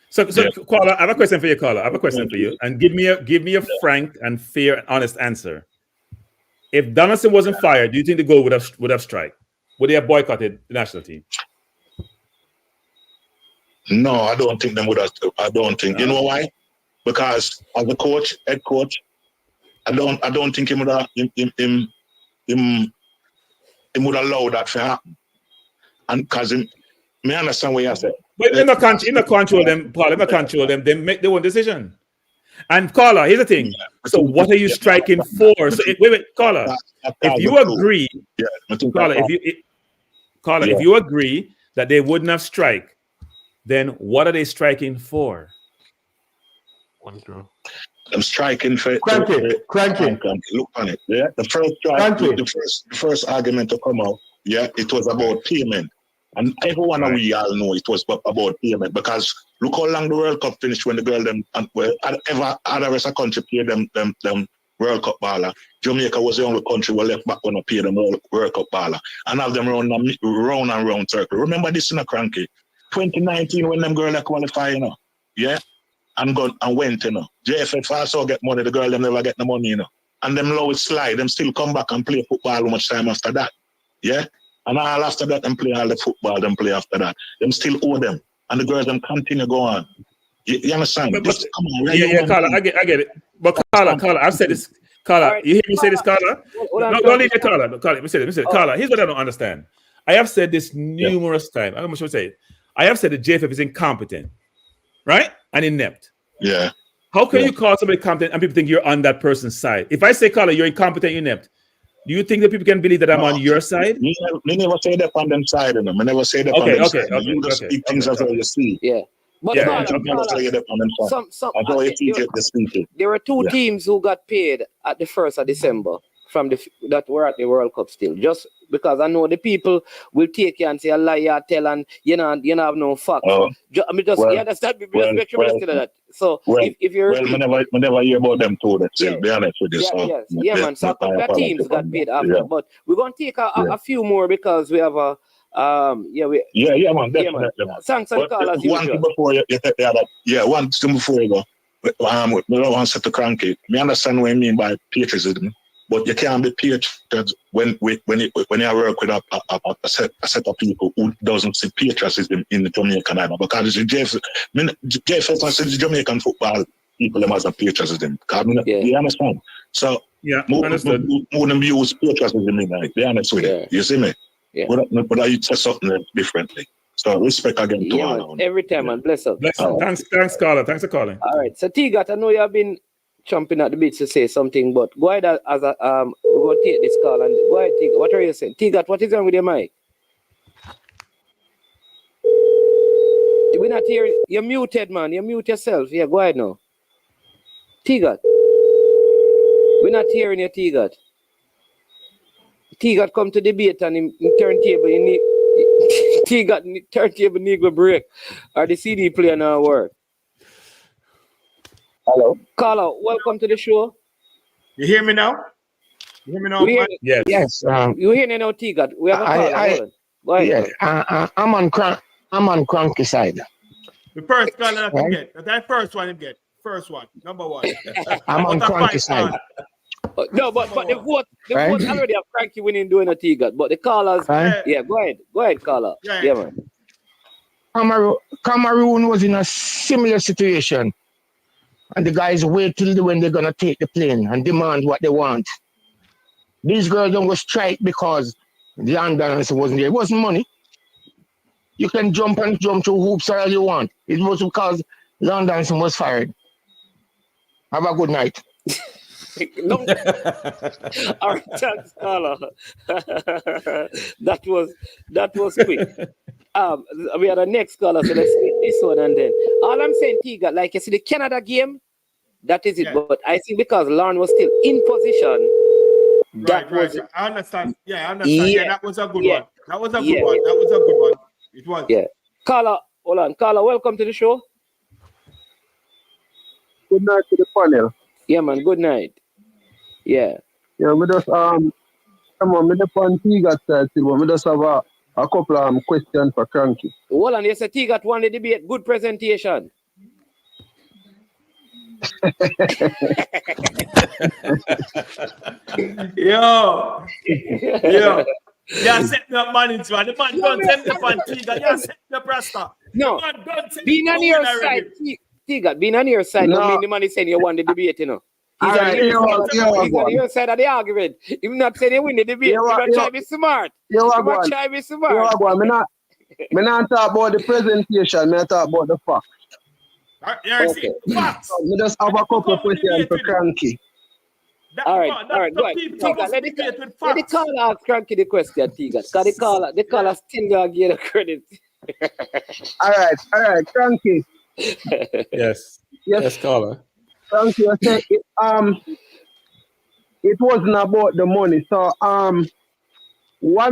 So caller, I have a question for you, caller. I have a question for you. And give me a frank and fair and honest answer. If Donaldson wasn't fired, do you think the goal would have strike? Would they have boycotted the national team? No, I don't think them would have. I don't think. You know why? Because as a coach, head coach, I don't think him would have him would allow that to happen. And because me understand what you said. But in the control them, Paul, in the control them, they make their own decision. And caller, here's the thing. So what are you striking for? So wait, caller. If you agree, caller, if you agree that they wouldn't have strike, then what are they striking for? I'm striking for Kranky. Look on it. Yeah, the first strike, the first argument to come out. Yeah, it was about payment. And everyone we all know it was about payment, because look how long the World Cup finished when the girl them and other rest of country paid them World Cup baller. Jamaica was the only country who left back when they paid them World Cup baller and have them round and round circle. Remember this in a Kranky? 2019 when them girls qualify, yeah, and went, JFF also get money, the girl them never get the money, and them low it slide, them still come back and play football how much time after that, yeah. And all after that, them play all the football, them play after that. Them still owe them. And the girls, them continue go on. You understand? Come on, Carla, I get it. But Carla, I've said this. Carla, right. You hear me say this, Carla? No, don't leave it, Carla. Carla, let me say it. Carla, here's what I don't understand. I have said this numerous times. I don't know what I say it. I have said that JFF is incompetent, right? And inept. Yeah. How can you call somebody competent and people think you're on that person's side? If I say, Carla, you're incompetent, you're inept, do you think that people can believe that I'm on your side? Me never say that on them side, I never say that on them side. You just speak things as how you see. Yeah. But there were two teams who got paid at the 1st of December that were at the World Cup still. Just because I know the people will take you and say a lie, you tell, and you know have no facts. That's not make sure listen to that. So if you're never hear about them too. That's be honest with you. Man. So that teams got paid after, but we're gonna take a few more because we have a man, definitely. Thanks and call as usual. One thing before you take the other. Yeah, one thing before you go. We don't want to set the Kranky. Me understand what I mean by patriotism. But you can't be patriotic when you work with a set of people who doesn't see patriotism in the Jamaican either. Because JFF and the Jamaican football people them as a patriotism. You understand? So understood. Wouldn't use patriotism in that. Be honest with you. You see me? Yeah. But I say something differently. So respect again to Yeah, all. man. Every time, man. Bless up. Bless up. Thanks, caller. Thanks for calling. All right. So Tegat, I know you have been chomping at the bit to say something, but go ahead as a we're gonna take this call and go ahead, Tegat. What are you saying? Tegat, what is wrong with your mic? We're not hearing. You're muted, man. You mute yourself. Yeah, go ahead now. Tegat. We're not hearing you, Tegat. Tegat come to debate and in turntable you need Tegat turntable need to break or the CD player now work. Hello. Caller, welcome to the show. You hear me now? You hear me now? Yes. Yes. You hear me now, Tegat? We have a caller. Hold on. Go ahead. Yes. I'm on Kranky side. The first caller that Right? you get. That first one you get. First one. Number one. I'm on Out of Kranky five side. callers. No, but the vote Right? already have Kranky winning doing a Tegat, but the callers, Right? yeah, go ahead, caller. Yeah, man. Cameroon was in a similar situation. And the guys wait till when they're going to take the plane and demand what they want. These girls don't go strike because the ambulance wasn't there. It wasn't money. You can jump through hoops all you want. It was because the ambulance was fired. Have a good night. No. All right, thanks, caller. that was quick. We had a next caller, so let's get this one and then. All I'm saying, Tegat, like you see the Canada game, that is it. Yeah. But I think because Lauren was still in position, that was. Right. I understand. Yeah, I understand. Yeah, that was a good one. That was a good one. It was. Yeah. Caller, hold on. Caller, welcome to the show. Good night to the panel. Yeah, man. Good night. Yeah. Yeah, we just come on, me the pan Tegat side still, but we just have a couple of questions for Kranky. Hold on, yes, Tegat won the debate. Good presentation. Yo. Yeah, set me up, man. Into the man don't send the pan Tegat. Yeah, set the prasta. No. Being on your side, Tegat, being on your side don't mean the man is saying you won the debate, you know. He's on your side of the argument. He's not saying you win the debate. He's not trying to be smart. He's not trying to be smart. Me not talk about the presentation, me talk about the facts. Okay. Facts. Me just have a couple of questions for Kranky. All right, go ahead. Tegat, let the caller ask Kranky the question, Tegat. Because the caller still going to give the credit. All right, Kranky. Yes, caller. Thank you. It wasn't about the money. So why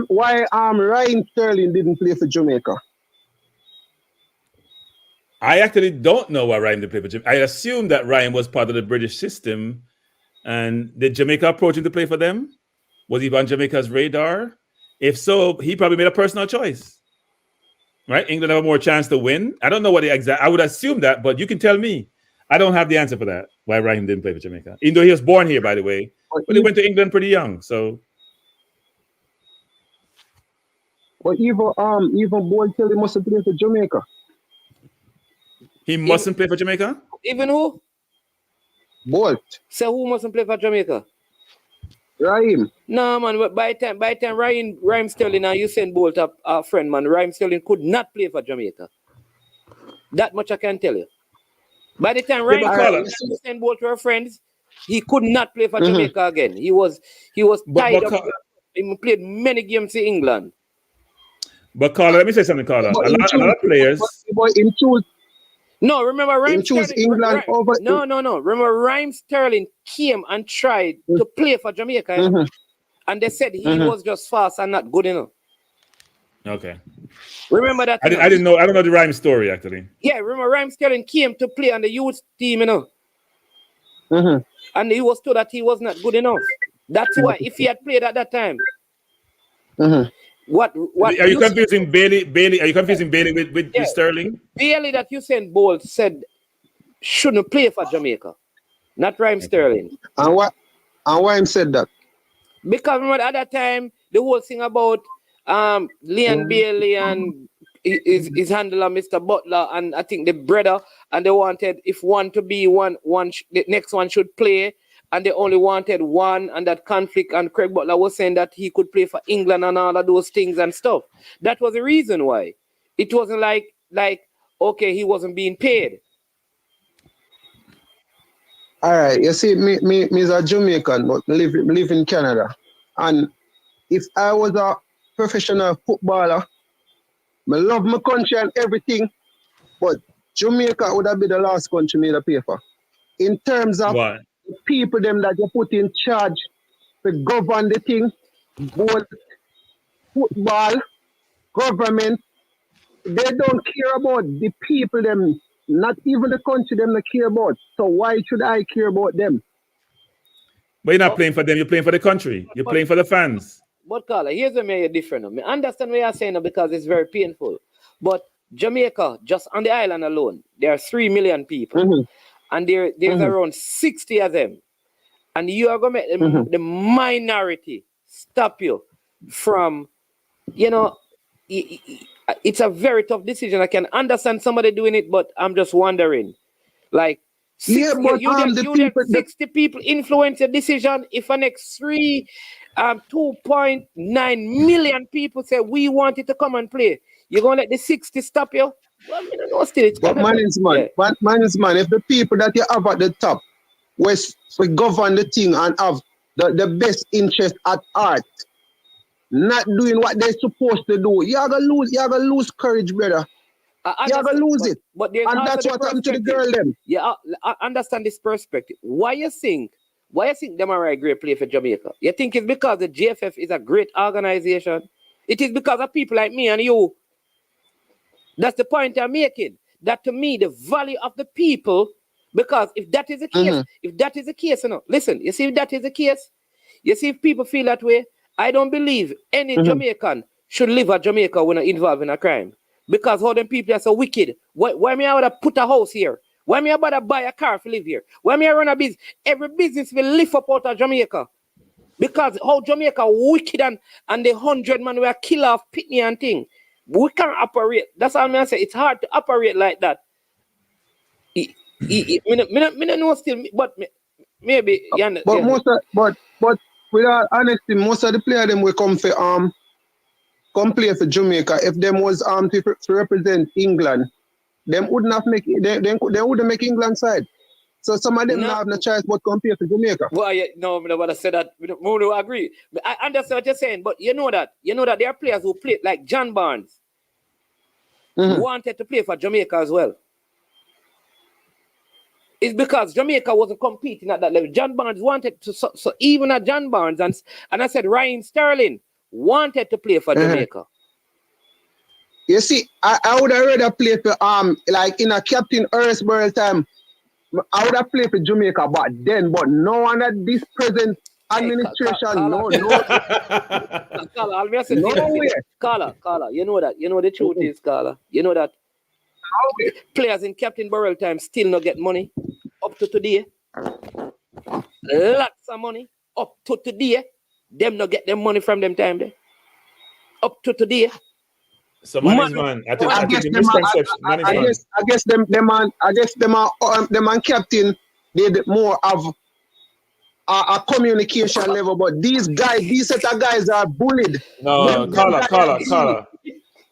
Ryan Sterling didn't play for Jamaica? I actually don't know why Ryan didn't play for Jamaica. I assume that Ryan was part of the British system, and did Jamaica approach him to play for them? Was he on Jamaica's radar? If so, he probably made a personal choice. Right? England have more chance to win. I don't know what the exact. I would assume that, but you can tell me. I don't have the answer for that. Why Ryan didn't play for Jamaica, even though he was born here, by the way, but he went to England pretty young. So, but even Boyd Kelly mustn't play for Jamaica. He mustn't play for Jamaica. Even who? Bolt. So who mustn't play for Jamaica? Ryan. No, man. By the time Ryan Sterling and Usain Bolt are friend, man. Ryan Sterling could not play for Jamaica. That much I can tell you. By the time Ryan and Usain Bolt were friends, he could not play for Jamaica again. He was tied up. He played many games in England. But Carla, let me say something, Carla. A lot of players. No, remember Ryan Sterling. England over. No. Remember Ryan Sterling came and tried to play for Jamaica, and they said he was just fast and not good enough. Okay. Remember that? I didn't know. I don't know the Rhyme story actually. Yeah, remember Ryan Sterling came to play on the youth team, you know. And he was told that he was not good enough. That's why if he had played at that time. What are you confusing Bailey? Are you confusing Bailey with Sterling? Bailey that Usain Bolt said shouldn't play for Jamaica, not Ryan Sterling. And why him said that? Because remember at that time the whole thing about Leon Bailey and his handler Mr. Butler and I think the brother, and they wanted if one to be one the next one should play. And they only wanted one, and that conflict. And Craig Butler was saying that he could play for England and all of those things and stuff. That was the reason why. It wasn't like okay, he wasn't being paid. All right, you see, me is a Jamaican, but live in Canada. And if I was a professional footballer, I love my country and everything, but Jamaica would have been the last country me to pay for. In terms of Why? the people them that you put in charge to govern the thing, both football, government, they don't care about the people them, not even the country them they care about. So why should I care about them? But you're not playing for them, you're playing for the country. You're playing for the fans. But Carla, here's where you're different. I understand what you're saying because it's very painful. But Jamaica, just on the island alone, there are 3 million people. And there's around 60 of them. And you are going to make the minority stop you from, it's a very tough decision. I can understand somebody doing it, but I'm just wondering. Like, 60 people influence your decision. If an next 2.9 million people say we want it to come and play, you're going to let the 60 stop you? Well, I don't still. But man, if the people that you have at the top, we govern the thing and have the best interest at heart, not doing what they're supposed to do, you're going to lose courage, brother. You're going to lose it. And that's what happened to the girl them. Yeah, I understand this perspective. Why you think them are a great play for Jamaica? You think it's because the GFF is a great organization? It is because of people like me and you. That's the point I'm making. That to me, the value of the people, because if that is the case, listen, you see if that is the case, you see if people feel that way, I don't believe any Jamaican should live at Jamaica when involved in a crime. Because how them people are so wicked. Why me I would have put a house here? Why me I about to buy a car to live here? Why me I run a business? Every business will lift up out of Jamaica. Because how Jamaica wicked and the 100 man were kill off Pitney and thing. We can't operate. That's all I say. It's hard to operate like that. Me don't know still, but maybe. But with all honesty, most of the players them will come for play for Jamaica. If them was to represent England, them wouldn't have they wouldn't make England side. So some of them don't have no choice but come play for Jamaica. Well, I don't say that. We don't agree. I understand what you're saying, but you know that there are players who play like John Barnes wanted to play for Jamaica as well. It's because Jamaica wasn't competing at that level. John Barnes wanted to, so even at John Barnes and I said Ryan Sterling wanted to play for Jamaica. You see, I would have rather play for like in a Captain Earthborough time. I would have played for Jamaica but no one at this present administration, no way. Carla, you know the truth is, Carla, you know that players in Captain Burrell time still not get money up to today. Lots of money up to today. Them not get them money from them time there. Up to today. So man, I think the misconception. I guess them man captain did more of a communication level, but these set of guys are bullied. No,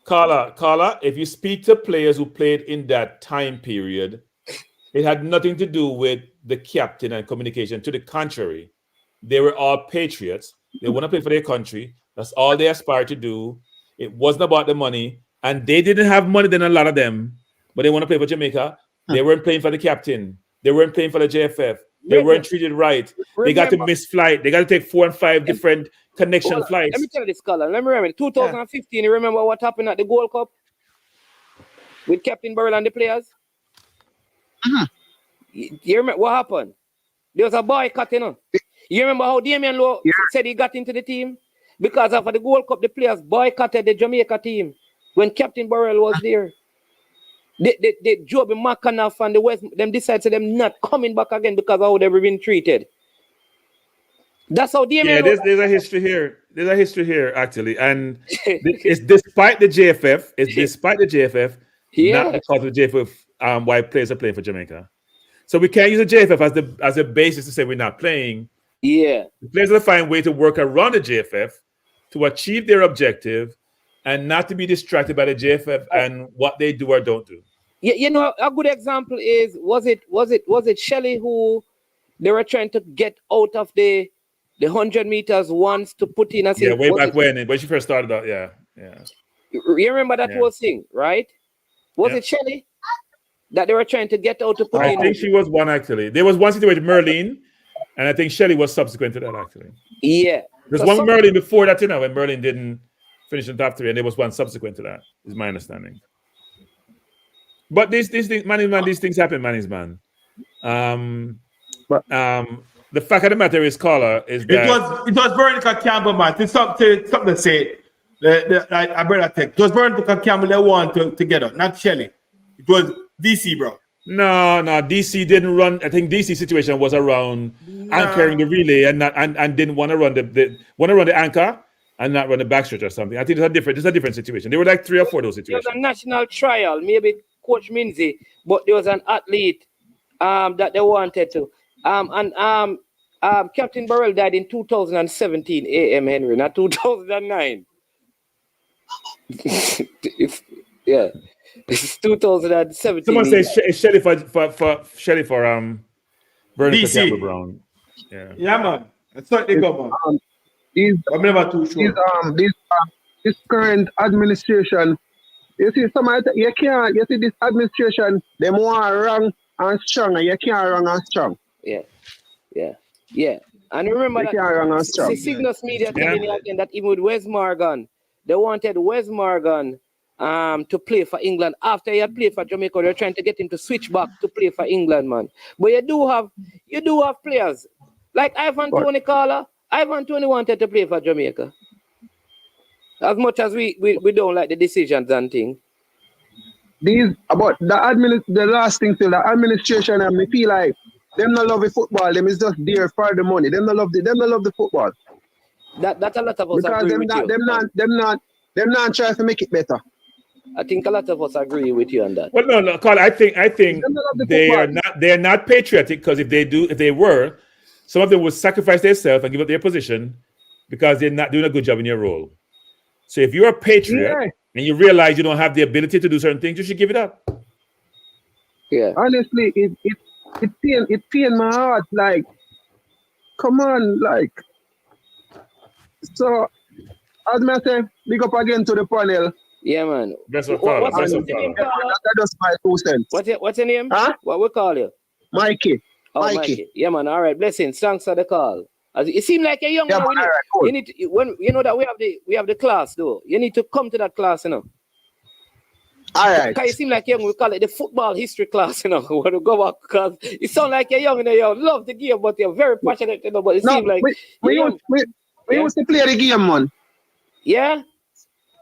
Carla, if you speak to players who played in that time period, it had nothing to do with the captain and communication. To the contrary, they were all patriots. They want to play for their country. That's all they aspired to do. It wasn't about the money. And they didn't have money than a lot of them, but they want to play for Jamaica. They weren't playing for the captain. They weren't playing for the JFF. They weren't treated right. They got to miss flight. They got to take 4 and 5 different connection flights. Let me tell you this, Colin. Let me remember. 2015, you remember what happened at the Gold Cup? With Captain Burrell and the players? You remember what happened? There was a boycott, You remember how Damian Lowe said he got into the team? Because after the Gold Cup, the players boycotted the Jamaica team when Captain Burrell was there. They Joby McAnuff and the West, them decided them not coming back again because of how they've been treated. That's how Damian there's a history here. There's a history here, actually. And it's despite the JFF. It's despite the JFF, not because of the JFF, why players are playing for Jamaica. So we can't use the JFF as a basis to say we're not playing. Yeah. The players will find a way to work around the JFF to achieve their objective and not to be distracted by the JFF and what they do or don't do. You know, a good example is was it Shelley who they were trying to get out of the 100 meters once to put in a thing? Yeah, way back when she first started out. Yeah. You remember that whole thing, right? Was it Shelley that they were trying to get out to put in? I think she was one actually. There was one situation with Merlin, and I think Shelley was subsequent to that actually. Yeah. There's one with Merlin before that, when Merlin didn't finish in the top 3, and there was one subsequent to that, is my understanding. But these things, these things happen, man. The fact of the matter is, caller, is that it was Veronica Campbell, man. It's something to say. I better take. It was Veronica Campbell that won together, not Shelley. It was DC, bro. No, DC didn't run. I think DC situation was around anchoring the relay and didn't want to run the anchor and not run the backstretch or something. I think it's a different situation. There were like 3 or 4 of those situations. There was a national trial, maybe Coach Minzy, but there was an athlete that they wanted to. Captain Burrell died in 2017 AM Henry, not 2009. It's 2017. Someone says Shelley for Shelley for Veronica DC. Campbell Brown. Yeah, man. That's what they go, man. I'm never too sure. This current administration, you see, you see this administration, they more wrong and strong, and you can't wrong and strong. Yeah. And remember that the Cygnus Media telling you again that even with Wes Morgan, they wanted Wes Morgan to play for England. After he had played for Jamaica, they're trying to get him to switch back to play for England, man. But you do have players like Ivan Toney Carla. Ivan Toney wanted to play for Jamaica. As much as we don't like the decisions and things. About the last thing till the administration, and me feel like them not love the football. Them is just there for the money. Them not love the football. That a lot of us because agree with you. Them not try to make it better. I think a lot of us agree with you on that. Well, no, Carl. I think they are not patriotic, because if they were, some of them would sacrifice themselves and give up their position because they're not doing a good job in your role. So if you're a patriot and you realize you don't have the ability to do certain things, you should give it up. Yeah. Honestly, it pain my heart. Like, come on, like. So, as I say, big up again to the panel. Yeah, man. That's what Carl. That's just my 2 cents. What's your name? Huh? What we call you? Mikey. Oh, Mikey. Yeah, man. All right. Blessings. Thanks for the call. It seems like you're young. Yeah, man, cool. You need to, when you know that we have the class though. You need to come to that class, All right. Because you seem like young. We call it the football history class, when we go back, because you sound like you're young and you love the game, but you're very passionate, But it seems like we used to play the game, man. Yeah.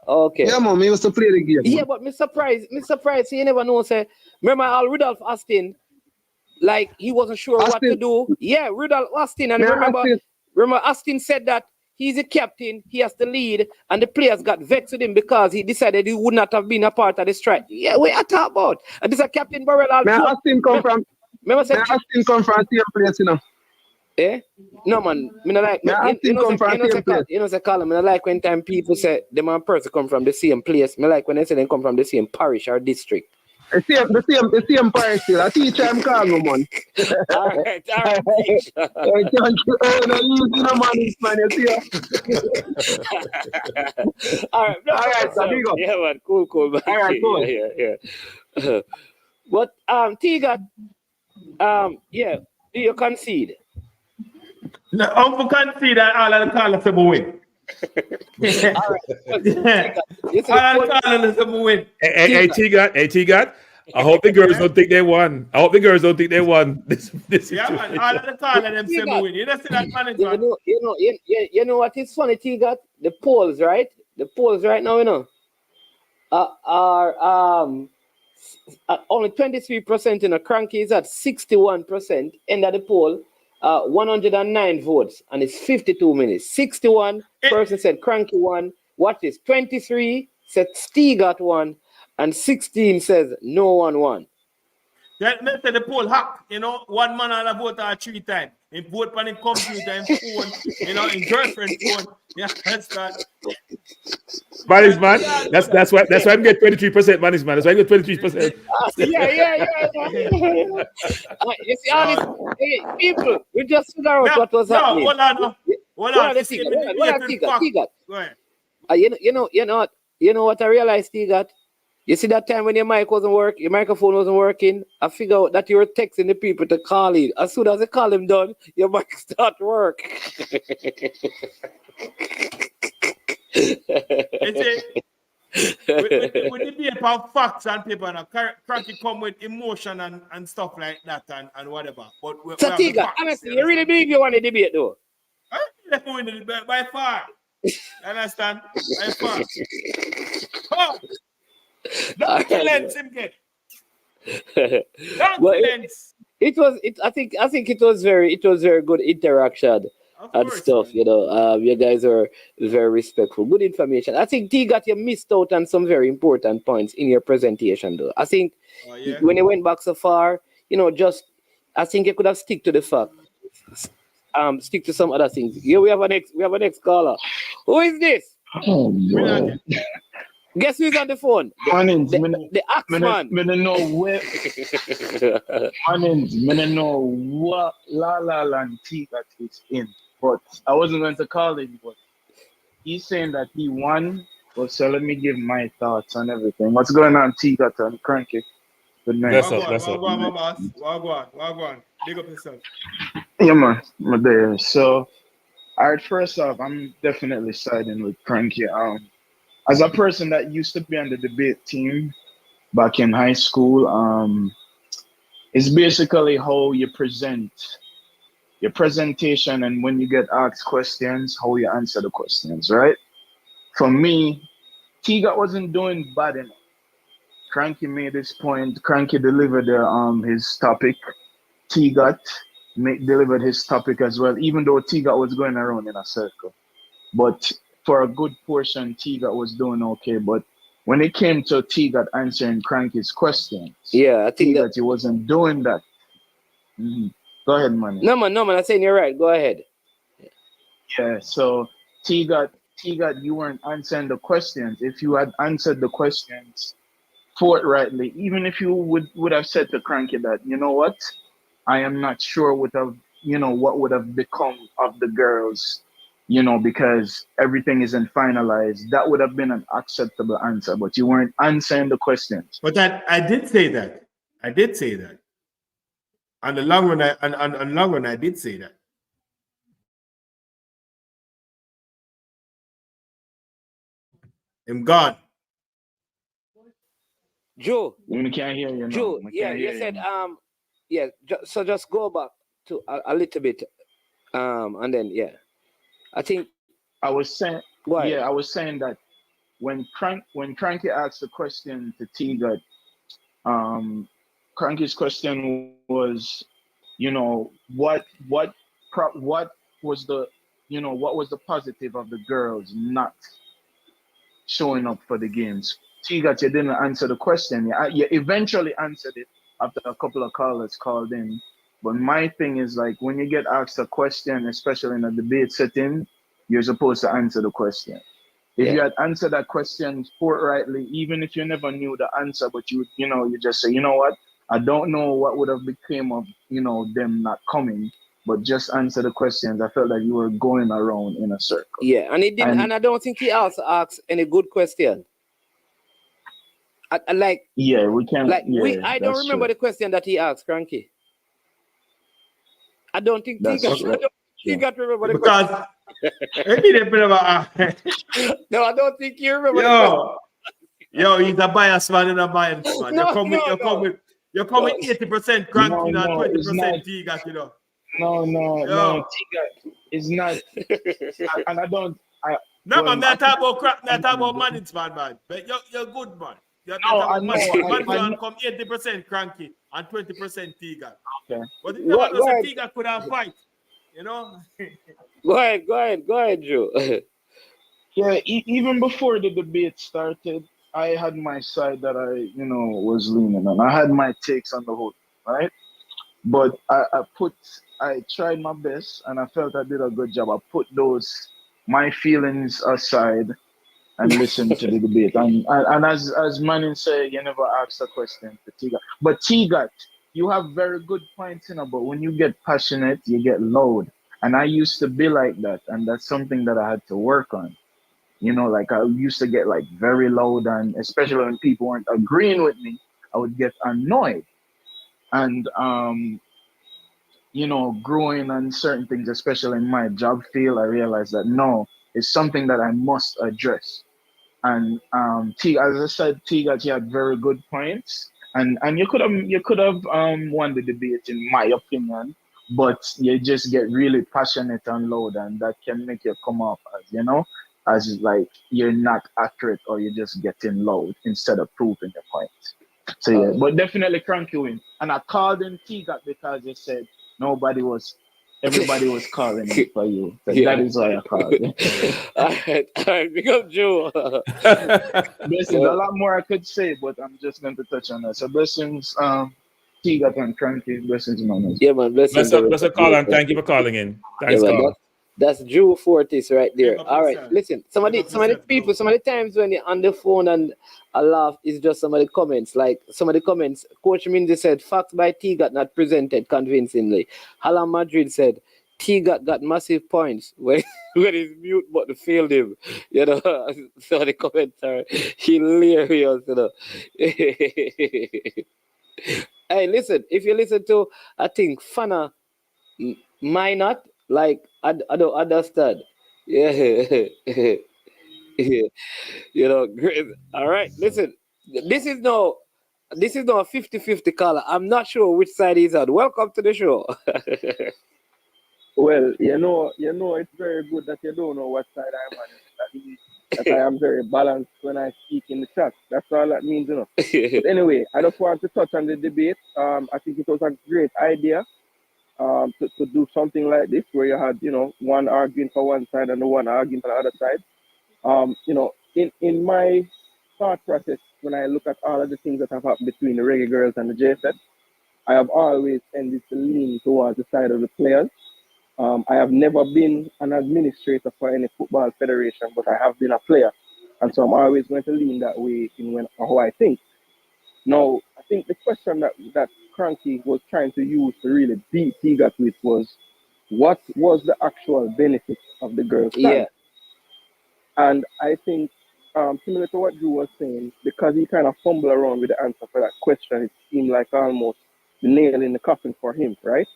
Okay. Yeah, man. We used to play the game. Yeah, but me surprised. You never know. Say, remember Rudolph Austin? Like he wasn't sure what to do. Yeah, Rudolph Austin. And remember Austin said that he's a captain, he has to lead, and the players got vexed with him because he decided he would not have been a part of the strike. Yeah, we are talking about. And this is Captain Burrell. Austin come from same place, Eh? No, man. Me not like. You know, say call me. I like when time people say them and person come from the same place. Me like when they say they come from the same parish or district. The same parish still. I teach I'm calling, man. All right, teacher. Thank you. All right, so big up. Yeah, man. Cool, man. All right, cool. Yeah. But Tegat, yeah, do you concede? No, I'm concede that all of the callers will win. All right. All of the callers will win. Hey, Tegat. I hope the girls don't think they won. This yeah, man. All of the callers them say win. You don't see that management. You know what is funny, Tegat? The polls, right? The polls right now, are only 23%. Kranky is at 61%. End of the poll. 109 votes, and it's 52 minutes. 61 person said Kranky won. What is 23 said Tegat won, and 16 says no one won. That meant the poll hack, you know, one man on a vote or 3 times. He vote on his computer and phone, you know, in girlfriend phone. Yeah, that's that. Management. That's why I'm getting 23% management. That's why I get 23%. Yeah. You see, all these people, we just figure out what was happening. Hold on. Hold on. Tegat. Go ahead. You know what I realized, Tegat? You see that time when your mic wasn't working, your microphone wasn't working, I figured out that you were texting the people to call in. As soon as the call him done, your mic start work. With the paper facts and paper, and Kranky come with emotion and stuff like that and whatever. But we So have the Tegat, facts, honestly, you really believe you want to debate though? They win it by far. You understand? By far. Oh. Don't lens him get. Don't lens. I think it was very good interaction and stuff, man. You know. You guys are very respectful. Good information. I think Tegat, you missed out on some very important points in your presentation though. I think when you went back so far, you know, I think you could have stick to the fact. Stick to some other things. Here we have a next caller. Who is this? Oh, bro. Guess who's on the phone? The Axeman. I don't know where. I don't know what La and Tegat is in, but I wasn't going to call him. But he's saying that he won. But so let me give my thoughts on everything. What's going on, Tegat and Kranky? Good night. Wagwan. Big up yourself. Yeah, man. I'm there. So, all right. First off, I'm definitely siding with Kranky. As a person that used to be on the debate team back in high school, it's basically how you present your presentation, and when you get asked questions, how you answer the questions, right? For me, Tegat wasn't doing bad enough. Kranky made his point. Kranky delivered his topic. Tegat delivered his topic as well, even though Tegat was going around in a circle. But for a good portion, Tegat was doing okay. But when it came to Tegat answering Kranky's questions, I think Tegat, he wasn't doing that. Mm-hmm. Go ahead, man. No, man. I'm saying you're right. Go ahead. Yeah, so Tegat, you weren't answering the questions. If you had answered the questions forthrightly, even if you would have said to Kranky that, you know what, I am not sure what would have become of the girls, you know, because everything isn't finalized. That would have been an acceptable answer, but you weren't answering the questions. But I did say that. On the long run, I did say that. I'm gone. Joe. We can't hear you now. Joe, you said so just go back to a little bit, and then I think I was saying that when Kranky asked the question to Tegat, Kranky's question was, you know, what was the positive of the girls not showing up for the games? Tegat, you didn't answer the question. You eventually answered it after a couple of callers called in. But my thing is, like, when you get asked a question, especially in a debate setting, you're supposed to answer the question. If you had answered that question forthrightly, even if you never knew the answer, but you just say, you know what, I don't know what would have become of, you know, them not coming, but just answer the questions. I felt like you were going around in a circle. Yeah, and he didn't, and I don't think he also asked any good question. We can. I don't remember the question that he asked, Kranky. I don't think Tegat remember the question. No, I don't think you remember the question. He's a biased man and a biased man. You come with 80% Kranky and 20% Tegat, you know. No, Tegat is not. And I don't. No, man, I'm talking about management, man. But you're good, man. Man come 80% Kranky and 20% Tegat. Okay. But if never know say Tegat could have fight, you know. Go ahead, Joe. Even before the debate started, I had my side that I, was leaning on. I had my takes on the whole. right? But I tried my best, and I felt I did a good job. I put my feelings aside and listened to the debate. And as Manning said, you never ask a question to Tegat. But Tegat, you have very good points, but when you get passionate, you get loud. And I used to be like that, and that's something that I had to work on. Like I used to get like very loud, and especially when people weren't agreeing with me, I would get annoyed. And growing on certain things, especially in my job field, I realized that no, it's something that I must address. And as I said, Tegat, you had very good points, and you could have won the debate in my opinion, but you just get really passionate and loud, and that can make you come off as like you're not accurate, or you're just getting loud instead of proving your point. So yeah, but definitely Kranky win. And I called him Tegat because you said everybody was calling him for you. So Yeah. that is why I called him. all right, big up Joe. Blessings, a lot more I could say, but I'm just going to touch on that. So blessings, Tegat and Kranky, blessings, man. Yeah, man, blessings. Bless a call, and thank you for calling in. Thanks, yeah, man, call. that's Drew Fortis right there. Big up All right, yourself. listen. Some of the people, some of the times when you're on the phone and I laugh, is just some of the comments. Like some of the comments, Coach Mindy said, "Facts by Tegat not presented convincingly." Hala Madrid said, "Tegat got massive points when his mute button failed him." So the comments are hilarious. Hey, listen. If you listen to, I think Fana. Not like I don't understand. Yeah, great. All right. Listen, this is no 50-50 caller. I'm not sure which side he's on. Welcome to the show. Well, it's very good that you don't know what side I'm on. That means that I am very balanced when I speak in the chat. That's all that means, But anyway, I just want to touch on the debate. I think it was a great idea to do something like this, where you had, one arguing for one side and the one arguing for the other side. In my thought process, when I look at all of the things that have happened between the Reggae Girls and the JFF, I have always tended to lean towards the side of the players. I have never been an administrator for any football federation, but I have been a player. And so I'm always going to lean that way in how I think. Now, I think the question that Kranky was trying to use to really beat Tegat with was, what was the actual benefit of the girls' stand? Yeah. And I think, similar to what Drew was saying, because he kind of fumbled around with the answer for that question, it seemed like almost the nail in the coffin for him, right?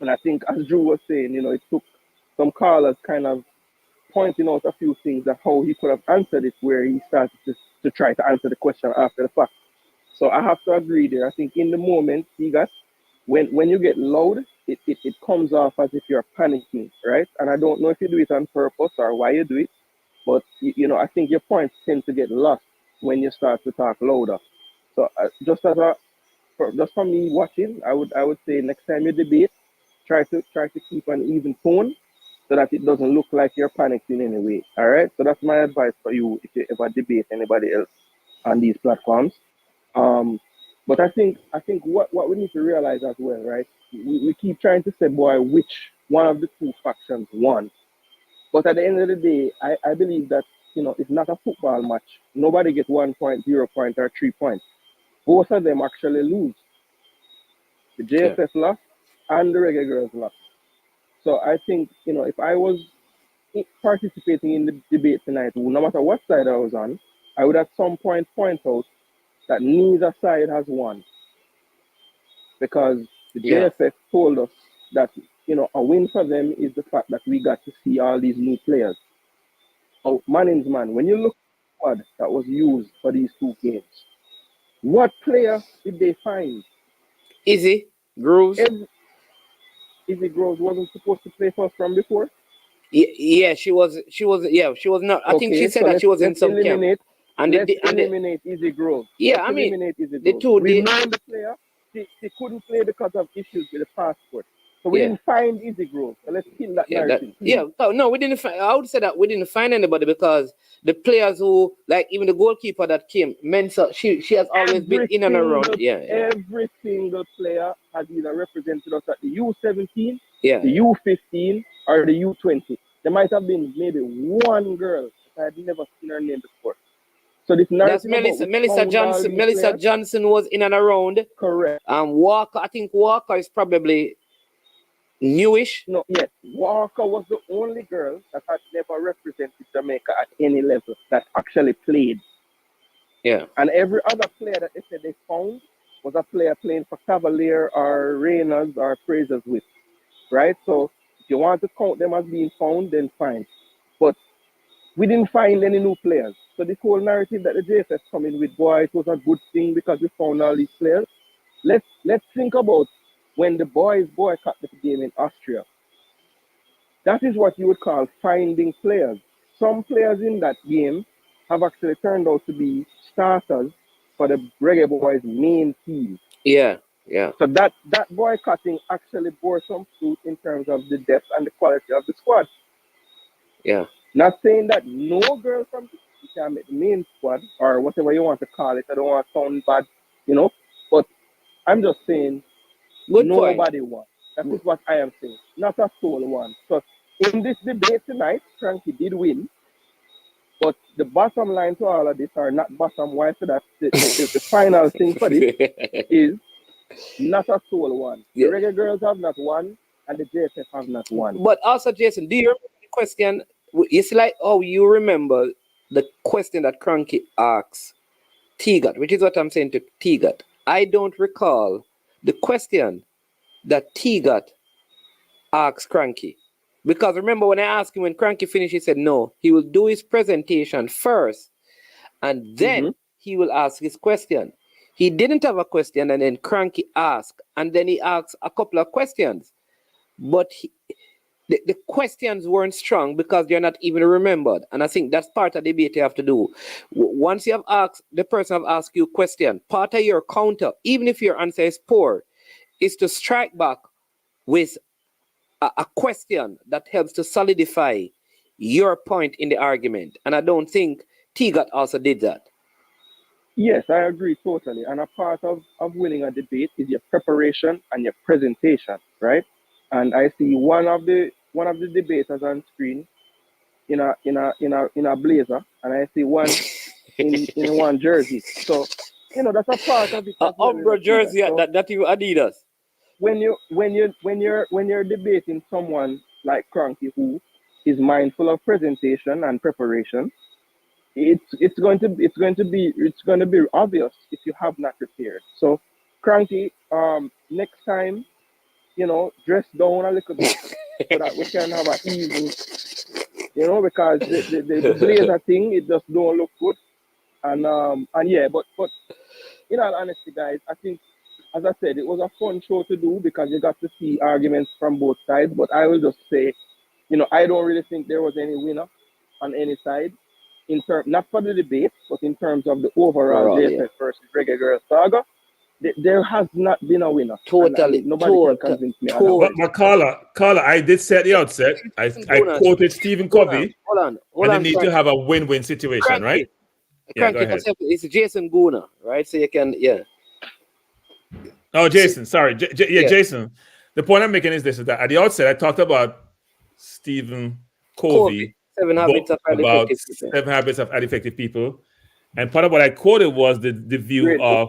And I think, as Drew was saying, it took some callers kind of pointing out a few things of how he could have answered it, where he started to try to answer the question after the fact. So I have to agree there. I think in the moment, Tegat, when you get loud, it comes off as if you're panicking, right? And I don't know if you do it on purpose or why you do it, but I think your points tend to get lost when you start to talk louder. So just for me watching, I would say next time you debate, try to keep an even tone so that it doesn't look like you're panicked in any way. All right. So that's my advice for you if you ever debate anybody else on these platforms. But I think what we need to realize as well, right? We keep trying to say, boy, which one of the two factions won. But at the end of the day, I believe that it's not a football match. Nobody gets 1 point, 0 point, or 3 points. Both of them actually lose. The JFF lost and the Reggae Girls lost. So I think, if I was participating in the debate tonight, no matter what side I was on, I would at some point out that neither side has won. Because the JFF told us that, a win for them is the fact that we got to see all these new players. Oh, Manning's man, when you look at the squad that was used for these two games, what player did they find? Izzy Groves. Izzy Groves wasn't supposed to play for us from before? Yeah, she was. Yeah, she was not. I think she said that she was in some camp. And let's eliminate Izzy Groves. Yeah, let's eliminate Izzy the Groves. two. We mind the player. She couldn't play because of issues with the passport. So we didn't find Easy Grove. So let's kill that narrative. No, we didn't find. I would say that we didn't find anybody because the players who, like even the goalkeeper that came, Mensa, she has always been in and around. Every single player has either represented us at the U17, the Yeah. U15, or the U20. There might have been maybe one girl that I had never seen her name before. So this That's narrative Melissa Johnson. Melissa Johnson was in and around. Correct. Walker, I think Walker is probably newish. No, yes. Walker was the only girl that had never represented Jamaica at any level that actually played. Yeah. And every other player that they said they found was a player playing for Cavalier or Reynolds or Fraser's with. Right? So if you want to count them as being found, then fine. But we didn't find any new players. So this whole narrative that the JFS come in with, boy, it was a good thing because we found all these players. Let's think about when the boys boycott the game in Austria. That is what you would call finding players. Some players in that game have actually turned out to be starters for the Reggae Boys main team. Yeah. So that boycotting actually bore some fruit in terms of the depth and the quality of the squad. Yeah. Not saying that no girl from the can make the main squad or whatever you want to call it. I don't want to sound bad, but I'm just saying nobody won. That is what I am saying. Not a soul won. So in this debate tonight, Kranky did win. But the bottom line to all of this, or not bottom, why so that the final thing for this is not a soul won. The Reggae Girls have not won, and the JSF have not won. But also, Jason, do you remember the question? It's like, you remember the question that Kranky asks Tegat, which is what I'm saying to Tegat. I don't recall the question that Tegat asked Kranky. Because remember when I asked him when Kranky finished, he said no, he will do his presentation first and then he will ask his question. He didn't have a question and then Kranky asked and then he asked a couple of questions. But the questions weren't strong because they're not even remembered. And I think that's part of the debate you have to do. Once you have asked, the person have asked you a question, part of your counter, even if your answer is poor, is to strike back with a question that helps to solidify your point in the argument. And I don't think Tegat also did that. Yes, I agree totally. And a part of winning a debate is your preparation and your presentation, right? And I see one of the debaters on screen in a blazer, and I see one in one jersey. So that's a part of it. Umbro jersey that you Adidas. When you're debating someone like Kranky who is mindful of presentation and preparation, it's going to be obvious if you have not prepared. So Kranky, next time, dress down a little bit so that we can have an even, because the blazer thing, it just don't look good. And yeah, but in all honesty, guys, I think, as I said, it was a fun show to do because you got to see arguments from both sides. But I will just say, I don't really think there was any winner on any side, not for the debate, but in terms of the overall JFS versus Reggae Girl saga. There has not been a winner. Totally. Nobody can convince me. But Carla, I did say at the outset, I quoted Stephen Covey, Hold and on, they need to have a win-win situation, right? Yeah, go ahead. It's Jason Guna, right? So you can, Oh, Jason, sorry. Jason. The point I'm making is this, is that at the outset, I talked about Stephen Covey, 7 Habits of Highly about Effective People. 7 Habits of Highly Effective People. And part of what I quoted was the view of,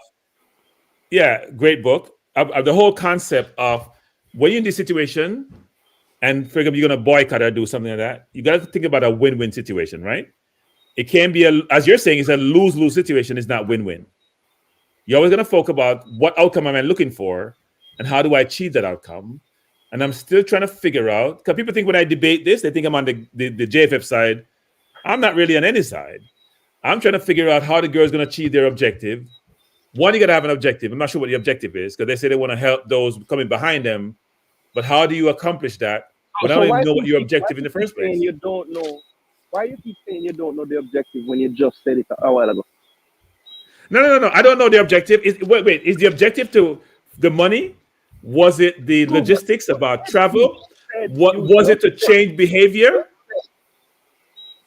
great book, of the whole concept of when you're in this situation, and for example, you're going to boycott or do something like that, you got to think about a win-win situation, right? It can be, as you're saying, it's a lose-lose situation. It's not win-win. You're always going to focus about what outcome am I looking for and how do I achieve that outcome? And I'm still trying to figure out, because people think when I debate this, they think I'm on the JFF side. I'm not really on any side. I'm trying to figure out how the girl's going to achieve their objective. One, you got to have an objective. I'm not sure what the objective is because they say they want to help those coming behind them. But how do you accomplish that when I don't even know what your objective in the first place? You don't know. Why you keep saying you don't know the objective when you just said it a while ago? No. I don't know the objective. Wait. Is the objective to the money? Was it the logistics about travel? What was it to change behavior?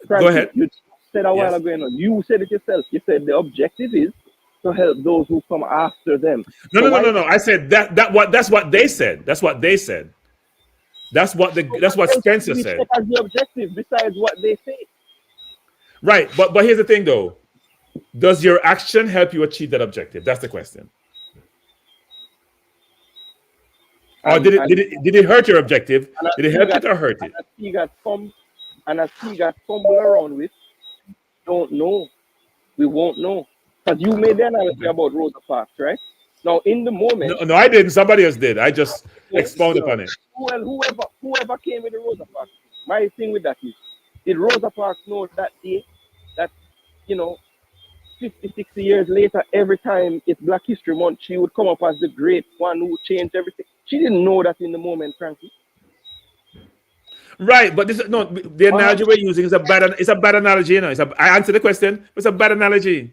Go ahead. You said a while ago, you said it yourself. You said the objective is to help those who come after them. No. I said that's what they said. That's what they said. That's what Spencer said. As the objective, besides what they say. Right, but here's the thing though. Does your action help you achieve that objective? That's the question. Or did it hurt your objective? Did it help it or hurt it? And as he got fumbled around with, don't know. We won't know. Because you made the analogy about Rosa Parks, right? Now, in the moment... No, I didn't. Somebody else did. I just expounded upon it. Well, whoever came with the Rosa Parks, my thing with that is, did Rosa Parks know that day that, 50, 60 years later, every time it's Black History Month, she would come up as the great one who changed everything? She didn't know that in the moment, Kranky. Right, but the analogy we're using is a bad analogy, I answered the question, it's a bad analogy.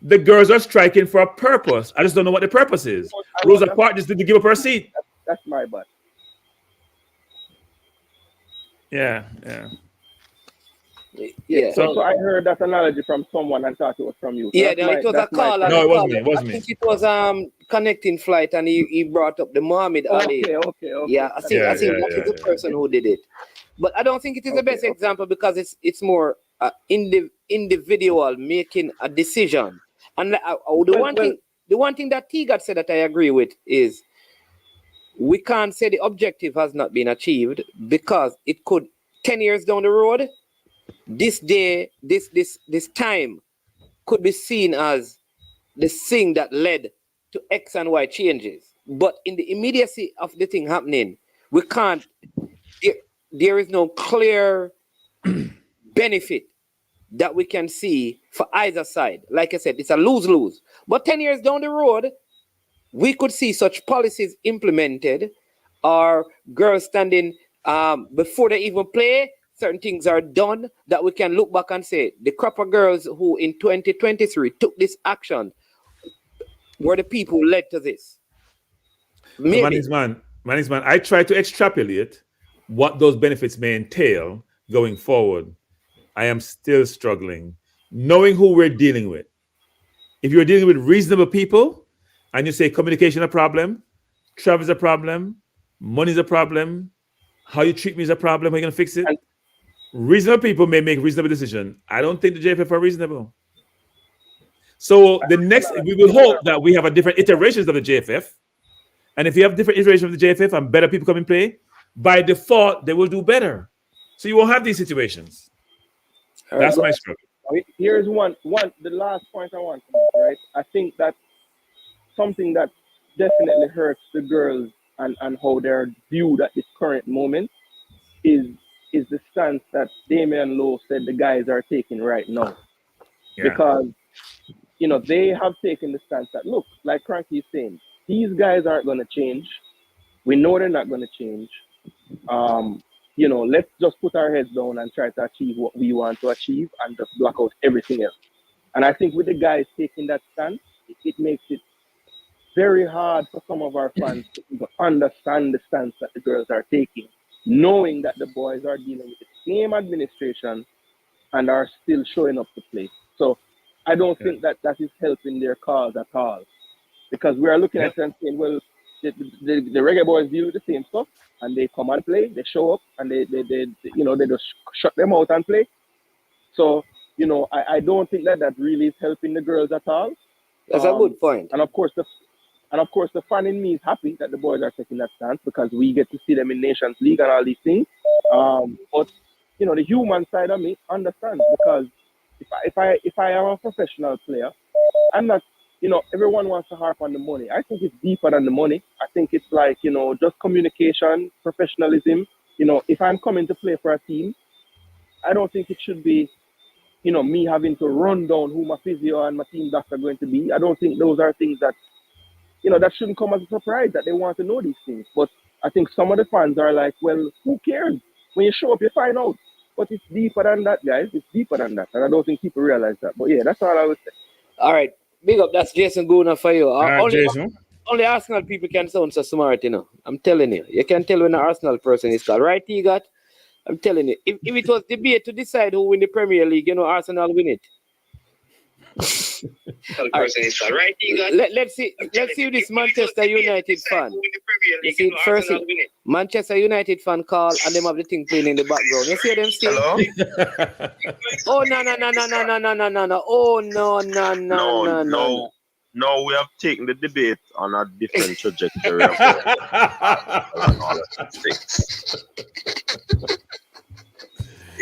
The girls are striking for a purpose. I just don't know what the purpose is. Rosa Parks just didn't give up her seat. That's my bad. Yeah. So I heard that analogy from someone and thought it was from you. Yeah, it was a call. No, it wasn't me. It wasn't me. I me. think it was connecting flight, and he brought up the Muhammad Ali. Okay. Yeah, I think that is the person who did it. But I don't think it is the best example because it's more individual making a decision. And the one thing that Tegat said that I agree with is we can't say the objective has not been achieved because it could 10 years down the road, this day, this time could be seen as the thing that led to X and Y changes. But in the immediacy of the thing happening, we can't, there is no clear benefit that we can see for either side. Like I said, it's a lose-lose. But 10 years down the road, we could see such policies implemented or girls standing before they even play, certain things are done that we can look back and say, the crop of girls who in 2023 took this action were the people who led to this. Maybe. Man, I try to extrapolate what those benefits may entail going forward. I am still struggling. Knowing who we're dealing with. If you're dealing with reasonable people and you say communication is a problem, travel is a problem, money is a problem, how you treat me is a problem, how are you going to fix it? Reasonable people may make reasonable decisions. I don't think the JFF are reasonable. So we will hope that we have a different iterations of the JFF. And if you have different iterations of the JFF and better people come in play, by default, they will do better. So you won't have these situations. That's my struggle. Here's the last point I want to make, right? I think that something that definitely hurts the girls and how they're viewed at this current moment is the stance that Damian Lowe said the guys are taking right now. Yeah. Because, they have taken the stance that, look, like Kranky is saying, these guys aren't going to change. We know they're not going to change. Let's just put our heads down and try to achieve what we want to achieve and just block out everything else. And I think with the guys taking that stance, it makes it very hard for some of our fans to understand the stance that the girls are taking, knowing that the boys are dealing with the same administration and are still showing up to play. So I don't think that is helping their cause at all. Because we are looking at them saying, well, the reggae boys deal with the same stuff and they come and play, they show up and they just shut them out and play. So, I don't think that really is helping the girls at all. That's a good point. And of course the fan in me is happy that the boys are taking that stance because we get to see them in Nations League and all these things. But the human side of me understands because if I am a professional player, I'm not. Everyone wants to harp on the money. I think it's deeper than the money. I think it's like, just communication, professionalism. If I'm coming to play for a team, I don't think it should be, me having to run down who my physio and my team doctor are going to be. I don't think those are things that, that shouldn't come as a surprise that they want to know these things. But I think some of the fans are like, well, who cares? When you show up, you find out. But it's deeper than that, guys. It's deeper than that. And I don't think people realize that. But yeah, that's all I would say. All right. Big up, that's Jason Guna for you. Jason. only Arsenal people can sound so smart, you know. I'm telling you. You can tell when an Arsenal person is called. Right, Tegat? I'm telling you. If it was debate to decide who win the Premier League, you know, Arsenal win it. Let's see who this Manchester United fan. You see, first Manchester United fan call and them have the thing playing in the background. You see them still? Hello? Oh no. Oh no. No, we have taken the debate on a different trajectory.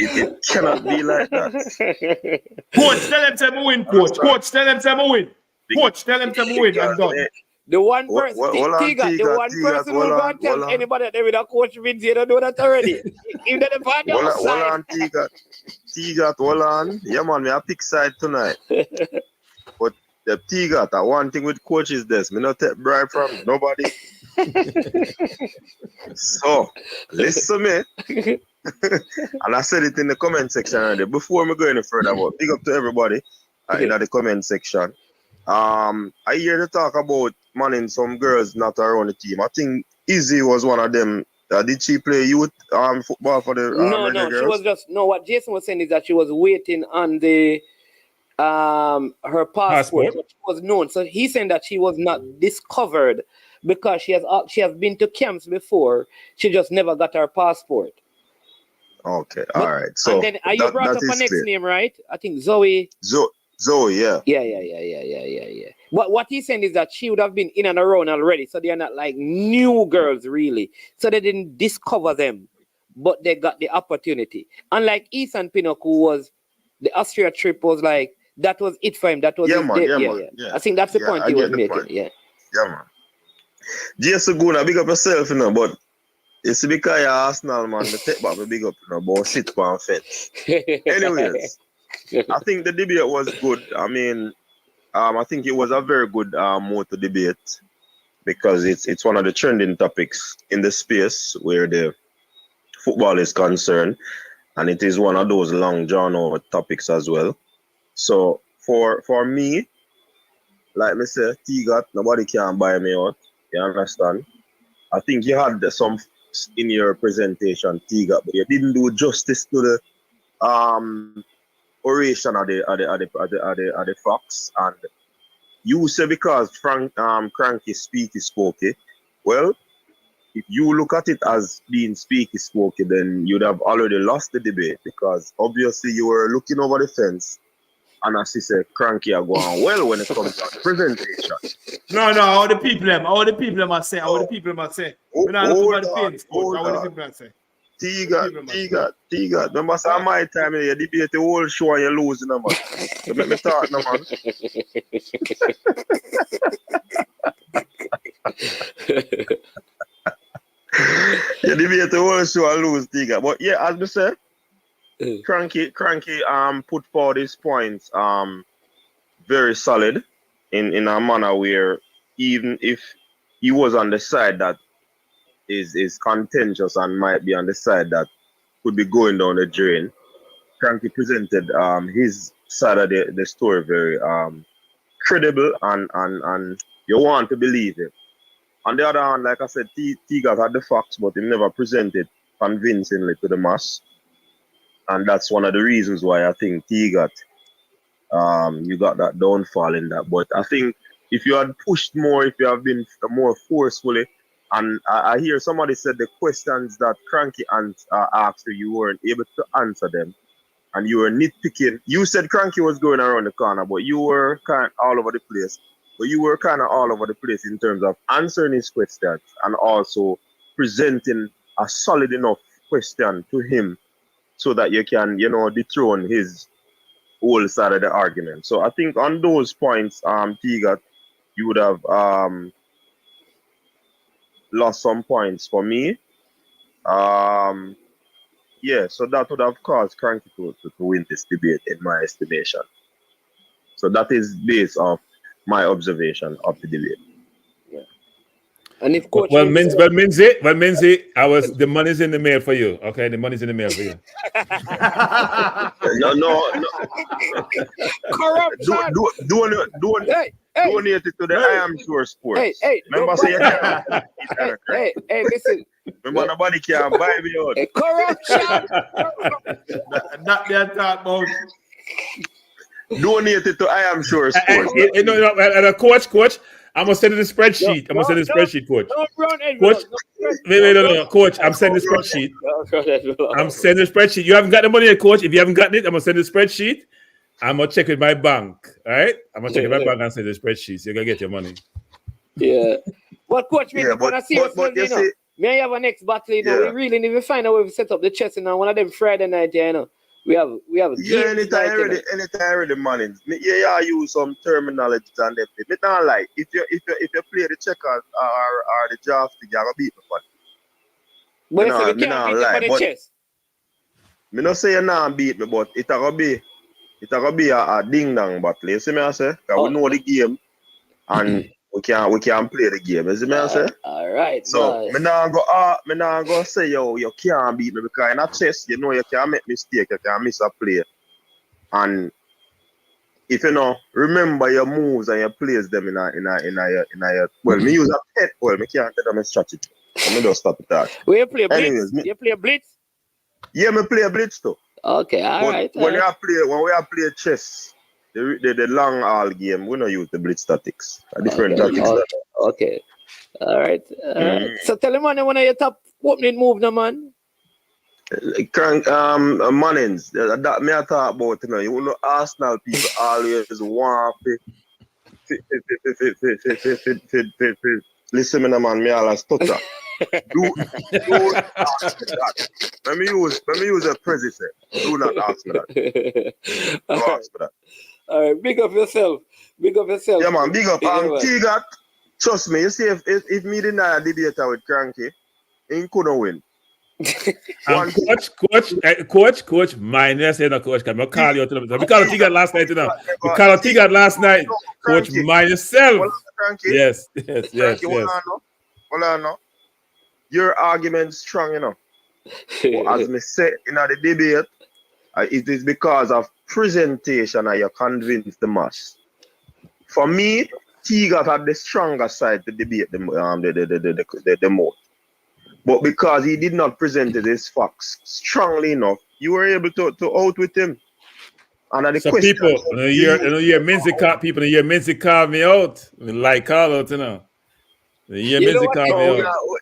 It cannot be like that. Coach, tell him to win, coach. Coach, tell him to win. Coach, tell him to win and done. The one person, Tegat, the one person who will tell anybody that they will coach wins, you don't know that already. Even the party outside. Hold on, Tegat, hold on. Yeah, man, me a pick side tonight. But the Tegat, one thing with coach is this. Me not take bribe from nobody. So, listen to me. And I said it in the comment section already. Before me go any further, but big up to everybody in the comment section. I hear the talk about manning some girls not around the team. I think Izzy was one of them. Did she play youth football for the No, girls? she was just what Jason was saying is that she was waiting on the her passport. She was known. So he's saying that she was not discovered because she has been to camps before. She just never got her passport. Okay, all right. So and then you brought up a next name, right? I think Zoe. Zoe, yeah. Yeah. What he's saying is that she would have been in and around already, so they are not like new girls really. So they didn't discover them, but they got the opportunity. Unlike Ethan Pinnock, who was the Austria trip was like that was it for him. That was yeah. I think that's the point he was making. Yeah, man. Jason Guna, big up yourself, you know, but it's because you're Arsenal, man. The take back the big up, you know, but sit on fence. Anyways, I think the debate was good. I mean, I think it was a very good motor debate because it's one of the trending topics in the space where the football is concerned, and it is one of those long drawn out topics as well. So for me, like me say, Tegat, nobody can buy me out. You understand? I think you had some in your presentation, Tegat, but you didn't do justice to the oration of the facts. And you say because Kranky Speaky Spokey, well, if you look at it as being Speaky Spokey, then you'd have already lost the debate because obviously you were looking over the fence. And as he said, Kranky are going well when it comes to the presentation. No, all the people must say. We're not looking at the fence. All the people must say. Tegat. Remember, say my time you debate the whole show and you lose, man. You make me talk, man. You debate the whole show and lose, Tegat. But yeah, as we say, Kranky put forward his points very solid in a manner where even if he was on the side that is contentious and might be on the side that could be going down the drain, Kranky presented his side of the story very credible and you want to believe it. On the other hand, like I said, Tegat had the facts, but he never presented convincingly to the mass. And that's one of the reasons why I think Tegat, you got that downfall in that. But I think if you had pushed more, if you have been more forcefully, and I hear somebody said the questions that Kranky asked you weren't able to answer them, and you were nitpicking. You said Kranky was going around the corner, but you were kind of all over the place. But you were kind of all over the place in terms of answering his questions and also presenting a solid enough question to him, so that you can, dethrone his whole side of the argument. So I think on those points, Tegat, you would have lost some points for me. Yeah, so that would have caused Kranky to win this debate, in my estimation. So that is based off my observation of the debate. And if coach Minzy, the money's in the mail for you. Okay, the money's in the mail for you. No. Corruption. Donate it to the I Am Sure Sports. Remember, say you can't. Hey, listen. Remember, nobody can buy me out. Corruption. Not that talk about. Donate it to I Am Sure Sports. And coach, I'm gonna send you the spreadsheet. I'm gonna send you the spreadsheet, coach. Coach, wait, no, coach. I'm sending the spreadsheet. I'm sending the spreadsheet. You haven't got the money yet, coach. If you haven't gotten it, I'm gonna send the spreadsheet. I'm gonna check with my bank. All right, I'm gonna check with my bank and send the spreadsheet. So you're gonna get your money. Yeah. But coach, me wanna see what's going on. May I have a next battle, you know? We really need to find a way to set up the chess, you know. One of them Friday night, you know. We have a game. Anytime ready, man. Yeah, use some terminology and them. Me not like if you play the checkers or the draft, you gotta beat me for it. But you say we can't beat you for the chess. Me not say you not beat me, but it gonna be a ding dong battle. You see me I say? Cause we know the game and we can play the game. You see me I say? All right. So me not go say you can't beat me because in a chess you know you can make mistake, you can miss a play. And if you know remember your moves and you place them in a well, me use a pet. Well, me can't tell them a strategy. Let me just stop it that. Will you play blitz? You play blitz? Yeah, me play blitz too. Okay, all right. When we play chess, the long all game, we don't use the blitz tactics. Different tactics. Okay. All right. So tell him one of your top opening move, no man. Mannings, that me I talk about, you know. You know, Arsenal people always want listen, man, me all stutter. Do ask me that. Let me use a president. Do not ask me that. Don't ask me that. All right, big up yourself. Yeah, man, big up. Tegat, trust me, you see, if me deny a debate with Kranky, he couldn't win. Coach, mine. Yes, no, coach. Can I call you? We called Tegat last night, you know. We called Tegat last night. Coach, mind yourself. Yes. Hold on, no. Your argument strong, you know. As me said in the debate, it is because of presentation and you convince the mass. For me, Tegat had the stronger side to debate the most. But because he did not present his facts strongly enough, you were able to outwit him. And the some question, people, people in the year call me out. Like call out, you know. You know what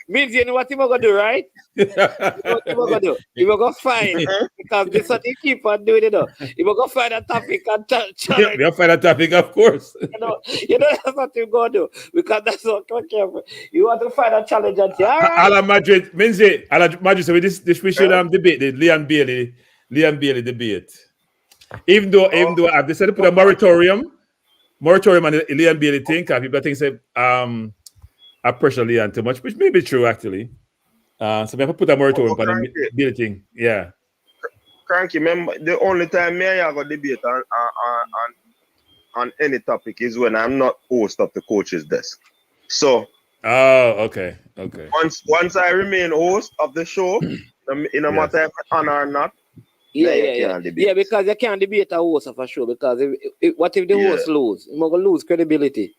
you know what you're going to do, right? You know what you're going to do? You're going to find, because this is what you keep on doing, you know. You're going to find a topic and challenge. You'll find a topic, of course. You know that's what you're going to do. Because that's what you're careful. You want to find a challenge and say, all right. Ala Madrid, so this we should debate the Leon Bailey debate. Even though I've decided to put a moratorium on the Leon Bailey thing, because people think say I pressure Leon too much, which may be true actually. So we have to put a moratorium on the Bailey thing. Yeah. Kranky, remember the only time me and you go debate on any topic is when I'm not host of the coach's desk. So okay. Once I remain host of the show, in a matter of honor or not. Yeah, because you can't debate a host of a show, because what if the host lose? You're going to lose credibility.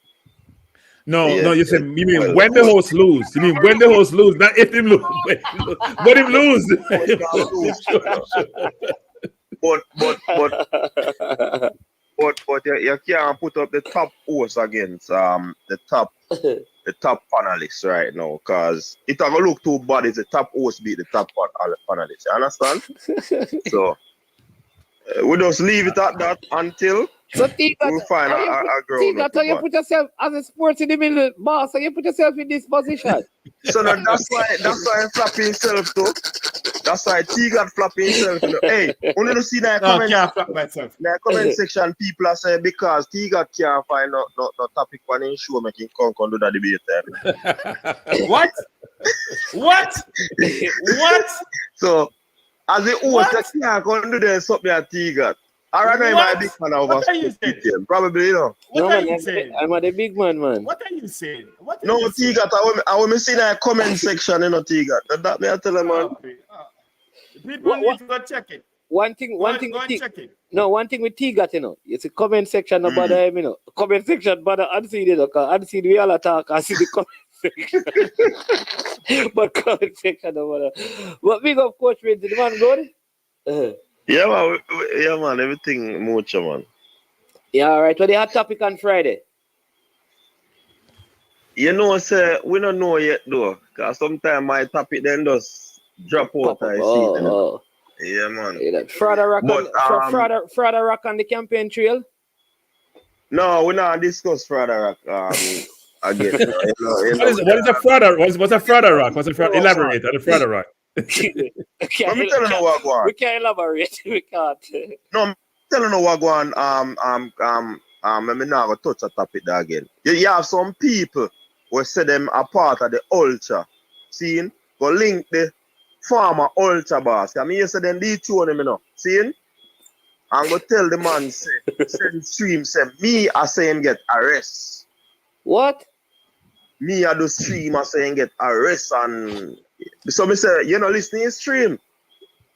No, you mean when the host lose. You mean when the host lose, not if him lose. When him lose. But you can't put up the top host against the top panelists right now, because it gonna look too bad if the top host beat the top panelists. You understand? So we just leave it at that until we find a ground. So you put yourself as a sports in the middle boss, so you put yourself in this position. So now that's why I'm flapping himself too. That's why Tegat flapping himself. Hey, only to see that comment section, people are saying because Tegat can't find no topic on his show, making come do that debate. What? So as the host, you can't come do that something at Tegat. I know I'm a big fan of us. Probably, you know. What are you saying? I'm a big man. What are you saying? No, Tegat, I will see that comment section, you know, Tegat. That me I tell them, man. People need to go check it. one thing Go and with check it. no, one thing with Tegat, you know, it's a comment section no bother him, you know. Comment section bother unseen it, okay. Unseen we all attack, I see the comment section. But comment section no bother. But big up Coach Vince, the man good? Yeah, man. Yeah, man. Everything mucho, man. Yeah, all right. What the hot topic on Friday? You know, sir, we don't know yet, though. Because sometimes my topic then just drop out, I see it, you know. Yeah, man. Fraud Rock But, Fraud Rock on the campaign trail? no, we're not discuss Fraud Rock again. You know, What is a fraud? What's a fraud rock? What's a fraud? Elaborate on the fraud rock. Let me tell you what go on. We can't elaborate. We can't. No, I'm telling you what go on. Let me now go touch a topic there again. You have some people who say them are part of the ultra scene. Go link the former ultra boss. I mean, you say them dethrone him, you know. See? And go tell the man, say, send stream, say, me, I say him get arrest. What? Me, I do stream, I say him get arrest. And so me say, you know, listening to stream.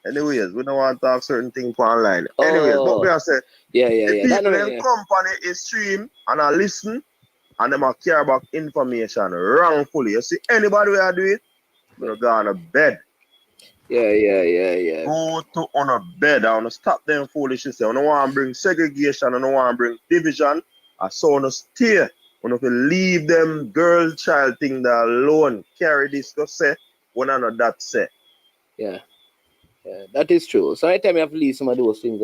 Anyways, we don't want to talk certain things online. Anyways, but we are say, yeah. The people That in company is stream and I listen and them are care about information wrongfully. You see, anybody who do it, we're going to bed. Yeah. Go to on a bed. I want to stop them foolishness. I don't want to bring segregation. I don't want to bring division. I saw want to stay. I want to leave them girl child thing there alone. Carry this to say when I know that say. Yeah, that is true. So I tell me I have to leave some of those things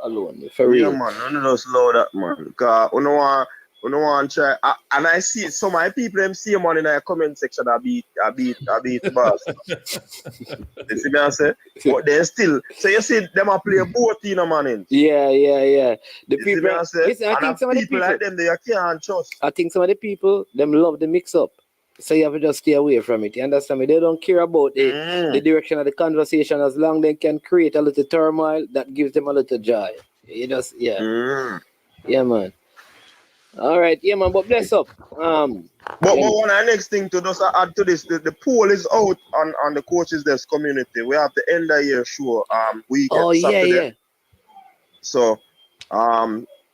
alone. For real. Yeah, man. None of us slow that, man. Because we don't want to try. And I see some of my people, them see man in the comment section, I beat the boss. You see me I say? But they still, so you see them a play both, you know, man. Yeah. The You people, see me I say? listen, I And think some of the people like them, they can't trust. I think some of the people, them love the mix up. So you have to just stay away from it. You understand me? They don't care about the direction of the conversation as long as they can create a little turmoil that gives them a little joy. You just, yeah, man. All right, yeah, man. But bless up. But one of the next thing to just add to this, the poll is out on the coaches desk community. We have the end of year show weekend Saturday. Yeah. So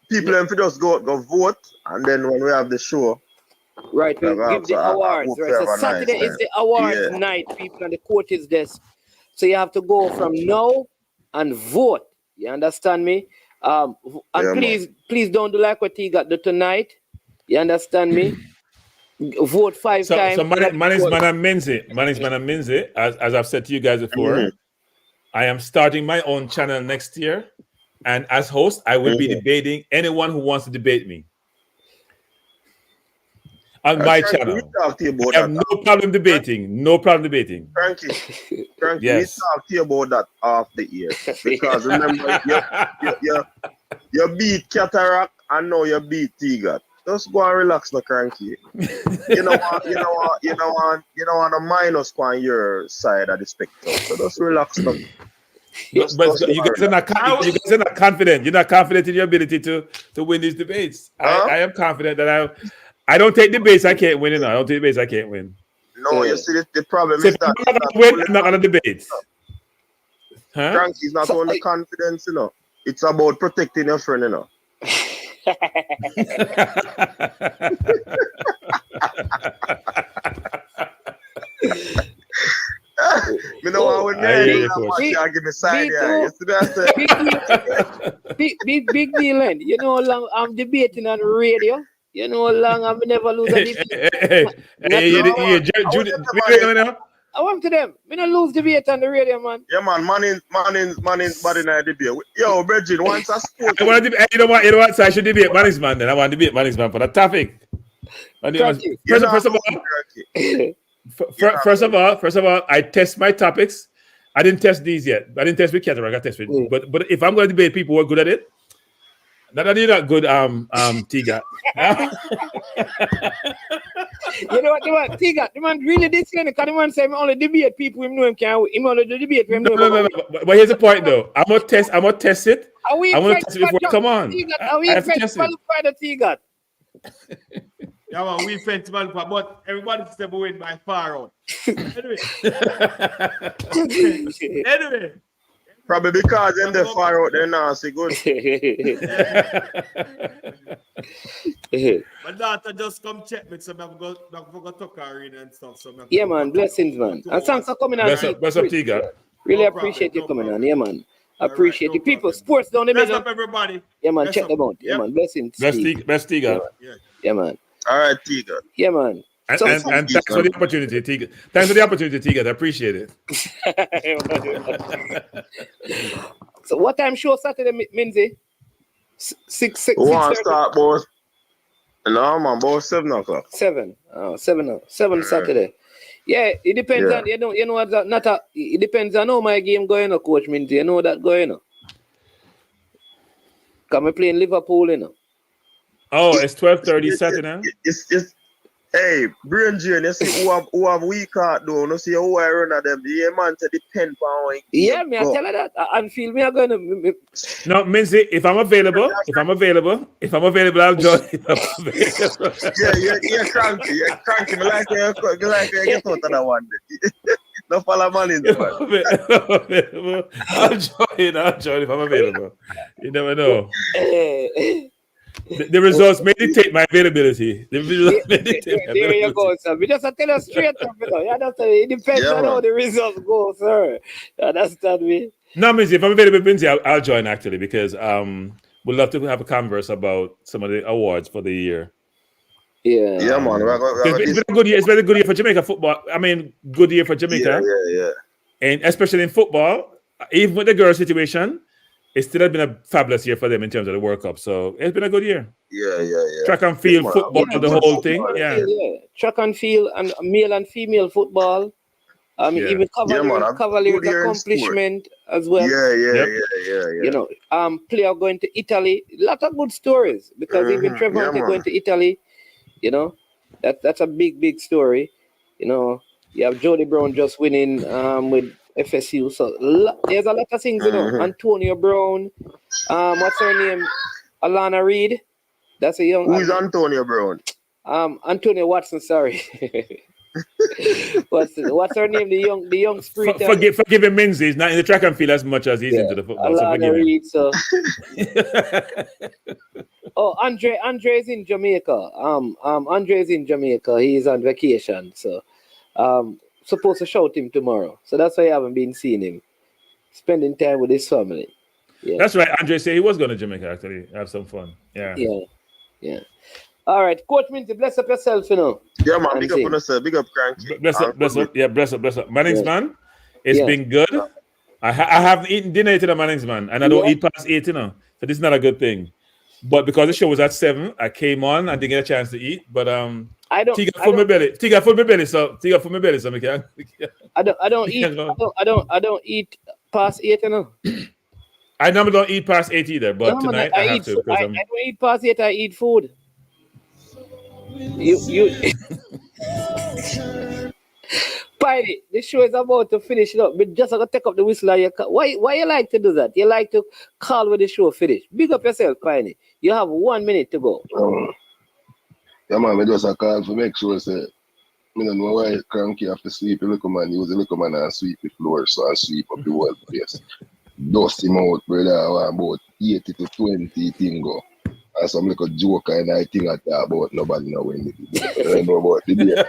people have to just go vote, and then when we have the show. Right, we'll give the awards. Right, so Saturday is the awards night, people on the coaches desk. So you have to go from now and vote. You understand me? And please don't do like what he got do tonight. You understand me? Vote 5 times. So management and Minze, as I've said to you guys before, I am starting my own channel next year, and as host, I will be debating anyone who wants to debate me. On my channel. I have no problem debating. No problem debating. Kranky, yes. We talked to you about that off the year. Because remember, you beat Cataract and now you beat Tegat. Just go and relax now, Kranky. You don't want a minus on your side of the spectrum. So just relax now. You guys are not confident. You're not confident in your ability to win these debates. I am confident that I don't take debates I can't win. I don't take debates I can't win. No, you see, the problem is that I'm not going to win. I'm not going to debate. Kranky's not only confidence, you know. It's about protecting your friend, you know. Me know I would give me side here. Big deal, man. You know how long I'm debating on the radio? You know how long I've never lose a debate? I want to them. We don't lose debate on the radio, man. Yeah, man is bad in a debate. Yo, Bridget, once I spoke. You know what? So I should debate management then. I want to debate management for the topic. First of all, I test my topics. I didn't test these yet. I didn't test with Cataract. I tested with but if I'm going to debate people who are good at it, not good, Tegat. You know what, Tegat, the man really this because the man say only debate people him know him can him only debate him know. No. But here's the point though. I'm gonna test it. I want to test it before come on. Are we qualified the Tegat? Yeah, man, we festival, but everybody step away by far out. Anyway, Probably because them they far out there now, see good. My daughter just come check me, so I'm going to talk arena and stuff. So Yeah, man. Blessings, man. And thanks for coming on. Bless up, Tegat. Really appreciate you coming on. Yeah, man. Appreciate you. People, sports down the Bless middle. up, everybody. Yeah, man. Bless Check up. them out. Yeah, man. Blessings. Best Tegat. Yeah, man. All right, Tegat. Yeah, man. And thanks for the opportunity, Tegat. Thanks for the opportunity, Tegat. I appreciate it. So what time show Saturday, Minzy? 6. Want start both? No, man, about 7 o'clock. 7. Oh, 7 Saturday. Yeah, it depends on you know what's not a, it depends on how my game going on, Coach Minzy. You know that going on. Come play in Liverpool, you know. Oh, it's 12:30 Saturday. Hey, Brain Jane, you see who have weak heart though. You see who I run at them. The man to depend on. Yeah, me I tell her that. And feel me, I'm going to. No, Minzy, if I'm available, I'll join. Yeah, Kranky. Yeah, Kranky. Me like you get out of that one. No follow man in there. I'll join if I'm available. You never know. The results may dictate my availability. There you go, sir. We just tell you straight up, you know. It depends on how the results go, sir. You understand me? No, Minzy, if I'm available, Minzy, I'll join actually because we'd love to have a converse about some of the awards for the year. Yeah, man. It's been a good year. It's been a good year for Jamaica football. I mean, good year for Jamaica. Yeah. And especially in football, even with the girl situation, it still has been a fabulous year for them in terms of the World Cup. So it's been a good year. Yeah. Track and field, football, the whole thing. Yeah. Track and field and male and female football. Even Cavaliers accomplishment as well. Yeah. You know, player going to Italy. A lot of good stories because even Trevor going to Italy. You know, that's a big story. You know, you have Jody Brown just winning with FSU. So there's a lot of things, you know. Antonio Brown, what's her name? Alana Reed. That's a young. Who is Antonio Brown? Antonio Watson. Sorry. What's her name? The young sprinter. Forgive him, Minzy. He's not in the track and field as much as he's into the football. Alana Reed. So. Oh, Andre's in Jamaica. Andre's in Jamaica. He's on vacation, so supposed to shout him tomorrow. So that's why I haven't been seeing him. Spending time with his family. Yeah. That's right. Andre said he was going to Jamaica actually. Have some fun. Yeah. All right, Coach Minzy, bless up yourself, you know. Yeah, man. Big up on yourself. Big up, Kranky. Bless up. Yeah, bless up. Mannings, man. It's been good. I haven't eaten dinner today, Mannings, man, and I don't eat past 8, you know. So this is not a good thing. But because the show was at 7, I came on. I didn't get a chance to eat. But Tegat for my belly. So we can. I don't eat past 8, you know. I normally don't eat past 8 either. But tonight I have to. I don't eat past 8. I eat food. You. Piley, the show is about to finish it up. But just gonna take up the whistle. Why you like to do that? You like to call when the show finish. Big up yourself, Piley. You have 1 minute to go. Yeah, man, I just a call to make sure say, I don't know why Kranky have to sweep the little man. Use the little man and sweep the floor, so I sweep up the whole place. Dust him out, brother, about 80 to 20 thing go. And some little joker and I think I talk about nobody know when I don't know about the day.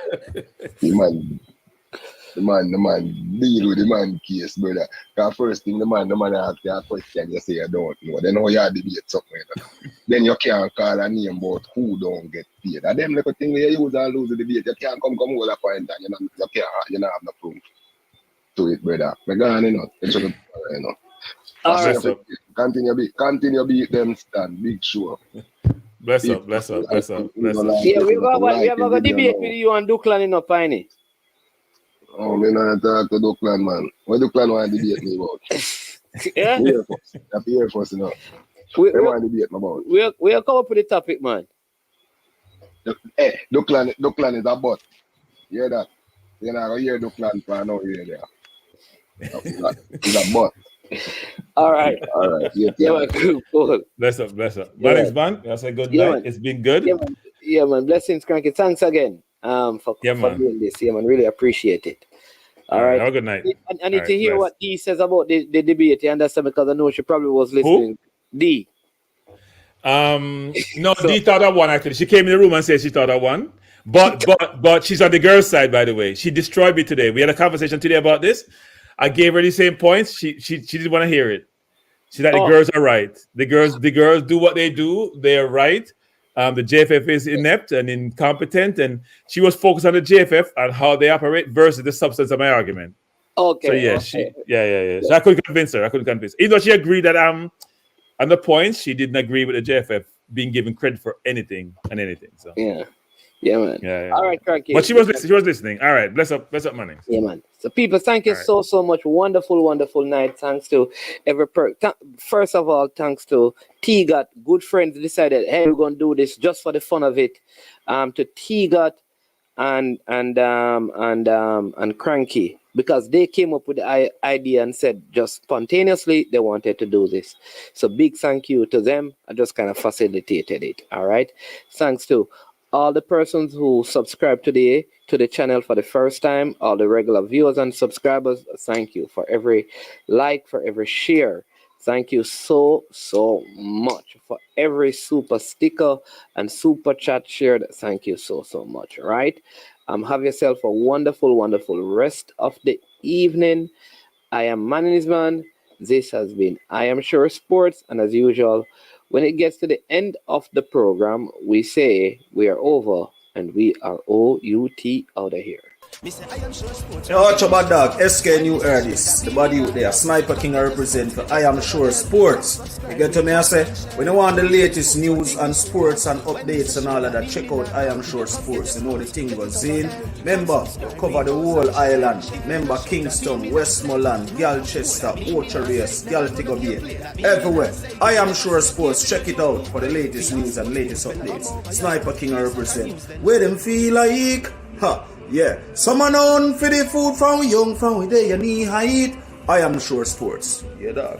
The man deal with the man case, brother. Because first thing the man ask you a question, you say you don't know. Then how you debate something. Then you can't call a name about who don't get paid. And them little thing you use and lose the debate, you can't come hold a point and you don't have no proof to it, brother. But go on, you know. You know. Continue beat them stand, big show. Bless up. Yeah, we're gonna debate with you and Duclan in a Piney. Oh, me not talk to Duclan, man. What Duclan want to debate me about? Yeah? That's the Air Force, you know. What want to debate me about? We'll come up with the topic, man. Hey, Duclan is a butt. You hear that? You're not going to hear Duclan for no year there. He's a butt. All right. Yeah, cool. Bless up. Mannings, man. That's a good night. Man. It's been good. Yeah, man. Blessings, Kranky. Thanks again for doing this. Yeah, man. Really appreciate it. All right. Have a good night. I need All to right, hear bless. what Dee says about the debate. You understand? Because I know she probably was listening. Dee. No, Dee thought I won actually. She came in the room and said she thought I won. But she's on the girl's side, by the way. She destroyed me today. We had a conversation today about this. I gave her the same points. She didn't want to hear it. She said the girls are right. The girls do what they do. They are right. The JFF is inept and incompetent, and she was focused on the JFF and how they operate versus the substance of my argument. Okay. So yeah. So I couldn't convince her. Even though she agreed that on the points, she didn't agree with the JFF being given credit for anything and anything. So yeah, man. Yeah. All right, Kranky. But she was listening. All right, bless up, money. Yeah, man. So, people, thank you so much. Wonderful night. Thanks to every first of all, thanks to Tegat. Good friends decided, hey, we're gonna do this just for the fun of it. To Tegat and Kranky, because they came up with the idea and said just spontaneously they wanted to do this. So big thank you to them. I just kind of facilitated it. All right. Thanks to all the persons who subscribed today to the channel for the first time, all the regular viewers and subscribers, thank you for every like, for every share. Thank you so much for every super sticker and super chat shared. Thank you so much. All right. Have yourself a wonderful rest of the evening. I am Man. This has been I Am Sure Sports, and as usual, when it gets to the end of the program, we say we are over and we are OUT out of here. Yo, watch about dog, SK New Artist. The body out there, Sniper King I represent for I Am Sure Sports. You get to me, I say, when you want the latest news and sports and updates and all of that, check out I Am Sure Sports. You know the thing goes in. Remember, cover the whole island. Remember Kingston, Westmoreland, Galchester, Orchard-Race, Galtigo Bay. Everywhere. I Am Sure Sports. Check it out for the latest news and latest updates. Sniper King I represent. Where them feel like? Yeah, someone on for the food from we young, from we day, you need height. I Am Sure Sports. Yeah, dog.